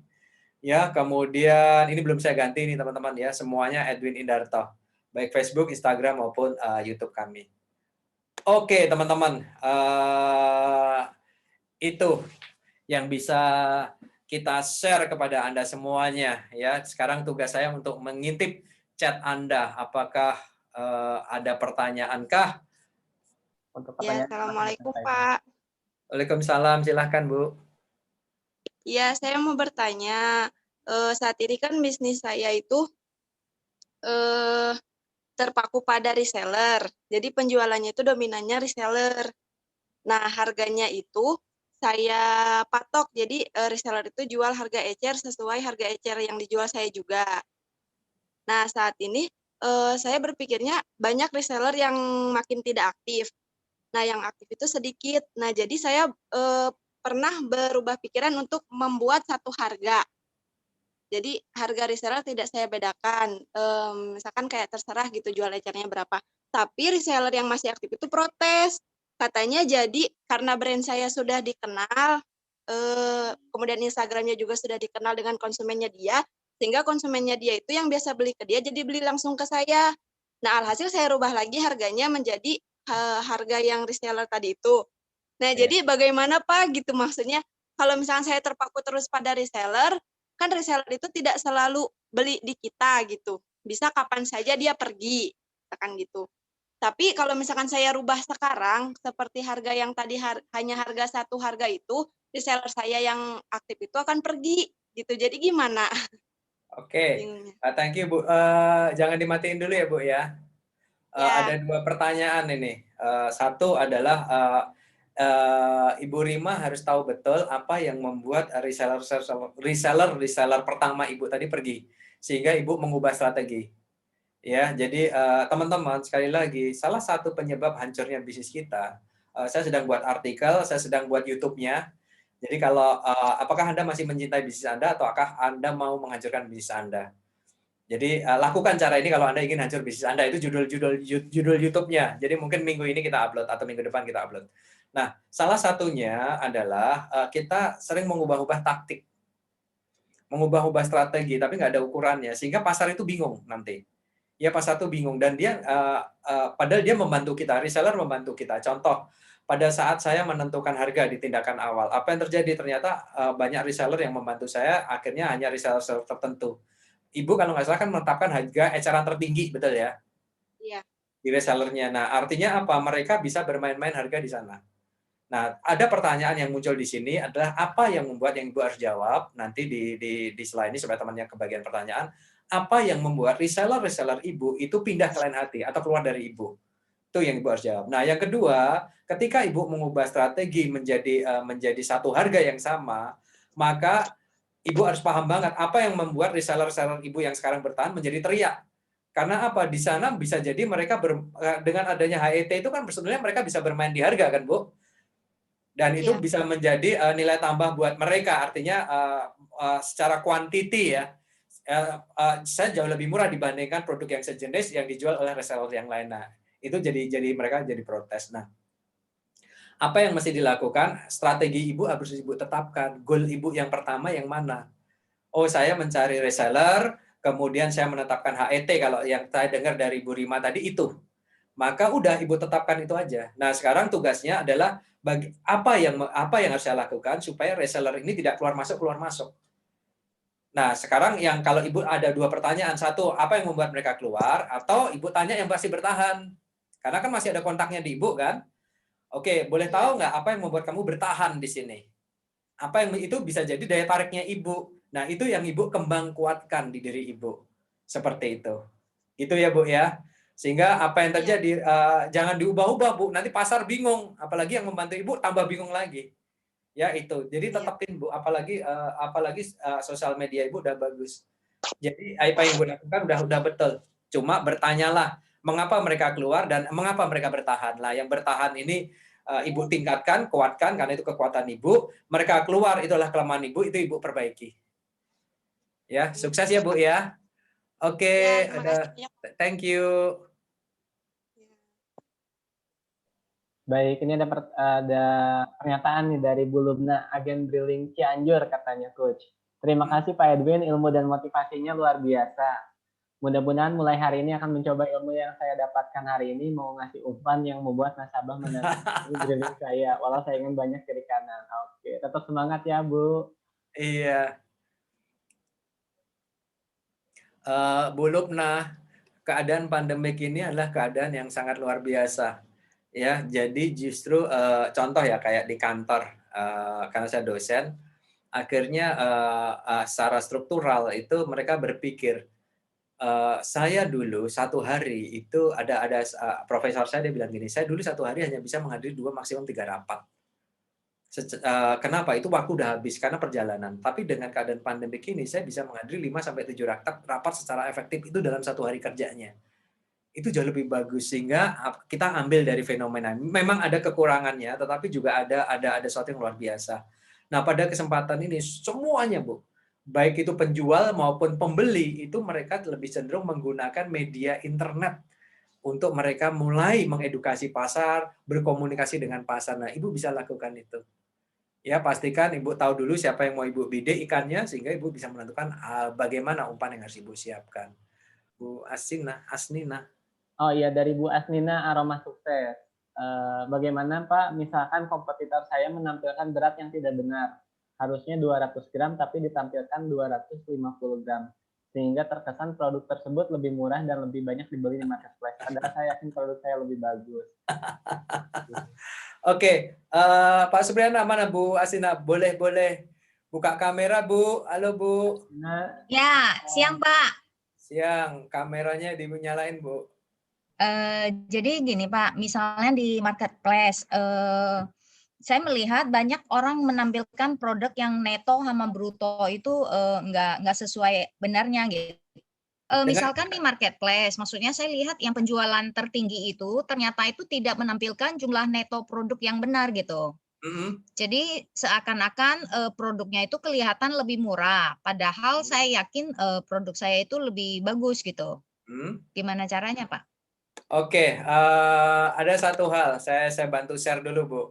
Ya, kemudian ini belum saya ganti nih teman-teman ya, semuanya Edwin Indarto, baik Facebook, Instagram maupun YouTube kami. Oke teman-teman, itu yang bisa kita share kepada Anda semuanya ya. Sekarang tugas saya untuk mengintip chat Anda, apakah ada pertanyaankah untuk Ya, pertanyaan yang masih Assalamualaikum disampaikan. Pak. Waalaikumsalam, silahkan Bu. Ya, saya mau bertanya, saat ini kan bisnis saya itu eh, terpaku pada reseller. Jadi penjualannya itu dominannya reseller. Nah, harganya itu saya patok. Jadi reseller itu jual harga ecer sesuai harga ecer yang dijual saya juga. Nah, saat ini saya berpikirnya banyak reseller yang makin tidak aktif. Nah, yang aktif itu sedikit. Nah, jadi saya pernah berubah pikiran untuk membuat satu harga. Jadi harga reseller tidak saya bedakan. Misalkan kayak terserah gitu jual ecernya berapa. Tapi reseller yang masih aktif itu protes. Katanya jadi karena brand saya sudah dikenal, kemudian Instagramnya juga sudah dikenal dengan konsumennya dia, sehingga konsumennya dia itu yang biasa beli ke dia jadi beli langsung ke saya. Nah, alhasil saya rubah lagi harganya menjadi harga yang reseller tadi itu. Nah, Ya. jadi bagaimana Pak gitu maksudnya kalau misalnya saya terpaku terus pada reseller, kan reseller itu tidak selalu beli di kita gitu. Bisa kapan saja dia pergi, misalkan gitu. Tapi kalau misalkan saya rubah sekarang, seperti harga yang tadi hanya harga satu harga itu, reseller saya yang aktif itu akan pergi gitu. Jadi gimana? Oke, Bingungnya. thank you Bu. Jangan dimatiin dulu ya Bu ya. Ya, Ada dua pertanyaan ini. Satu adalah Ibu Rima harus tahu betul apa yang membuat reseller pertama Ibu tadi pergi, sehingga Ibu mengubah strategi. Ya, jadi teman-teman sekali lagi, salah satu penyebab hancurnya bisnis kita, saya sedang buat artikel, saya sedang buat YouTube-nya. Jadi kalau apakah Anda masih mencintai bisnis Anda ataukah Anda mau menghancurkan bisnis Anda? Jadi lakukan cara ini kalau Anda ingin hancur bisnis Anda, itu judul YouTube-nya. Jadi mungkin minggu ini kita upload atau minggu depan kita upload. Nah, salah satunya adalah kita sering mengubah-ubah taktik, mengubah-ubah strategi, tapi nggak ada ukurannya, sehingga pasar itu bingung nanti. Ya, pasar itu bingung dan dia padahal dia membantu kita, reseller membantu kita. Contoh, pada saat saya menentukan harga di tindakan awal, apa yang terjadi? Ternyata banyak reseller yang membantu saya, akhirnya hanya reseller tertentu. Ibu kalau nggak salah kan menetapkan harga eceran tertinggi, betul ya? iya. Di resellernya. Nah, artinya apa? Mereka bisa bermain-main harga di sana. Nah, ada pertanyaan yang muncul di sini adalah apa yang membuat yang Ibu harus jawab nanti di slide ini supaya temannya kebagian pertanyaan. Apa yang membuat reseller Ibu itu pindah ke lain hati atau keluar dari Ibu? Itu yang Ibu harus jawab. Nah, yang kedua, ketika Ibu mengubah strategi menjadi satu harga yang sama, maka Ibu harus paham banget apa yang membuat reseller Ibu yang sekarang bertahan menjadi teriak. Karena apa? Di sana bisa jadi mereka dengan adanya HET itu kan sebenarnya mereka bisa bermain di harga kan, Bu? Dan itu Iya. bisa menjadi nilai tambah buat mereka. Artinya secara kuantiti ya, saya jauh lebih murah dibandingkan produk yang sejenis yang dijual oleh reseller yang lain. Nah, itu jadi mereka jadi protes. Nah, apa yang mesti dilakukan? Strategi Ibu harus Ibu tetapkan. Goal Ibu yang pertama yang mana? Oh, saya mencari reseller, kemudian saya menetapkan HET kalau yang saya dengar dari Bu Rima tadi itu. Maka udah Ibu tetapkan itu aja. Nah, sekarang tugasnya adalah apa yang harus saya lakukan supaya reseller ini tidak keluar masuk. Nah, sekarang yang kalau Ibu ada dua pertanyaan, satu, apa yang membuat mereka keluar, atau Ibu tanya yang pasti bertahan. Karena kan masih ada kontaknya di Ibu kan? Oke, boleh tahu nggak apa yang membuat kamu bertahan di sini? Apa yang itu bisa jadi daya tariknya Ibu. Nah, itu yang Ibu kembang kuatkan di diri Ibu. Seperti itu. Itu ya, Bu ya. Sehingga apa yang terjadi jangan diubah-ubah, Bu. Nanti pasar bingung, apalagi yang membantu Ibu tambah bingung lagi. Ya, itu. Jadi tetapin, Bu, apalagi sosial media Ibu udah bagus. Jadi apa yang Ibu lakukan udah betul. Cuma bertanyalah mengapa mereka keluar dan mengapa mereka bertahan. Lah, yang bertahan ini Ibu tingkatkan, kuatkan karena itu kekuatan Ibu. Mereka keluar itulah kelemahan Ibu, itu Ibu perbaiki. Ya, sukses ya, Bu ya. Oke, Ya, terima kasih banyak. thank you. Baik, ini ada pernyataan nih dari Bu Lubna, agen drilling Cianjur katanya Coach. Terima kasih Pak Edwin, ilmu dan motivasinya luar biasa. Mudah-mudahan mulai hari ini akan mencoba ilmu yang saya dapatkan hari ini, mau ngasih umpan yang membuat nasabah menarik drilling saya, walau saya ingin banyak kiri kanan. Oke, tetap semangat ya Bu. Iya. Bu Lubna, keadaan pandemik ini adalah keadaan yang sangat luar biasa. Ya, jadi justru contoh ya kayak di kantor, karena saya dosen, akhirnya secara struktural itu mereka berpikir, saya dulu satu hari itu ada profesor saya dia bilang gini, saya dulu satu hari hanya bisa menghadiri 2 maksimum 3 rapat. Kenapa? Itu waktu udah habis karena perjalanan. Tapi dengan keadaan pandemik ini saya bisa menghadiri 5 sampai 7 rapat secara efektif itu dalam satu hari kerjanya. Itu jauh lebih bagus sehingga kita ambil dari fenomena. Memang ada kekurangannya, tetapi juga ada sesuatu yang luar biasa. Nah, pada kesempatan ini semuanya, Bu, baik itu penjual maupun pembeli itu mereka lebih cenderung menggunakan media internet untuk mereka mulai mengedukasi pasar, berkomunikasi dengan pasar. Nah, Ibu bisa lakukan itu. Ya, pastikan Ibu tahu dulu siapa yang mau Ibu bidik ikannya sehingga Ibu bisa menentukan bagaimana umpan yang harus Ibu siapkan. Bu Asnina. Oh iya, dari Bu Asnina Aroma Sukses. Bagaimana Pak, misalkan kompetitor saya menampilkan berat yang tidak benar. Harusnya 200 gram tapi ditampilkan 250 gram. Sehingga terkesan produk tersebut lebih murah dan lebih banyak dibeli di marketplace. Padahal saya yakin produk saya lebih bagus. Oke, Pak Supriyana, mana Bu Asina? Boleh buka kamera, Bu. Halo, Bu. Nah, Ya, siang Pak. Siang, kameranya dinyalain, Bu. Jadi gini Pak, misalnya di marketplace, saya melihat banyak orang menampilkan produk yang neto sama bruto itu nggak sesuai benarnya gitu. Misalkan di marketplace, maksudnya saya lihat yang penjualan tertinggi itu ternyata itu tidak menampilkan jumlah neto produk yang benar gitu. Jadi seakan-akan produknya itu kelihatan lebih murah, padahal saya yakin produk saya itu lebih bagus gitu. Gimana caranya, Pak? Oke, ada satu hal, saya bantu share dulu, Bu.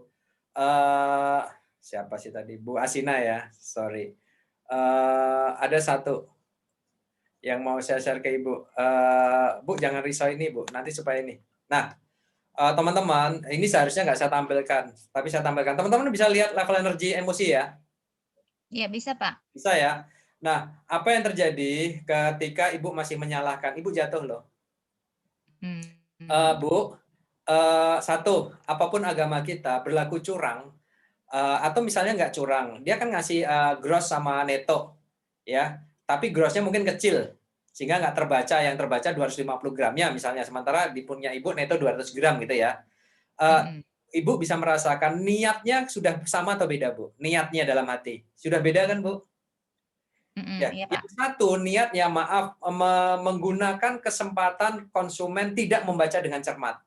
Siapa sih tadi? Bu Asina ya, sorry. Ada satu yang mau saya share ke Ibu. Bu, jangan risau ini, Bu. Nanti supaya ini. Nah, teman-teman, ini seharusnya nggak saya tampilkan, tapi saya tampilkan. Teman-teman bisa lihat level energi emosi ya? Iya, bisa, Pak. Bisa ya? Nah, apa yang terjadi ketika Ibu masih menyalahkan? Ibu jatuh loh. Bu, satu, apapun agama kita berlaku curang, atau misalnya nggak curang, dia kan ngasih gross sama neto, ya, tapi grossnya mungkin kecil, sehingga nggak terbaca, yang terbaca 250 gramnya misalnya, sementara di punya Ibu neto 200 gram gitu ya. Ibu bisa merasakan niatnya sudah sama atau beda, Bu? Niatnya dalam hati. Sudah beda kan, Bu? Ya, Iya, yang satu niatnya menggunakan kesempatan konsumen tidak membaca dengan cermat.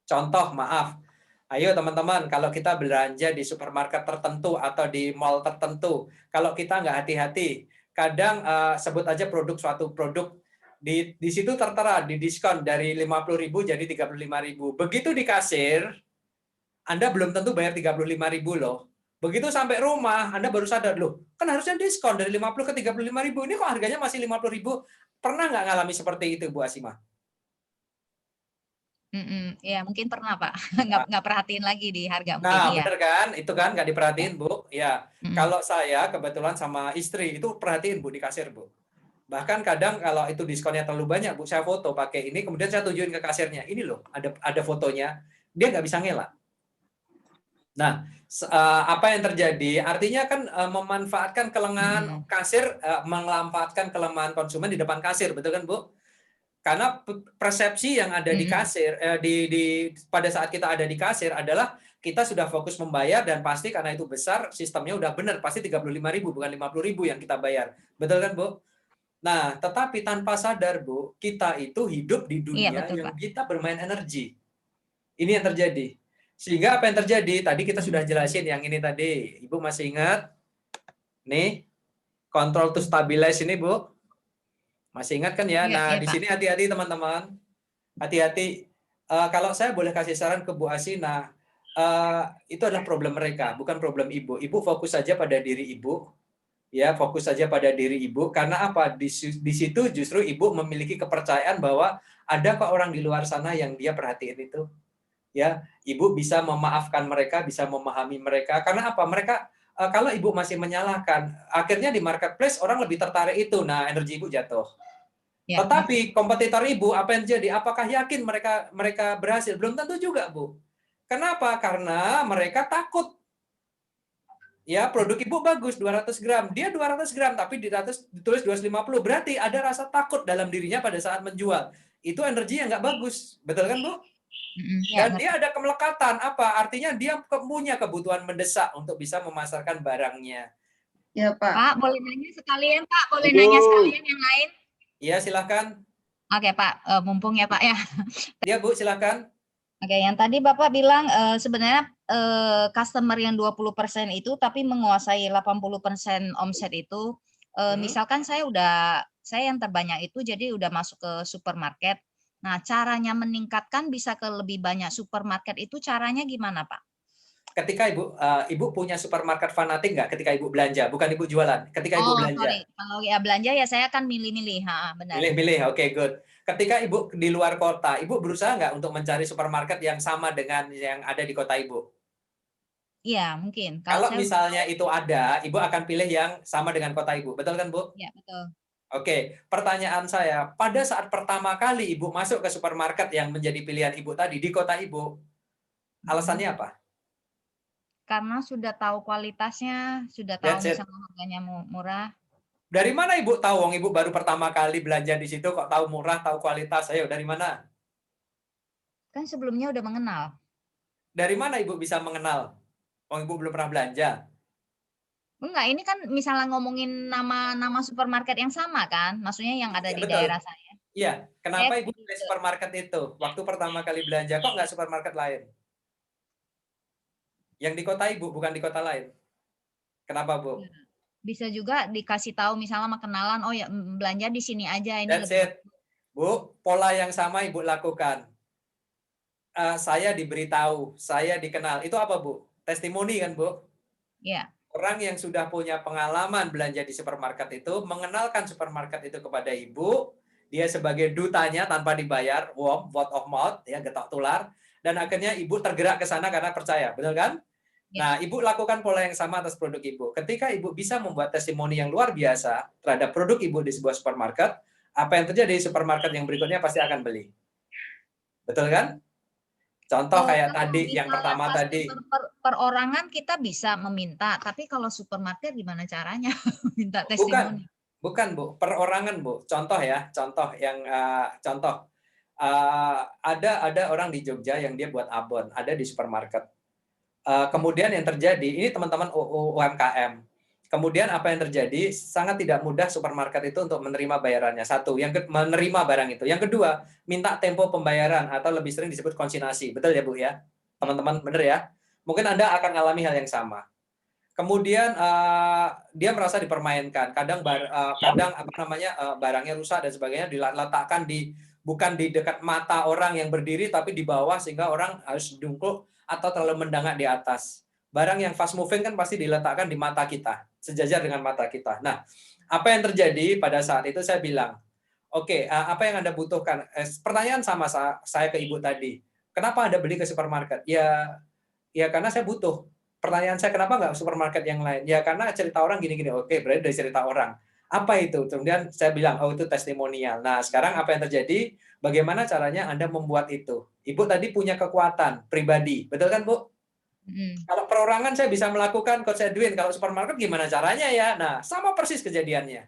Contoh, maaf, ayo teman-teman, kalau kita belanja di supermarket tertentu atau di mall tertentu, kalau kita nggak hati-hati, kadang sebut aja suatu produk di situ tertera di diskon dari 50.000 jadi 35.000. Begitu di kasir, Anda belum tentu bayar 35.000 loh. Begitu sampai rumah, Anda baru sadar, loh, kan harusnya diskon dari 50 ke 35.000. Ini kok harganya masih 50.000? Pernah nggak ngalami seperti itu, Bu Asima? Ya mungkin pernah Pak, nggak perhatiin lagi di harga mungkin Nah, iya. bener kan? Itu kan nggak diperhatiin, Bu. Ya, kalau saya kebetulan sama istri, itu perhatiin, Bu, di kasir, Bu. Bahkan kadang kalau itu diskonnya terlalu banyak, Bu, saya foto pakai ini, kemudian saya tunjukin ke kasirnya. Ini loh, ada fotonya. Dia nggak bisa ngelak. Nah, apa yang terjadi? Artinya kan memanfaatkan kelengahan kasir, memanfaatkan kelemahan konsumen di depan kasir, betul kan, Bu? Karena persepsi yang ada di kasir, pada saat kita ada di kasir adalah kita sudah fokus membayar dan pasti karena itu besar, sistemnya udah benar, pasti 35.000 bukan 50.000 yang kita bayar. Betul kan, Bu? Nah, tetapi tanpa sadar, Bu, kita itu hidup di dunia betul, yang Pak. kita bermain energi. Ini yang terjadi. Sehingga apa yang terjadi? Tadi kita sudah jelasin yang ini tadi. Ibu masih ingat? Nih, control to stabilize ini, Bu. Masih ingat kan ya? Nah, di sini hati-hati teman-teman. Hati-hati. Kalau saya boleh kasih saran ke Bu Asina, itu adalah problem mereka, bukan problem Ibu. Ibu fokus saja pada diri Ibu. Ya, fokus saja pada diri Ibu. Karena apa? Di situ justru Ibu memiliki kepercayaan bahwa ada kok orang di luar sana yang dia perhatiin itu. Ya, Ibu bisa memaafkan mereka, bisa memahami mereka. Karena apa? Mereka kalau Ibu masih menyalahkan, akhirnya di marketplace orang lebih tertarik itu. Nah, energi Ibu jatuh. Ya. Tetapi kompetitor Ibu apa yang jadi? Apakah yakin mereka berhasil? Belum tentu juga, Bu. Kenapa? Karena mereka takut. Ya, produk Ibu bagus 200 gram. Dia 200 gram tapi ditulis 250. Berarti ada rasa takut dalam dirinya pada saat menjual. Itu energi yang nggak bagus. Betul kan, Bu? Ya, Dan dia ada kemelekatan. Apa? Artinya dia punya kebutuhan mendesak untuk bisa memasarkan barangnya. Ya, Pak. Pak, boleh nanya sekalian, Pak? Boleh nanya sekalian yang lain? Iya, silakan. Oke, Pak. Mumpung ya, Pak ya. Iya, Bu, silakan. Oke, yang tadi Bapak bilang sebenarnya customer yang 20% itu tapi menguasai 80% omset itu, misalkan saya yang terbanyak itu jadi udah masuk ke supermarket. Nah, caranya meningkatkan bisa ke lebih banyak supermarket itu caranya gimana, Pak? Ketika Ibu punya supermarket fanatik nggak ketika Ibu belanja? Bukan Ibu jualan, ketika Ibu belanja. Sorry. Kalau ya belanja ya saya akan milih-milih, benar. Milih-milih, oke, good. Ketika Ibu di luar kota, Ibu berusaha nggak untuk mencari supermarket yang sama dengan yang ada di kota Ibu? Iya, mungkin. Kalau misalnya itu ada, Ibu akan pilih yang sama dengan kota Ibu. Betul kan, Bu? Iya, betul. Oke, pertanyaan saya, pada saat pertama kali Ibu masuk ke supermarket yang menjadi pilihan Ibu tadi di kota Ibu, alasannya apa? Karena sudah tahu kualitasnya, sudah tahu misalnya harganya murah. Dari mana Ibu tahu? Ibu baru pertama kali belanja di situ kok tahu murah, tahu kualitas. Ayo, dari mana? Kan sebelumnya udah mengenal. Dari mana Ibu bisa mengenal? Ibu belum pernah belanja. Enggak, ini kan misalnya ngomongin nama supermarket yang sama kan? Maksudnya yang ada di daerah saya. Iya, kenapa Ibu pilih supermarket itu? Waktu pertama kali belanja, kok nggak supermarket lain? Yang di kota Ibu, bukan di kota lain. Kenapa, Bu? Bisa juga dikasih tahu misalnya sama kenalan, oh ya belanja di sini aja. Ini That's it. Bu, pola yang sama Ibu lakukan. Saya diberitahu, saya dikenal. Itu apa, Bu? Testimoni kan, Bu? Iya. Orang yang sudah punya pengalaman belanja di supermarket itu, mengenalkan supermarket itu kepada Ibu, dia sebagai dutanya tanpa dibayar, word of mouth, ya, getok tular, dan akhirnya Ibu tergerak ke sana karena percaya, betul kan? Nah, Ibu lakukan pola yang sama atas produk Ibu. Ketika Ibu bisa membuat testimoni yang luar biasa terhadap produk Ibu di sebuah supermarket, apa yang terjadi di supermarket yang berikutnya pasti akan beli. Betul kan? Contoh kayak tadi, yang pertama tadi. Perorangan kita bisa meminta, tapi kalau supermarket gimana caranya minta testimoni? Bukan, Bu. Perorangan, Bu. Contoh ya, ada orang di Jogja yang dia buat abon, ada di supermarket. Kemudian yang terjadi, ini teman-teman UMKM. Kemudian apa yang terjadi, sangat tidak mudah supermarket itu untuk menerima bayarannya. Satu, menerima barang itu. Yang kedua, minta tempo pembayaran atau lebih sering disebut konsinyasi. Betul ya, Bu ya? Teman-teman, benar ya? Mungkin Anda akan mengalami hal yang sama. Kemudian dia merasa dipermainkan. Kadang barangnya rusak dan sebagainya diletakkan bukan di dekat mata orang yang berdiri, tapi di bawah sehingga orang harus duduk atau terlalu mendangak di atas. Barang yang fast moving kan pasti diletakkan di mata kita, sejajar dengan mata kita. Nah, apa yang terjadi pada saat itu saya bilang, oke, apa yang Anda butuhkan? Pertanyaan sama saya ke Ibu tadi. Kenapa Anda beli ke supermarket? Ya karena saya butuh. Pertanyaan saya, kenapa nggak supermarket yang lain? Ya karena cerita orang gini-gini. Oke, berarti dari cerita orang. Apa itu? Kemudian saya bilang, oh itu testimonial. Nah, sekarang apa yang terjadi? Bagaimana caranya Anda membuat itu? Ibu tadi punya kekuatan pribadi. Betul kan, Bu? Kalau perorangan saya bisa melakukan, Coach Edwin. Kalau supermarket gimana caranya ya? Nah, sama persis kejadiannya.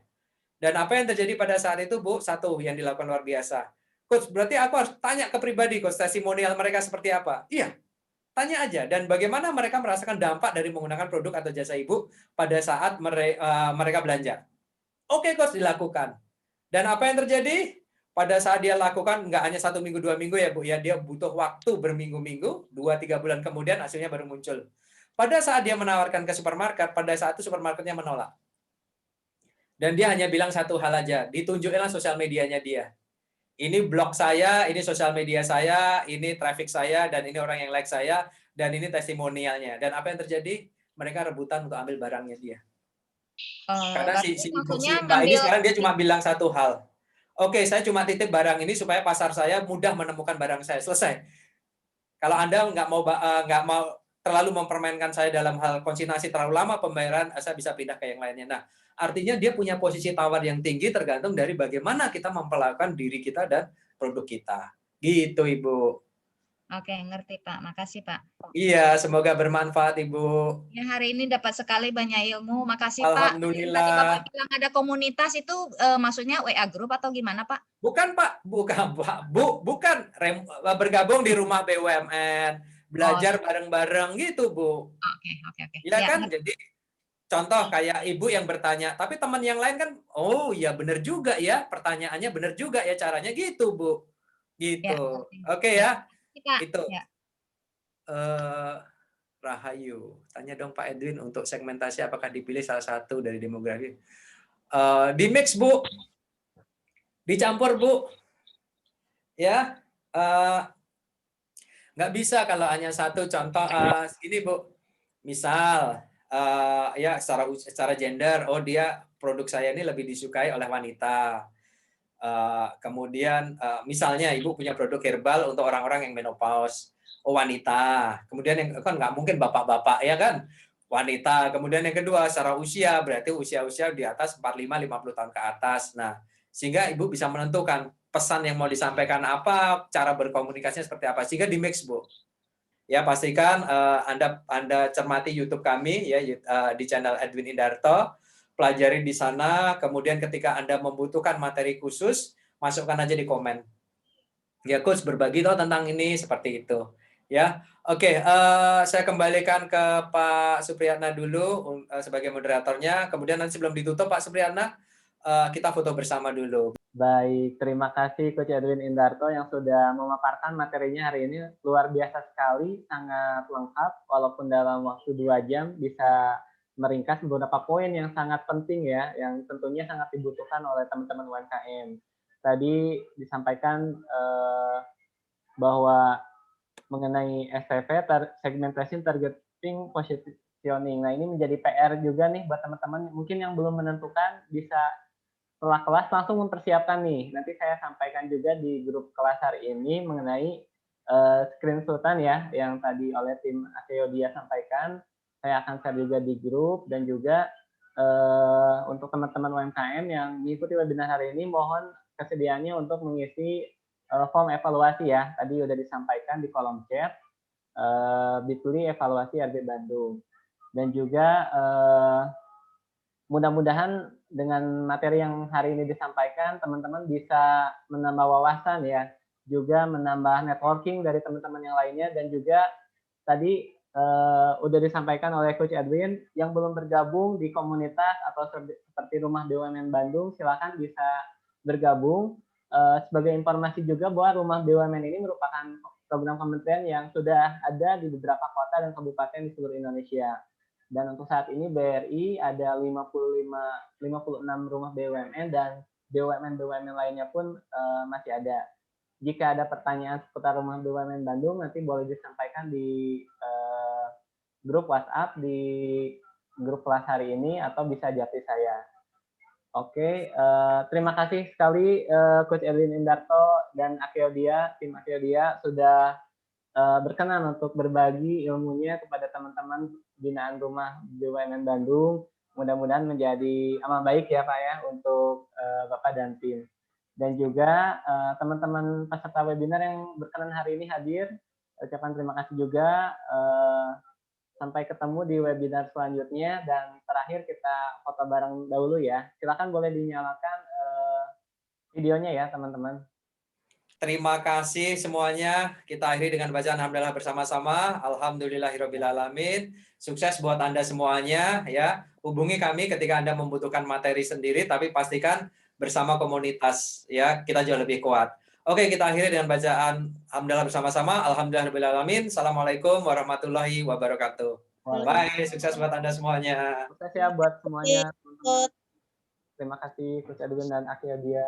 Dan apa yang terjadi pada saat itu, Bu? Satu, yang dilakukan luar biasa. Coach, berarti aku harus tanya ke pribadi, Coach, testimonial mereka seperti apa? Iya, tanya aja. Dan bagaimana mereka merasakan dampak dari menggunakan produk atau jasa Ibu pada saat mereka belanja. Oke, Coach, dilakukan. Dan apa yang terjadi? Pada saat dia lakukan, nggak hanya 1 minggu, 2 minggu ya, Bu. Ya, dia butuh waktu berminggu-minggu, 2-3 bulan kemudian hasilnya baru muncul. Pada saat dia menawarkan ke supermarket, pada saat itu supermarketnya menolak. Dan dia hanya bilang satu hal aja, ditunjukinlah sosial medianya dia. Ini blog saya, ini sosial media saya, ini traffic saya, dan ini orang yang like saya, dan ini testimonialnya. Dan apa yang terjadi? Mereka rebutan untuk ambil barangnya dia. Karena si Mbak ini sekarang dia cuma bilang satu hal. Oke, saya cuma titip barang ini supaya pasar saya mudah menemukan barang saya. Selesai. Kalau Anda nggak mau terlalu mempermainkan saya dalam hal konsignasi terlalu lama pembayaran, saya bisa pindah ke yang lainnya. Nah, artinya dia punya posisi tawar yang tinggi tergantung dari bagaimana kita memperlakukan diri kita dan produk kita. Gitu, Ibu. Oke, ngerti Pak. Makasih Pak. Iya, semoga bermanfaat, Ibu. Ya, hari ini dapat sekali banyak ilmu. Makasih Pak. Tadi Bapak Alhamdulillah. bilang ada komunitas itu maksudnya WA group atau gimana Pak? Bukan, Pak. Bukan, Pak. Bukan. Bergabung di rumah BUMN. Belajar bareng-bareng gitu, Bu. Oke. Iya Ya, kan? Jadi contoh kayak Ibu yang bertanya, tapi teman yang lain kan, oh ya benar juga ya, pertanyaannya benar juga ya, caranya gitu, Bu. Gitu. Ya, Oke ya. Pak. Itu. Ya. Rahayu, tanya dong Pak Edwin untuk segmentasi apakah dipilih salah satu dari demografi? Di mix Bu, dicampur Bu, ya nggak bisa kalau hanya satu. Contoh ini Bu, misal ya secara gender, oh dia produk saya ini lebih disukai oleh wanita. Kemudian misalnya Ibu punya produk herbal untuk orang-orang yang menopause. Oh wanita, kemudian yang kan nggak mungkin bapak-bapak ya kan, wanita. Kemudian yang kedua secara usia, berarti usia-usia di atas 45-50 tahun ke atas. Nah, sehingga Ibu bisa menentukan pesan yang mau disampaikan apa, cara berkomunikasinya seperti apa, sehingga di mix Bu. Ya pastikan Anda cermati YouTube kami ya di channel Edwin Indarto, pelajari di sana. Kemudian ketika Anda membutuhkan materi khusus, masukkan aja di komen. Ya coach berbagi tentang ini seperti itu. Ya, oke. Saya kembalikan ke Pak Supriyatna dulu sebagai moderatornya. Kemudian nanti sebelum ditutup Pak Supriyatna, kita foto bersama dulu. Baik, terima kasih Coach Edwin Indarto yang sudah memaparkan materinya hari ini. Luar biasa sekali, sangat lengkap. Walaupun dalam waktu 2 jam bisa meringkas beberapa poin yang sangat penting ya, yang tentunya sangat dibutuhkan oleh teman-teman UMKM. Tadi disampaikan bahwa mengenai STV, segmentation, targeting, positioning. Nah, ini menjadi PR juga nih buat teman-teman mungkin yang belum menentukan, bisa setelah kelas langsung mempersiapkan nih. Nanti saya sampaikan juga di grup kelas hari ini mengenai screenshotan ya, yang tadi oleh tim Akeodia sampaikan. Saya akan share juga di grup, dan juga untuk teman-teman UMKM yang mengikuti webinar hari ini, mohon kesediaannya untuk mengisi form evaluasi ya. Tadi sudah disampaikan di kolom chat, Bitly evaluasi RB Bandung. Dan juga mudah-mudahan dengan materi yang hari ini disampaikan, teman-teman bisa menambah wawasan ya, juga menambah networking dari teman-teman yang lainnya, dan juga tadi udah disampaikan oleh Coach Edwin, yang belum bergabung di komunitas atau seperti Rumah BUMN Bandung, silakan bisa bergabung. Sebagai informasi juga bahwa Rumah BUMN ini merupakan program kementerian yang sudah ada di beberapa kota dan kabupaten di seluruh Indonesia. Dan untuk saat ini BRI ada 56 rumah BUMN, dan BUMN lainnya pun masih ada. Jika ada pertanyaan seputar Rumah BUMN Bandung, nanti boleh disampaikan di grup WhatsApp di grup kelas hari ini, atau bisa japri saya. Oke, terima kasih sekali Coach Edwin Indarto dan Akeodia, tim Akeodia sudah berkenan untuk berbagi ilmunya kepada teman-teman binaan Rumah BUMN Bandung. Mudah-mudahan menjadi amal baik ya Pak ya untuk Bapak dan tim. Dan juga teman-teman peserta webinar yang berkenan hari ini hadir, ucapkan terima kasih juga. Sampai ketemu di webinar selanjutnya, dan terakhir kita foto bareng dahulu ya. Silakan boleh dinyalakan videonya ya teman-teman. Terima kasih semuanya. Kita akhiri dengan bacaan alhamdulillah bersama-sama. Alhamdulillahirobbilalamin. Sukses buat Anda semuanya ya. Hubungi kami ketika Anda membutuhkan materi sendiri, tapi pastikan bersama komunitas ya, kita jauh lebih kuat. Oke, kita akhiri dengan bacaan alhamdulillah bersama-sama. Alhamdulillahirobbilalamin. Assalamualaikum warahmatullahi wabarakatuh. Bye, sukses buat Anda semuanya. Sukses ya buat semuanya. Terima kasih Coach Edwin dan Akeodia.